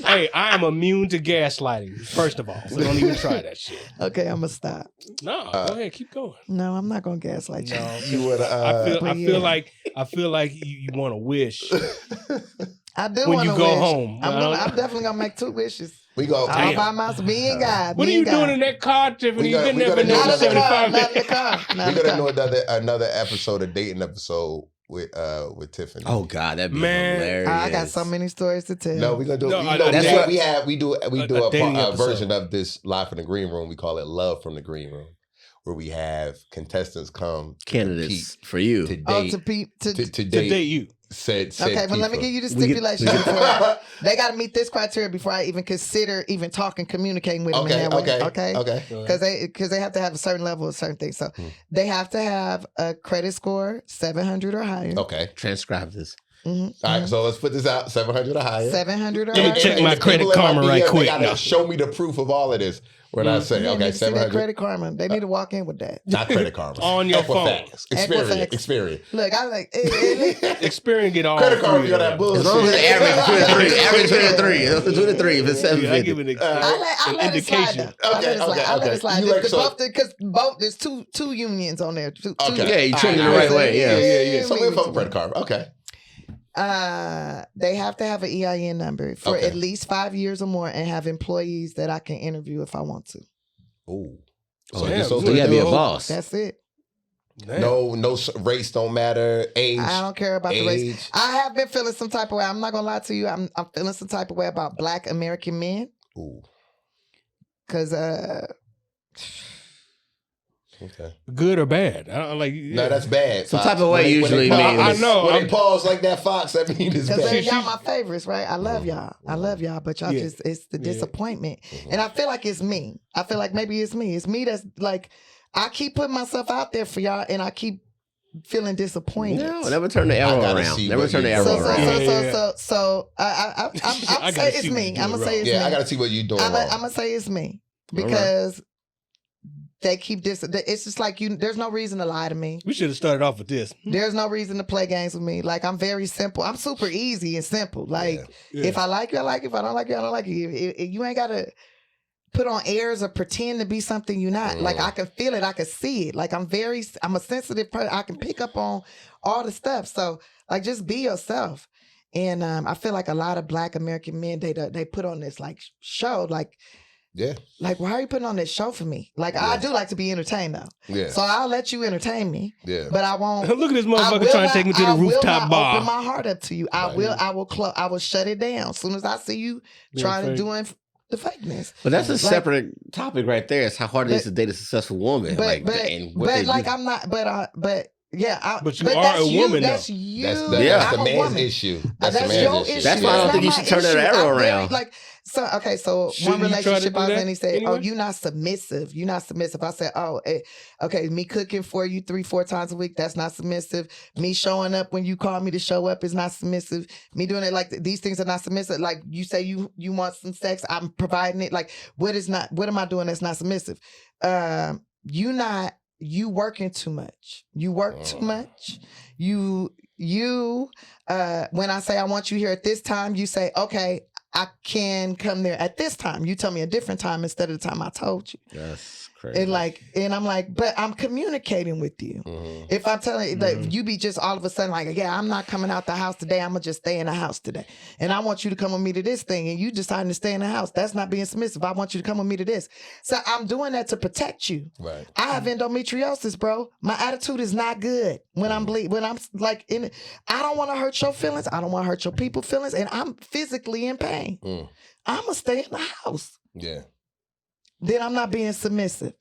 hey, I am immune to gaslighting. First of all, so don't even try that shit. Okay, I'm gonna stop. No, go ahead, keep going. No, I'm not gonna gaslight you. No, you would. I feel like you want to wish. I do when want to you go wish. home. I'm definitely gonna make 2 wishes. We go. All by myself. Me and God. What are you doing in that car, Tiffany? You've been there for 75 minutes. We're gonna do another episode, a dating episode with Tiffany. Oh God, that'd be hilarious. I got so many stories to tell. No, we're gonna do. That's what we do a version of this live from the green room. We call it Love from the Green Room, where we have contestants come candidates for you to date you. Okay, but let me give you the stipulation. They got to meet this criteria before I even consider even talking, communicating with them in that way. Okay. Because they have to have a certain level of certain things. So they have to have a credit score 700 or higher. Okay. Transcribe this. Mm-hmm. All right, so let's put this out 700 or higher. 700 or higher. Let me check my credit karma right quick. They gotta show me the proof of all of this. When I say, okay, 700. Credit karma. They need to walk in with that. Not credit karma. On your phone. Experience. Look, I like Experience get all credit karma. You got that bullshit. As long as the average 23. Average 23. If it's 750. I give it an indication. I let it slide. Because both there's two unions on there. Yeah, you treat it the right way. Yeah. So we're fucking credit karma. Okay. They have to have an EIN number for at least 5 years or more and have employees that I can interview if I want to. Ooh. So you gotta be a boss. That's it. Damn. No race don't matter. Age. I don't care about the race. I have been feeling some type of way. I'm not gonna lie to you. I'm feeling some type of way about Black American men. Ooh. Cause okay. Good or bad? I don't like. No, that's bad. Some type of way usually means. I know. When they pause like that, Fox, that means it's bad. Y'all my favorites, right? I love y'all. I love y'all, but y'all just, it's the disappointment. And I feel like it's me. I feel like maybe it's me. It's me that's like, I keep putting myself out there for y'all and I keep feeling disappointed. No, never turn the arrow around. Never turn the arrow around. So I'm say it's me. I'm gonna say it's me. Yeah, I gotta see what you're doing. I'm gonna say it's me because they keep this. It's just like there's no reason to lie to me. We should have started off with this. There's no reason to play games with me. Like I'm very simple. I'm super easy and simple. Like if I like you, I like you. If I don't like you, I don't like you. If you ain't gotta put on airs or pretend to be something you're not. Like I can feel it, I can see it. Like I'm a sensitive person. I can pick up on all the stuff. So like just be yourself. And I feel like a lot of Black American men, they put on this like show, like why are you putting on this show for me? Like I do like to be entertained though. Yeah. So I'll let you entertain me. Yeah. But I won't. Look at this motherfucker trying to take me to the rooftop bar. Open my heart up to you. I will shut it down as soon as I see you trying to do the fakeness. But that's a separate topic right there. It's how hard it is to date a successful woman. But I'm not. But you are a woman. That's though. you. That's the man's issue. That's the man's issue. That's why I don't think you should turn that arrow around. So one relationship I was in, he said, "Oh, you're not submissive. You're not submissive." I said, "Oh, okay. Me cooking for you 3-4 times a week, that's not submissive. Me showing up when you call me to show up is not submissive. Me doing it like these things are not submissive. Like you say you want some sex, I'm providing it. Like what am I doing that's not submissive? You working too much. You work too much. You when I say I want you here at this time, you say, okay, I can come there at this time. You tell me a different time instead of the time I told you. That's crazy. And I'm like, but I'm communicating with you. If I'm telling you that you be just all of a sudden like, yeah, I'm not coming out the house today. I'm gonna just stay in the house today. And I want you to come with me to this thing. And you deciding to stay in the house. That's not being submissive. I want you to come with me to this. So I'm doing that to protect you. Right. I have endometriosis, bro. My attitude is not good when I'm bleeding. When I'm like I don't want to hurt your feelings. I don't want to hurt your people's feelings. And I'm physically in pain. I'm gonna stay in the house. Yeah. Then I'm not being submissive.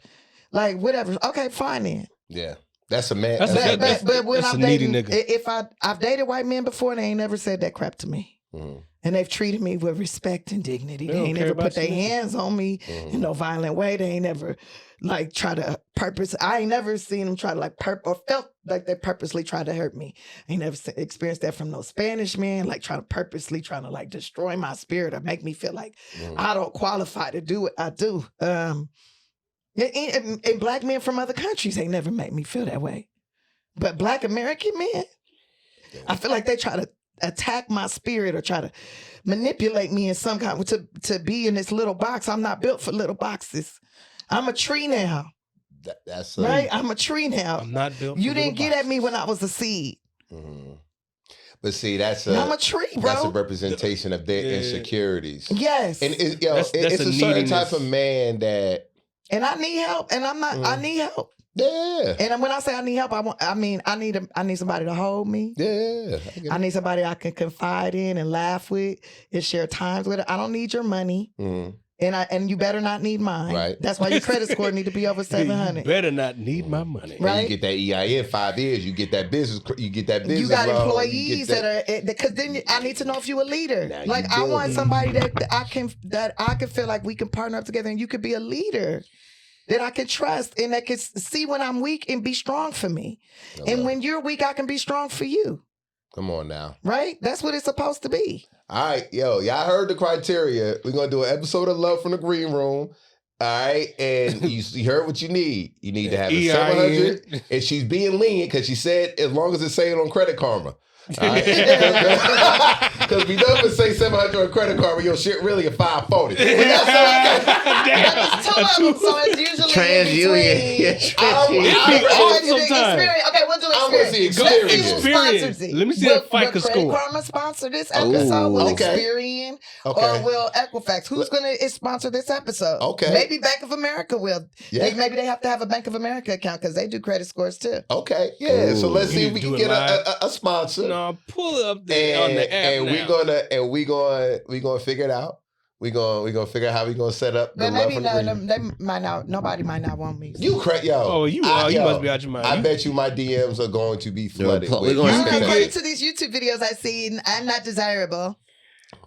Like whatever. Okay, fine then. Yeah. That's a man. But when I'm dating, if I've dated white men before and they ain't never said that crap to me. And they've treated me with respect and dignity. They ain't never put their hands on me in no violent way. They ain't never like try to purpose. I ain't never seen them try to like or felt like they purposely tried to hurt me. I ain't never experienced that from no Spanish man, like trying to like destroy my spirit or make me feel like I don't qualify to do what I do. And Black men from other countries ain't never made me feel that way. But Black American men, I feel like they try to attack my spirit or try to manipulate me in some kind to be in this little box. I'm not built for little boxes. I'm a tree now. That's right. I'm a tree now. I'm not built. You didn't get at me when I was a seed. But see, I'm a tree, bro. That's a representation of their insecurities. Yes, and it's a certain type of man that. And I need help, and I'm not. I need help. Yeah. And when I say I need help, I need somebody to hold me. Yeah. I need somebody I can confide in and laugh with and share times with. I don't need your money. And you better not need mine. Right. That's why your credit score need to be over 700. You better not need my money. Right. You get that EIN 5 years. You get that business. You got employees that are because then I need to know if you're a leader. Now like I want somebody that I can feel like we can partner up together and you could be a leader that I can trust and that can see when I'm weak and be strong for me. And when you're weak, I can be strong for you. Come on now. Right? That's what it's supposed to be. All right, y'all heard the criteria. We're going to do an episode of Love from the Green Room. All right, and you heard what you need. You need to have a 700. And she's being lenient because she said as long as it's saying on Credit Karma. Because we never say 700 on Credit Karma, your shit really a 540. But it's two of them, so it's usually TransUnion. Okay, we'll do experience. want to see experience. Let me see that FICO score. Will Karma sponsor this episode? Will Experian or will Equifax? Who's going to sponsor this episode? Okay. Maybe Bank of America will. Yeah. Maybe they have to have a Bank of America account because they do credit scores too. Okay. Yeah. So let's see if we can get a sponsor. No, pull it up there on the app and we're gonna figure it out. We're gonna figure out how we're gonna set up. But maybe nobody might not want me. You crazy, yo. Oh, you must be out your mind. I bet you my DMs are going to be flooded. According to these YouTube videos I've seen, I'm not desirable.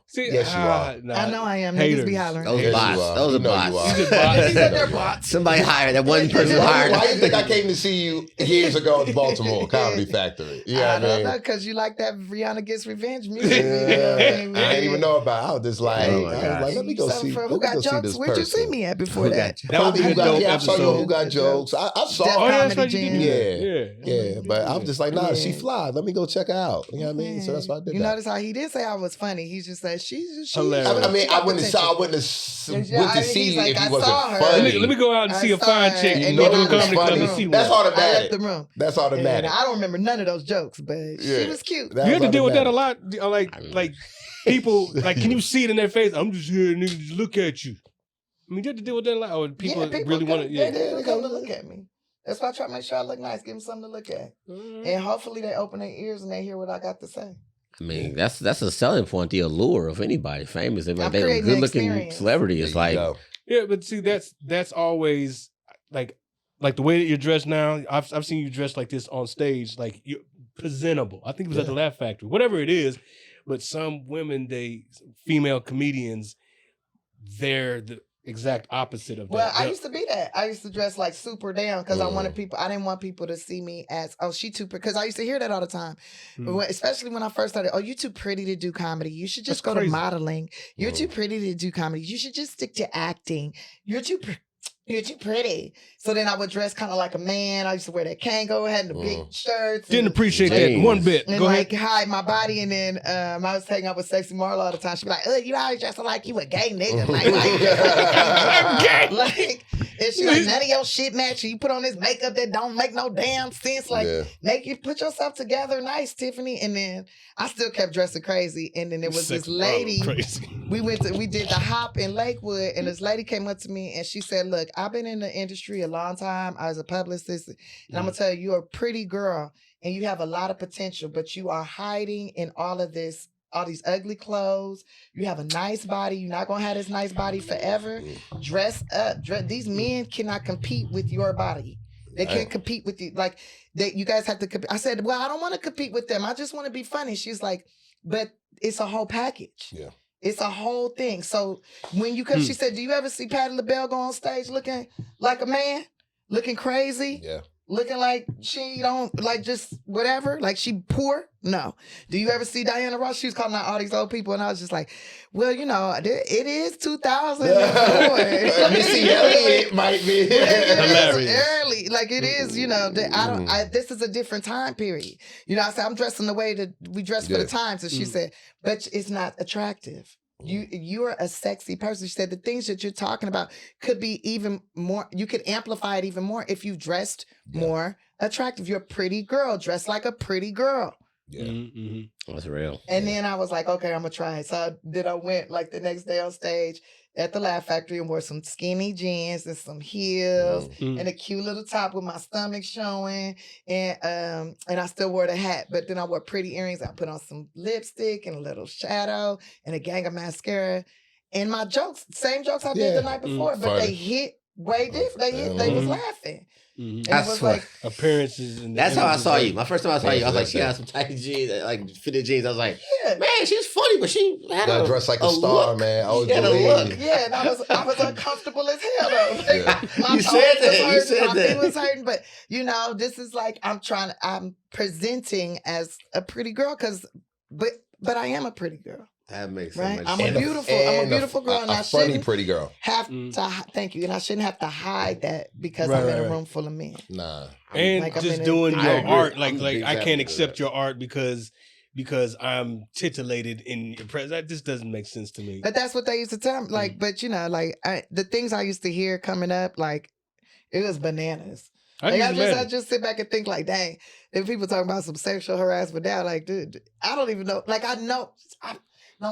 See, yes, you are. No. I know I am. Niggas be hollering. Those bots. Those are bots. These are their bots. Somebody hired that one person hired. Why do you think I came to see you years ago at the Baltimore Comedy Factory? I don't know, because you like that Rihanna Gets Revenge music. I didn't even know about it. I was just like, let me go see. Who got jokes? Where'd you see me at before that? That would be a dope I saw you episode. Who Got Jokes. I saw her. Yeah. But I'm just like, nah, she fly. Let me go check her out. You know what I mean? So that's why I did that. You notice how he did say I was funny. He just said, she's hilarious. I mean, I wouldn't went to see you if you wasn't funny. Let me go out and see a fine chick. You know it was funny. That's automatic. I left the room. That's automatic. I don't remember none of those jokes, but she was cute. You have to deal with that a lot. Like people, like, can you see it in their face? I'm just here, nigga, just look at you. I mean, you have to deal with that a lot. Or people really want to. They come to look at me. That's why I try to make sure I look nice, give them something to look at. And hopefully they open their ears and they hear what I got to say. I mean, that's a selling point, the allure of anybody famous. They're like, they're a good-looking celebrity. It's like... Yeah, but see, that's always, like the way that you're dressed now, I've seen you dressed like this on stage, like, you're presentable. I think it was at the Laugh Factory, whatever it is, but some women, female comedians, they're the exact opposite of that. Well, I used to be that. I used to dress like super down because I didn't want people to see me as, she too pretty, because I used to hear that all the time. Especially when I first started, you too pretty to do comedy. You should just go to modeling. You're too pretty to do comedy. You should just stick to acting. You're too pretty. So then I would dress kind of like a man. I used to wear that Kango, had the big shirts. Didn't appreciate that one bit. And hide my body. And then I was hanging out with Sexy Marla all the time. She'd be like, you always dressing like you a gay nigga. And she like, none of your shit match. You put on this makeup that don't make no damn sense. Like, make you put yourself together nice, Tiffany. And then I still kept dressing crazy. And then there was this lady. We did the hop in Lakewood. And this lady came up to me and she said, look, I've been in the industry a long time. I was a publicist. And I'm going to tell you, you're a pretty girl and you have a lot of potential, but you are hiding in all these ugly clothes. You have a nice body. You're not going to have this nice body forever. Dress up. These men cannot compete with your body. They can't compete with you. Like, you guys have to compete. I said, well, I don't want to compete with them. I just want to be funny. She's like, but it's a whole package. Yeah. It's a whole thing. So when you come, she said, do you ever see Patti LaBelle go on stage looking like a man? Looking crazy? Yeah. Looking like she don't, like, just whatever? Like she poor? No. Do you ever see Diana Ross? She was calling out all these old people, and I was just like, well, it is 2004. Missy Elliott might be hilarious. Early. Like it is, this is a different time period. I said, I'm dressing the way that we dress for the times. And she said, but it's not attractive. You're a sexy person. She said the things that you're talking about could be even more, you could amplify it even more if you dressed more attractive. You're a pretty girl, dressed like a pretty girl. Yeah. That's real. And then I was like, okay, I'm going to try it. So then I went like the next day on stage at the Laugh Factory and wore some skinny jeans and some heels and a cute little top with my stomach showing. And I still wore the hat, but then I wore pretty earrings. I put on some lipstick and a little shadow and a gang of mascara. And my jokes, same jokes I did the night before, but they hit way different. They was laughing. And it was like appearances. That's how I saw you. My first time I saw you, I was like, she had some tight jeans, like fitted jeans. I was like, man, she's funny, but she had a dressed like a star, look. man. I was look. Yeah, and I was uncomfortable as hell though. You said that. My feet was hurting, but this is like I'm presenting as a pretty girl but I am a pretty girl. That makes right. sense. I'm a beautiful girl, and I funny pretty girl. Have to thank you, and I shouldn't have to hide that because I'm in a room full of men. Nah, and like, just doing your art, like I can't accept your art because I'm titillated in your presence. That just doesn't make sense to me. But that's what they used to tell me. Like, but the things I used to hear coming up, like it was bananas. I just sit back and think like, dang, if people talking about some sexual harassment now, like, dude, I don't even know. Like, I've known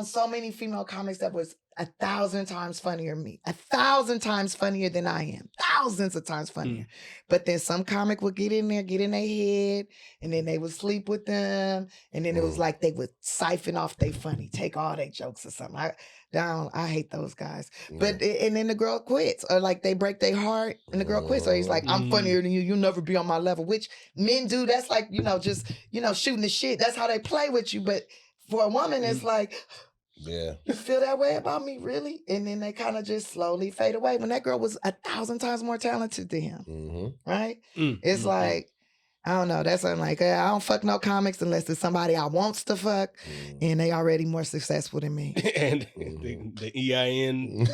so many female comics that was 1,000 times funnier than me, 1,000 times funnier than I am, thousands of times funnier. But then some comic would get in there, get in their head, and then they would sleep with them, and then it was like they would siphon off they funny, take all their jokes or something. I hate those guys. But and then the girl quits, or like they break their heart, and the girl quits. So he's like, I'm funnier than you. You'll never be on my level. Which men do. That's like just shooting the shit. That's how they play with you. But for a woman, it's like, you feel that way about me, really? And then they kind of just slowly fade away. When that girl was 1,000 times more talented than him, right? It's like, I don't know. That's something like, I don't fuck no comics unless it's somebody I wants to fuck, and they already more successful than me. And the EIN.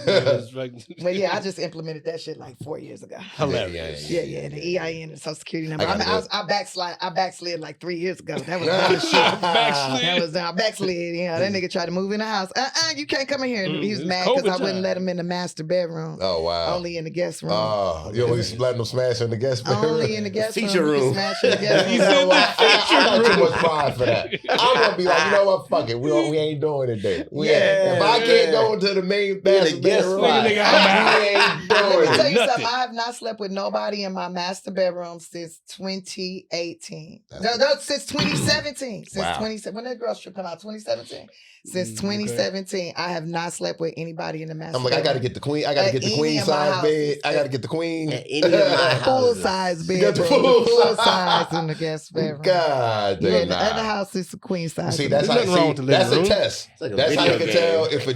But yeah, I just implemented that shit like 4 years ago. Hilarious. Yeah, the EIN and Social Security number. I backslid like 3 years ago. That was my shit. I backslid. Yeah, that nigga tried to move in the house. You can't come in here. And he was mad because I wouldn't let him in the master bedroom. Oh wow. Only in the guest room. Oh, you always letting them smash in the guest bedroom. Only in the guest feature room. You know what? I got too much pride for that. I'm gonna be like, you know what? Fuck it. We ain't doing it there. If I can't go into the main master bedroom, we ain't doing Let me tell you something. I have not slept with nobody in my master bedroom since 2018. No, since 2017. When that girl should come out, 2017. Since 2017, I have not slept with anybody in the master bedroom. I gotta get the queen. I gotta get the queen size bed. I gotta get the queen. Full size bed. Full size in the guest bedroom. God damn. The other house is a queen size. See, that's a test. That's how you can tell if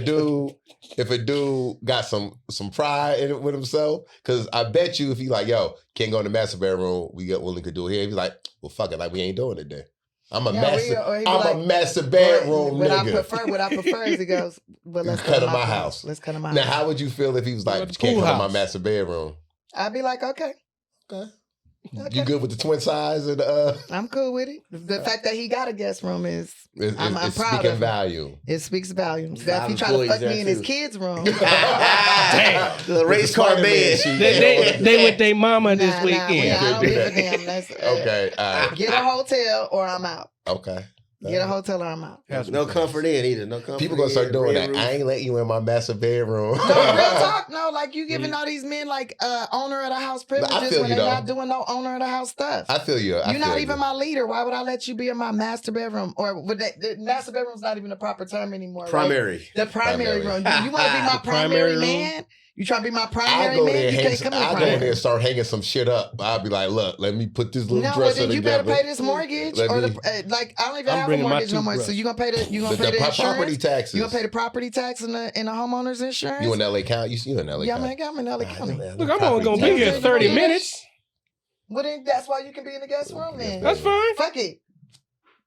a dude got some pride in it with himself. Because I bet you if he like, yo, can't go in the master bedroom, we could do it here. If he's like, well, fuck it, like we ain't doing it there. I'm a master bedroom nigga. What I prefer is he goes, well, let's cut in my house. Let's cut in my house. Now, how would you feel if he was like, you can't come in my master bedroom? I'd be like, okay. You good with the twin size? I'm cool with it. The fact that he got a guest room is, I'm proud speaking of value. It speaks volumes. If he try to fuck me in his kid's room. Damn. The race car bed. They with their mama this weekend. I don't give a damn. That's, okay. All right. Get a hotel or I'm out. Okay. Get a hotel or I'm out. No comfort in either. No comfort. People gonna start doing that. I ain't letting you in my master bedroom. No, real talk. No, like you giving all these men like owner of the house privileges when they're not doing no owner of the house stuff. I feel you. You're not even my leader. Why would I let you be in my master bedroom? Or the master bedroom's not even the proper term anymore. Primary. Right? The primary room. You want to be my primary man? You trying to be my primary man? You can't come in the I'll go in there and start hanging some shit up. I'll be like, look, let me put this little dresser together. You better pay this mortgage. I don't even have a mortgage no more. So you gonna pay the insurance? Property taxes. You gonna pay the property tax and the homeowner's insurance? You in LA County? You in LA County? Yeah, I'm in LA County. Look, I'm only gonna be here 30 minutes. Well, then that's why you can be in the guest room then. That's fine. Fuck it.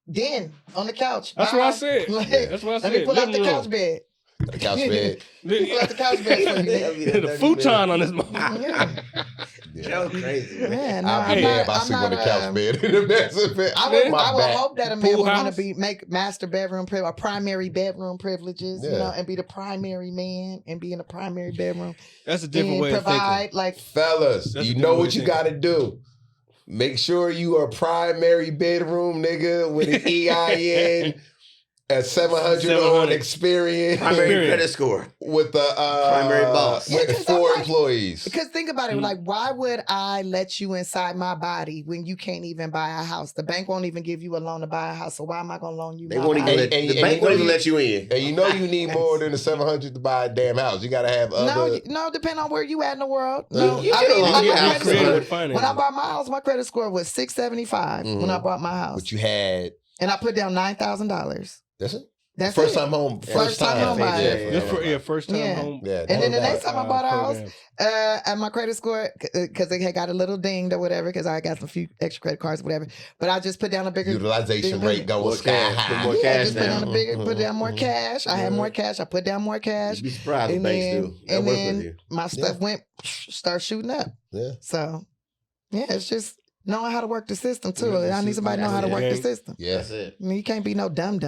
Then on the couch. That's what I said. That's what I said. Let me pull out the couch bed. The couch bed. Pull out the couch bed for you. The futon on this motherfucker. That was crazy. Man, I'll be there if I sleep on the couch bed in the master bed. I would hope that a man would want to make master bedroom or primary bedroom privileges, and be the primary man and be in the primary bedroom. That's a different way of thinking. Like fellas, you know what you got to do. Make sure you are primary bedroom nigga with an EIN. At 700 on experience. Primary credit score. With the primary boss. With 4 employees. Because think about it, like, why would I let you inside my body when you can't even buy a house? The bank won't even give you a loan to buy a house, so why am I going to loan you the bank won't even let you in. And you know you need more than the 700 to buy a damn house. You got to have other... No, depending on where you at in the world. No, when I bought my house, my credit score was 675 when I bought my house. But you had... And I put down $9,000. That's it? That's first time home. First time home buyer. First time home. Yeah, and then the next time I bought a house, and my credit score, because they had got a little dinged or whatever, because I got some few extra credit cards, whatever. But I just put down a bigger utilization rate going sky high. More cash just put down more cash. I had more cash. I put down more cash. You'd be surprised what banks do. And then my stuff start shooting up. Yeah. So, it's just knowing how to work the system too. I need somebody to know how to work the system. Yeah. That's it. I mean, you can't be no dumb.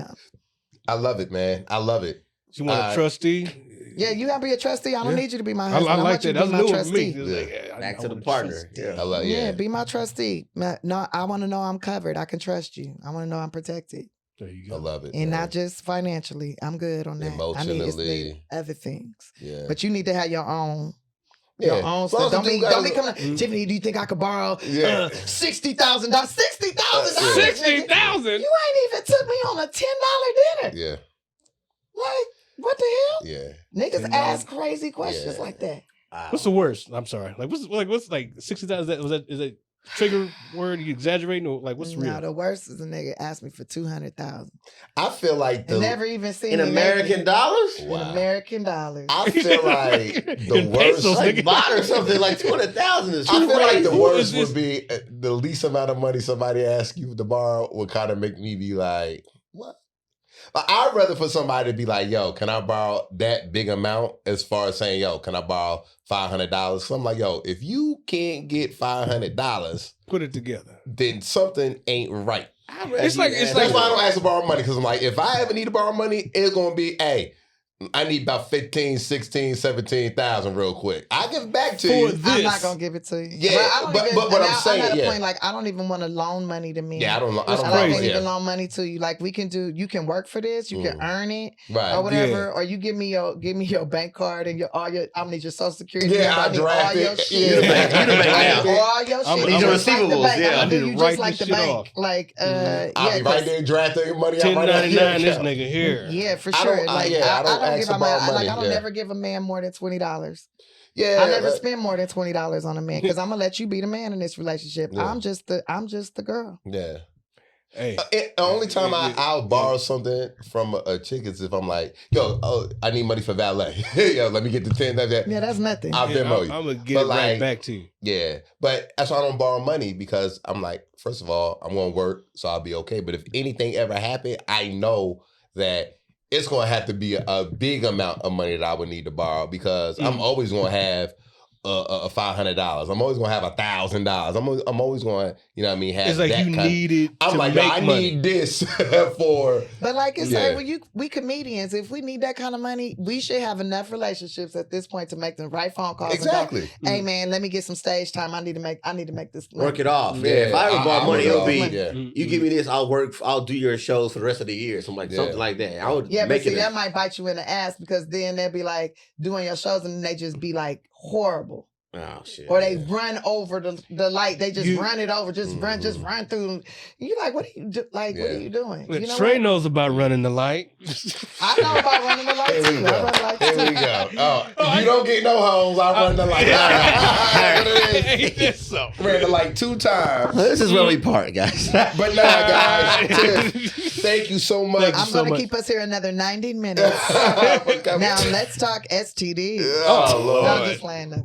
I love it, man. I love it. You want a trustee? Yeah, you gotta be a trustee. I don't need you to be my husband. I like want you that. to be That's my new for me. trustee. Back to the partner. I love, Yeah, be my trustee. No, I want to know I'm covered. I can trust you. I want to know I'm protected. There you go. I love it. And not just financially. I'm good on that. Emotionally. Other things. Yeah. But you need to have your own. Yeah. Your own stuff. Don't be coming. Tiffany, do you think I could borrow $60,000? $60,000. $60,000. You ain't even took me on a $10 dinner. Yeah. Like, what the hell? Yeah. Niggas ask crazy questions like that. What's the worst? I'm sorry. What's like 60,000? Is that trigger word? You exaggerating or like what's real? No, the worst is a nigga asked me for $200,000. I feel like never even seen in American dollars. In American dollars. I feel like the worst, pesos, like bot or something like 200,000 is. I feel like the worst Is would be the least amount of money somebody asks you to borrow would kind of make me be like, what? I'd rather for somebody to be like, yo, can I borrow that big amount as far as saying, yo, can I borrow $500? So I'm like, yo, if you can't get $500, put it together. Then something ain't right. It's like that's why I don't ask to borrow money, because I'm like, if I ever need to borrow money, it's going to be, hey, I need about 15, 16, 17,000 real quick. I'll give it back to you. I'm not gonna give it to you. Yeah, but what I'm saying, I'm at a point like I don't even want to loan money to me. Yeah, I don't can't even loan money to you. Like you can work for this, you can earn it, or whatever, or you give me your bank card and I need your social security. Yeah, I need all your shit. You the bank now. All your shit. These are receivables. Yeah, I do you just like the bank. Like I'll be right there drafting your money. 1099 this nigga here. Yeah, for sure. Like I don't give a man. Like I don't never give a man more than $20. Yeah, I never spend more than $20 on a man because I'm gonna let you be the man in this relationship. Yeah. I'm just the girl. Yeah. Hey, the only time I'll borrow something from a chick is if I'm like, yo, I need money for valet. Yo, let me get the 10. Yeah, that's nothing. I'll Venmo you. I'm gonna get it right back to you. Yeah, but that's why I don't borrow money, because I'm like, first of all, I'm gonna work, so I'll be okay. But if anything ever happened, I know that it's going to have to be a big amount of money that I would need to borrow, because I'm always going to have $500. I'm always going to have $1,000. I'm always going to, you know what I mean, have it's like that you kind need it I'm to like, make I money. need this for... But like it's like, we comedians, if we need that kind of money, we should have enough relationships at this point to make the right phone calls. Exactly. And go, hey man, let me get some stage time. I need to make this money. Work it off. Yeah. If I ever borrow money, it'll be you give me this, I'll do your shows for the rest of the year. Something like that. I would but see, that might bite you in the ass, because then they'll be like doing your shows and they just be like horrible. Oh shit! Or they run over the light. They just run it over. Just run through. You like, what are you What are you doing? Look, you know Trey knows about running the light. I know about running the light too. Here we go. Oh, you don't get no hoes. I run the light. Ran the light 2 times. This is where we part, guys. But nah, guys, Tiff, thank you so much. I'm going to keep us here another 90 minutes. Now let's talk STD. Oh Lord! No, I'm just playing that.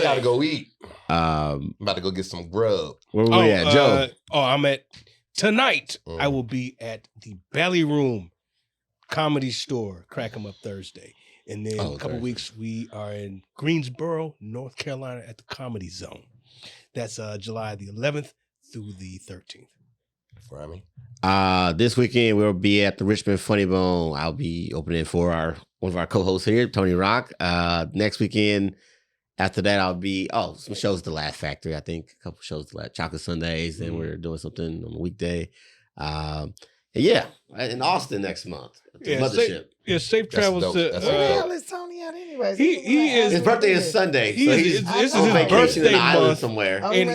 I gotta go eat. I'm about to go get some grub. Where we at, Joe? I'm at tonight. I will be at the Belly Room Comedy Store. Crack 'em Up Thursday, and then a couple weeks we are in Greensboro, North Carolina, at the Comedy Zone. That's July the 11th through the 13th. For me. This weekend we'll be at the Richmond Funny Bone. I'll be opening for one of our co-hosts here, Tony Rock. Next weekend. After that, I'll be, some shows at the Laugh Factory, I think. A couple shows at Chocolate Sundays. Then we're doing something on a weekday. In Austin next month. Mothership. Safe travels to... Where the hell is Tony at anyways? His birthday is Sunday. This is his vacation in the island month. somewhere. And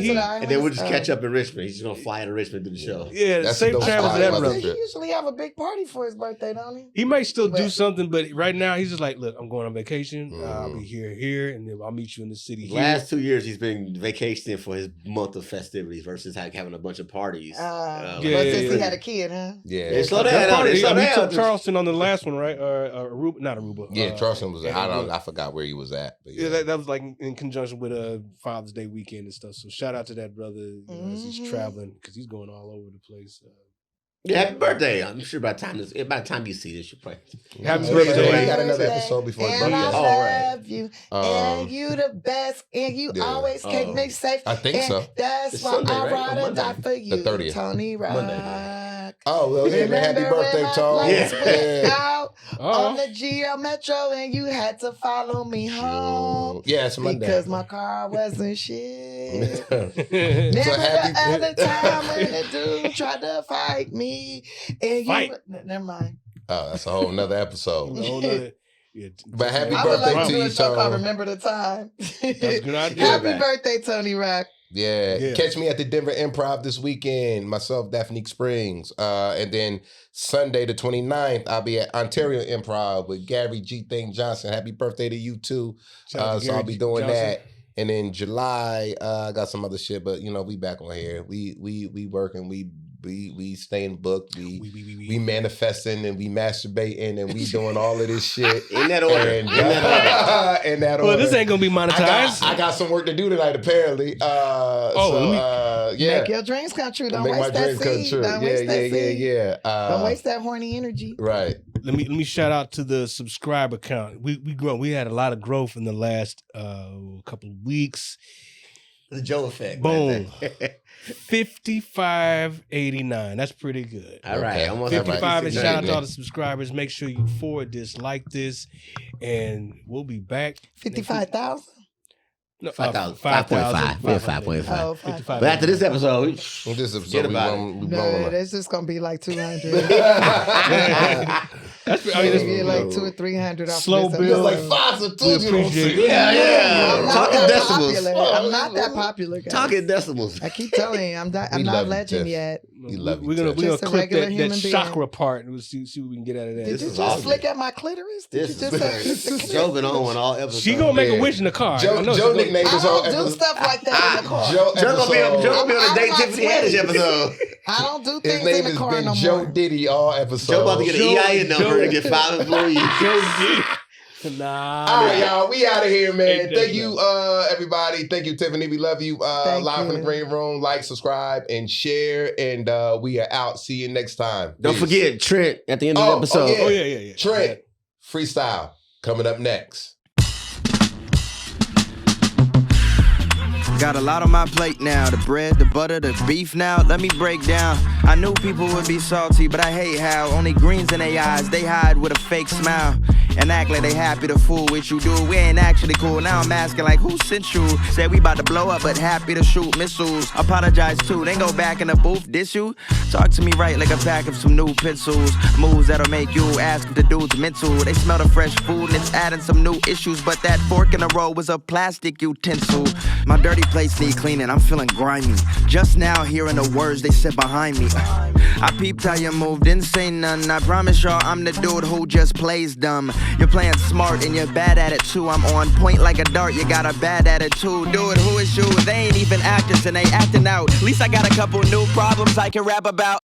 then we'll just catch up in Richmond. He's just going to fly to Richmond to do the show. Yeah, that's safe travels to that brother. He usually have a big party for his birthday, don't he? He might still do something, but right now he's just like, look, I'm going on vacation. I'll be here, and then I'll meet you in the city here. Last 2 years, he's been vacationing for his month of festivities versus having a bunch of parties. But since he had a kid, huh? Yeah. Slow down. We took Charleston on the last one, right? Aruba, not Aruba. Yeah, Charleston was. I forgot where he was at. But yeah, that was like in conjunction with Father's Day weekend and stuff. So shout out to that brother as he's traveling, because he's going all over the place. Happy birthday! I'm sure by the time you see this, you'll probably happy birthday. We got another episode before his birthday. I love you, and you the best, and you always keep me safe. I think so. That's why I ride or die for you, the 30th. Tony Rock. Oh well, yeah, man, happy birthday, Tony. on the GL Metro and you had to follow me home. Yeah, it's Monday. Because my car wasn't shit. Remember the other time when the dude tried to fight me and you... Never mind. Oh, that's a whole nother episode. Yeah. But happy I birthday would like to do you, a show called Tony. Remember the Time. That's a good idea. Happy birthday, Tony Rock. Yeah. Catch me at the Denver Improv this weekend. Myself, Daphne Springs. And then Sunday the 29th, I'll be at Ontario Improv with Gary G. Thing Johnson. Happy birthday to you too. So I'll be doing that. And in July, I got some other shit, but we back on here. We working. We staying booked. We manifesting and we masturbating and we doing all of this shit in that order. In that order. Well, this ain't gonna be monetized. I got some work to do tonight, apparently. Make your dreams come true. Don't waste that seed. Don't waste that seed. Don't waste that horny energy. Right. Let me shout out to the subscriber count. We grown. We had a lot of growth in the last couple of weeks. The Joe effect. Boom. 5589. That's pretty good. All right. Almost 55. And shout out to all the subscribers. Make sure you forward this, like this, and we'll be back. 55,000? No, 5,000. 5.5. We're 5.5. Oh, 5. But after this episode, forget about it. No, it's just gonna be like 200. That's like 200 or 300 off slow this bill. Like 5 or 2. Yeah. Talking decimals. I'm not that popular, guys. Talking decimals. I keep telling you, I'm not legend yet. We love you. We're gonna clip that human chakra part and we'll see what we can get out of that. Did you just flick at my clitoris? Joe been on one all episodes. She gonna make a wish in the car. Joe nicknamed this whole episode. I don't do stuff like that in the car. Joe gonna be on a date Tiffany Haddish episode. I don't do things in the car no more. Joe Diddy all episodes. Joe about to get an EIN number and get 5 employees. Joe Diddy. Nah. All right, y'all. We out of here, man. Thank you, everybody. Thank you, Tiffany. We love you. Live from the Green Room. Like, subscribe, and share. And we are out. See you next time. Don't forget Trent at the end of the episode. Oh, yeah. Trent, Freestyle, coming up next. Got a lot on my plate now. The bread, the butter, the beef now. Let me break down. I knew people would be salty, but I hate how only greens in their eyes. They hide with a fake smile and act like they happy to fool with you, dude. We ain't actually cool. Now I'm asking like, who sent you? Said we about to blow up, but happy to shoot missiles. Apologize too. Then go back in the booth, diss you. Talk to me right like a pack of some new pencils. Moves that'll make you ask if the dude's mental. They smell the fresh food and it's adding some new issues, but that fork in the roll was a plastic utensil. My dirty place need cleaning, I'm feeling grimy. Just now hearing the words they said behind me. I peeped how you moved, didn't say none. I promise y'all I'm the dude who just plays dumb. You're playing smart and you're bad at it too. I'm on point like a dart, you got a bad attitude. Dude, who is you? They ain't even actors and they acting out. At least I got a couple new problems I can rap about.